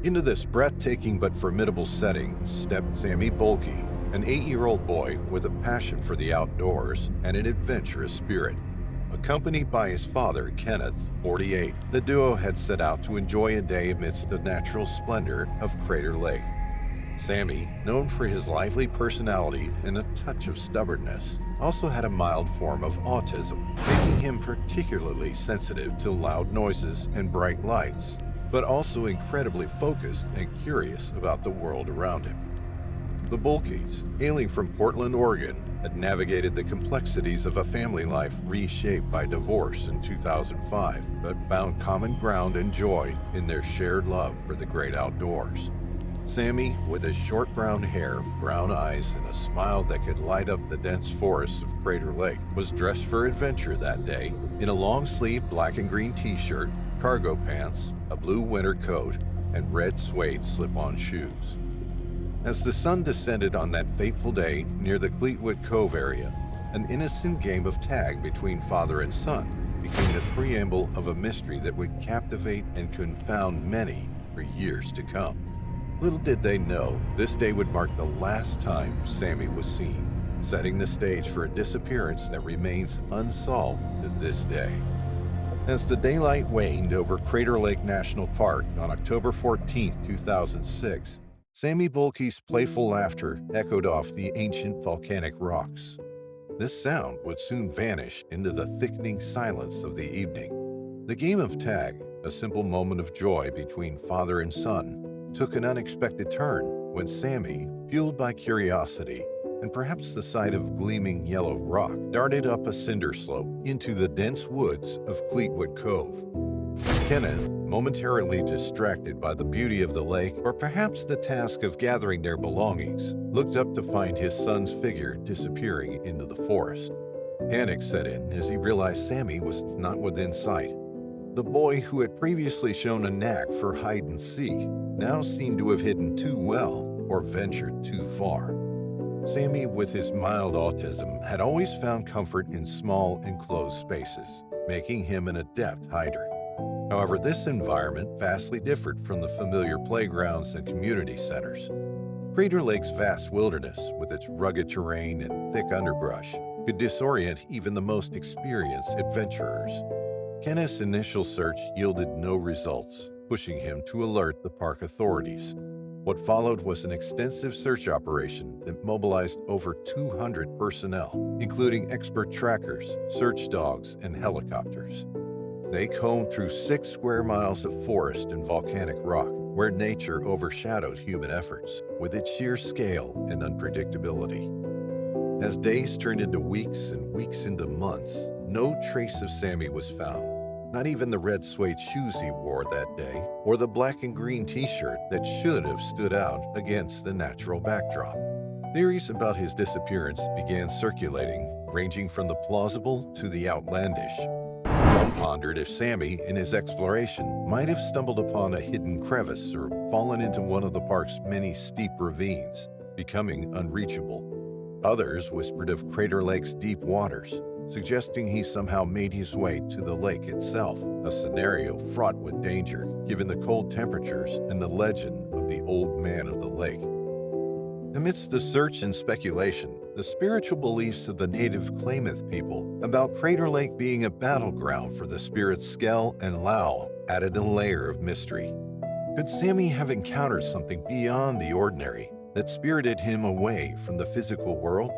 Into this breathtaking but formidable setting stepped Sammy Bulkey, an 8-year-old boy with a passion for the outdoors and an adventurous spirit. Accompanied by his father, Kenneth, 48, the duo had set out to enjoy a day amidst the natural splendor of Crater Lake. Sammy, known for his lively personality and a touch of stubbornness, also had a mild form of autism, making him particularly sensitive to loud noises and bright lights, but also incredibly focused and curious about the world around him. The Bulkeys, hailing from Portland, Oregon, had navigated the complexities of a family life reshaped by divorce in 2005, but found common ground and joy in their shared love for the great outdoors. Sammy, with his short brown hair, brown eyes, and a smile that could light up the dense forests of Crater Lake, was dressed for adventure that day in a long-sleeved black and green t-shirt, cargo pants, a blue winter coat, and red suede slip-on shoes. As the sun descended on that fateful day near the Cleetwood Cove area, an innocent game of tag between father and son became the preamble of a mystery that would captivate and confound many for years to come. Little did they know, this day would mark the last time Sammy was seen, setting the stage for a disappearance that remains unsolved to this day. As the daylight waned over Crater Lake National Park on October 14, 2006, Sammy Bulkey's playful laughter echoed off the ancient volcanic rocks. This sound would soon vanish into the thickening silence of the evening. The game of tag, a simple moment of joy between father and son, took an unexpected turn when Sammy, fueled by curiosity and perhaps the sight of gleaming yellow rock, darted up a cinder slope into the dense woods of Cleetwood Cove. Kenneth, momentarily distracted by the beauty of the lake or perhaps the task of gathering their belongings, looked up to find his son's figure disappearing into the forest. Panic set in as he realized Sammy was not within sight. The boy, who had previously shown a knack for hide and seek, now seemed to have hidden too well or ventured too far. Sammy, with his mild autism, had always found comfort in small, enclosed spaces, making him an adept hider. However, this environment vastly differed from the familiar playgrounds and community centers. Crater Lake's vast wilderness, with its rugged terrain and thick underbrush, could disorient even the most experienced adventurers. Kenneth's initial search yielded no results, pushing him to alert the park authorities. What followed was an extensive search operation that mobilized over 200 personnel, including expert trackers, search dogs, and helicopters. They combed through 6 square miles of forest and volcanic rock, where nature overshadowed human efforts with its sheer scale and unpredictability. As days turned into weeks and weeks into months, no trace of Sammy was found. Not even the red suede shoes he wore that day, or the black and green t-shirt that should have stood out against the natural backdrop. Theories about his disappearance began circulating, ranging from the plausible to the outlandish. Some pondered if Sammy, in his exploration, might have stumbled upon a hidden crevice or fallen into one of the park's many steep ravines, becoming unreachable. Others whispered of Crater Lake's deep waters, suggesting he somehow made his way to the lake itself, a scenario fraught with danger given the cold temperatures and the legend of the Old Man of the Lake. Amidst the search and speculation, the spiritual beliefs of the native Klamath people about Crater Lake being a battleground for the spirits Skell and Lau added a layer of mystery. Could Sammy have encountered something beyond the ordinary that spirited him away from the physical world?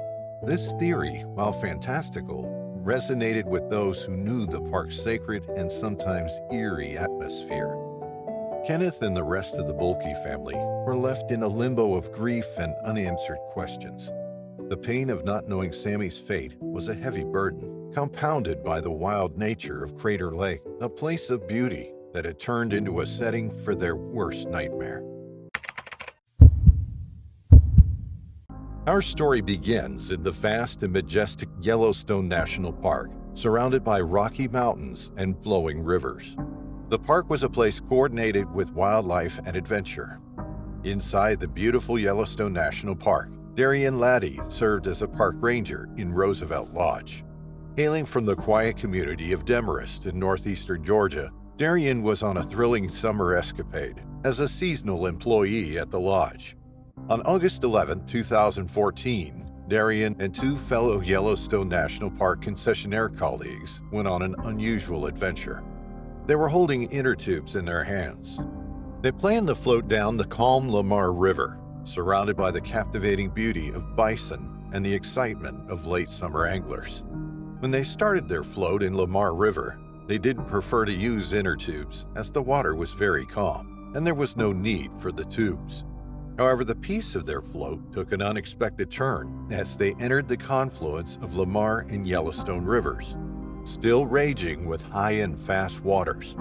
This theory, while fantastical, resonated with those who knew the park's sacred and sometimes eerie atmosphere. Kenneth and the rest of the Bulkey family were left in a limbo of grief and unanswered questions. The pain of not knowing Sammy's fate was a heavy burden, compounded by the wild nature of Crater Lake, a place of beauty that had turned into a setting for their worst nightmare. Our story begins in the vast and majestic Yellowstone National Park, surrounded by rocky mountains and flowing rivers. The park was a place coordinated with wildlife and adventure. Inside the beautiful Yellowstone National Park, Darian Laddie served as a park ranger in Roosevelt Lodge. Hailing from the quiet community of Demarest in northeastern Georgia, Darian was on a thrilling summer escapade as a seasonal employee at the lodge. On August 11, 2014, Darian and 2 fellow Yellowstone National Park concessionaire colleagues went on an unusual adventure. They were holding inner tubes in their hands. They planned to float down the calm Lamar River, surrounded by the captivating beauty of bison and the excitement of late summer anglers. When they started their float in Lamar River, they didn't prefer to use inner tubes as the water was very calm and there was no need for the tubes. However, the pace of their float took an unexpected turn as they entered the confluence of Lamar and Yellowstone rivers, still raging with high and fast waters.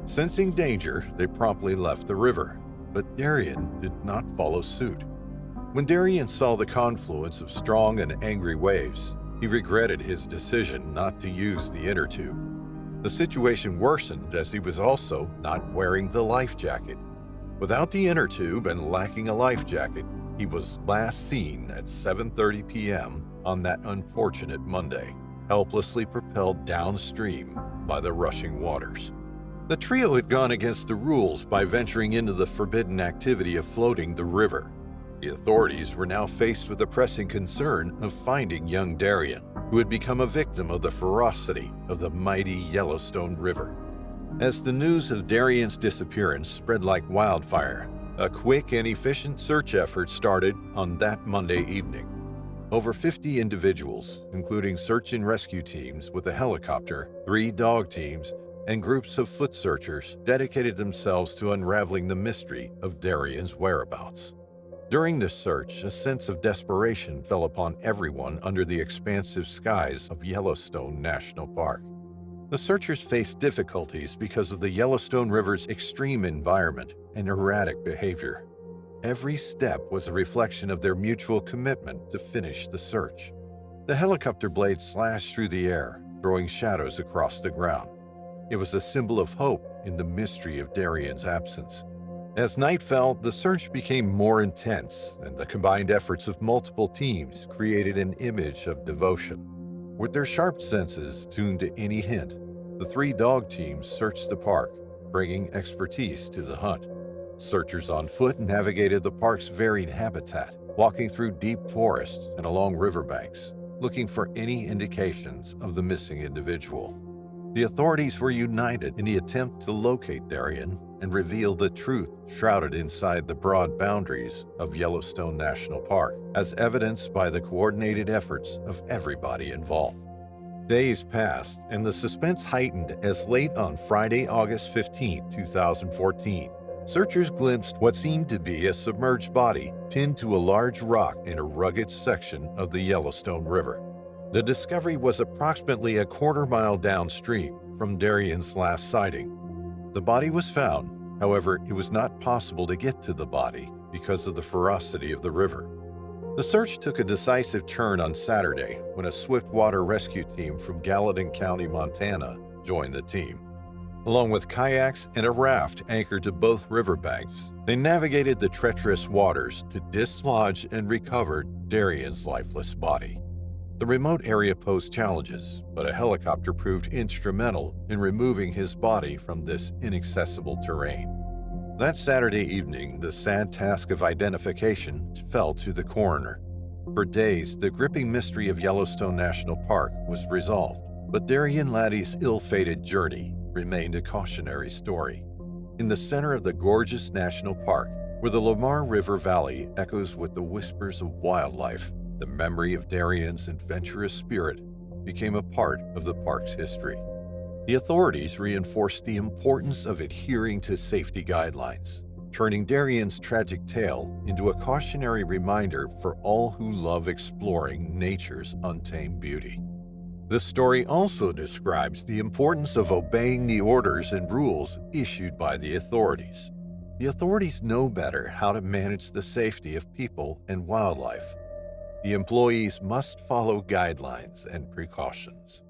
Sensing danger, they promptly left the river, but Darian did not follow suit. When Darian saw the confluence of strong and angry waves, he regretted his decision not to use the inner tube. The situation worsened as he was also not wearing the life jacket. Without the inner tube and lacking a life jacket, he was last seen at 7:30 p.m. on that unfortunate Monday, helplessly propelled downstream by the rushing waters. The trio had gone against the rules by venturing into the forbidden activity of floating the river. The authorities were now faced with the pressing concern of finding young Darien, who had become a victim of the ferocity of the mighty Yellowstone River. As the news of Darien's disappearance spread like wildfire, a quick and efficient search effort started on that Monday evening. Over 50 individuals, including search and rescue teams with a helicopter, 3 dog teams, and groups of foot searchers, dedicated themselves to unraveling the mystery of Darien's whereabouts. During this search, a sense of desperation fell upon everyone under the expansive skies of Yellowstone National Park. The searchers faced difficulties because of the Yellowstone River's extreme environment and erratic behavior. Every step was a reflection of their mutual commitment to finish the search. The helicopter blades slashed through the air, throwing shadows across the ground. It was a symbol of hope in the mystery of Darien's absence. As night fell, the search became more intense, and the combined efforts of multiple teams created an image of devotion. With their sharp senses tuned to any hint, the 3 dog teams searched the park, bringing expertise to the hunt. Searchers on foot navigated the park's varied habitat, walking through deep forests and along riverbanks, looking for any indications of the missing individual. The authorities were united in the attempt to locate Darien and reveal the truth shrouded inside the broad boundaries of Yellowstone National Park, as evidenced by the coordinated efforts of everybody involved. Days passed, and the suspense heightened as late on Friday, August 15, 2014, searchers glimpsed what seemed to be a submerged body pinned to a large rock in a rugged section of the Yellowstone River. The discovery was approximately a quarter-mile downstream from Darien's last sighting. The body was found, however, it was not possible to get to the body because of the ferocity of the river. The search took a decisive turn on Saturday when a swiftwater rescue team from Gallatin County, Montana, joined the team. Along with kayaks and a raft anchored to both riverbanks, they navigated the treacherous waters to dislodge and recover Darien's lifeless body. The remote area posed challenges, but a helicopter proved instrumental in removing his body from this inaccessible terrain. That Saturday evening, the sad task of identification fell to the coroner. For days, the gripping mystery of Yellowstone National Park was resolved, but Darien Laddie's ill-fated journey remained a cautionary story. In the center of the gorgeous national park, where the Lamar River Valley echoes with the whispers of wildlife, the memory of Darien's adventurous spirit became a part of the park's history. The authorities reinforced the importance of adhering to safety guidelines, turning Darien's tragic tale into a cautionary reminder for all who love exploring nature's untamed beauty. The story also describes the importance of obeying the orders and rules issued by the authorities. The authorities know better how to manage the safety of people and wildlife. The employees must follow guidelines and precautions.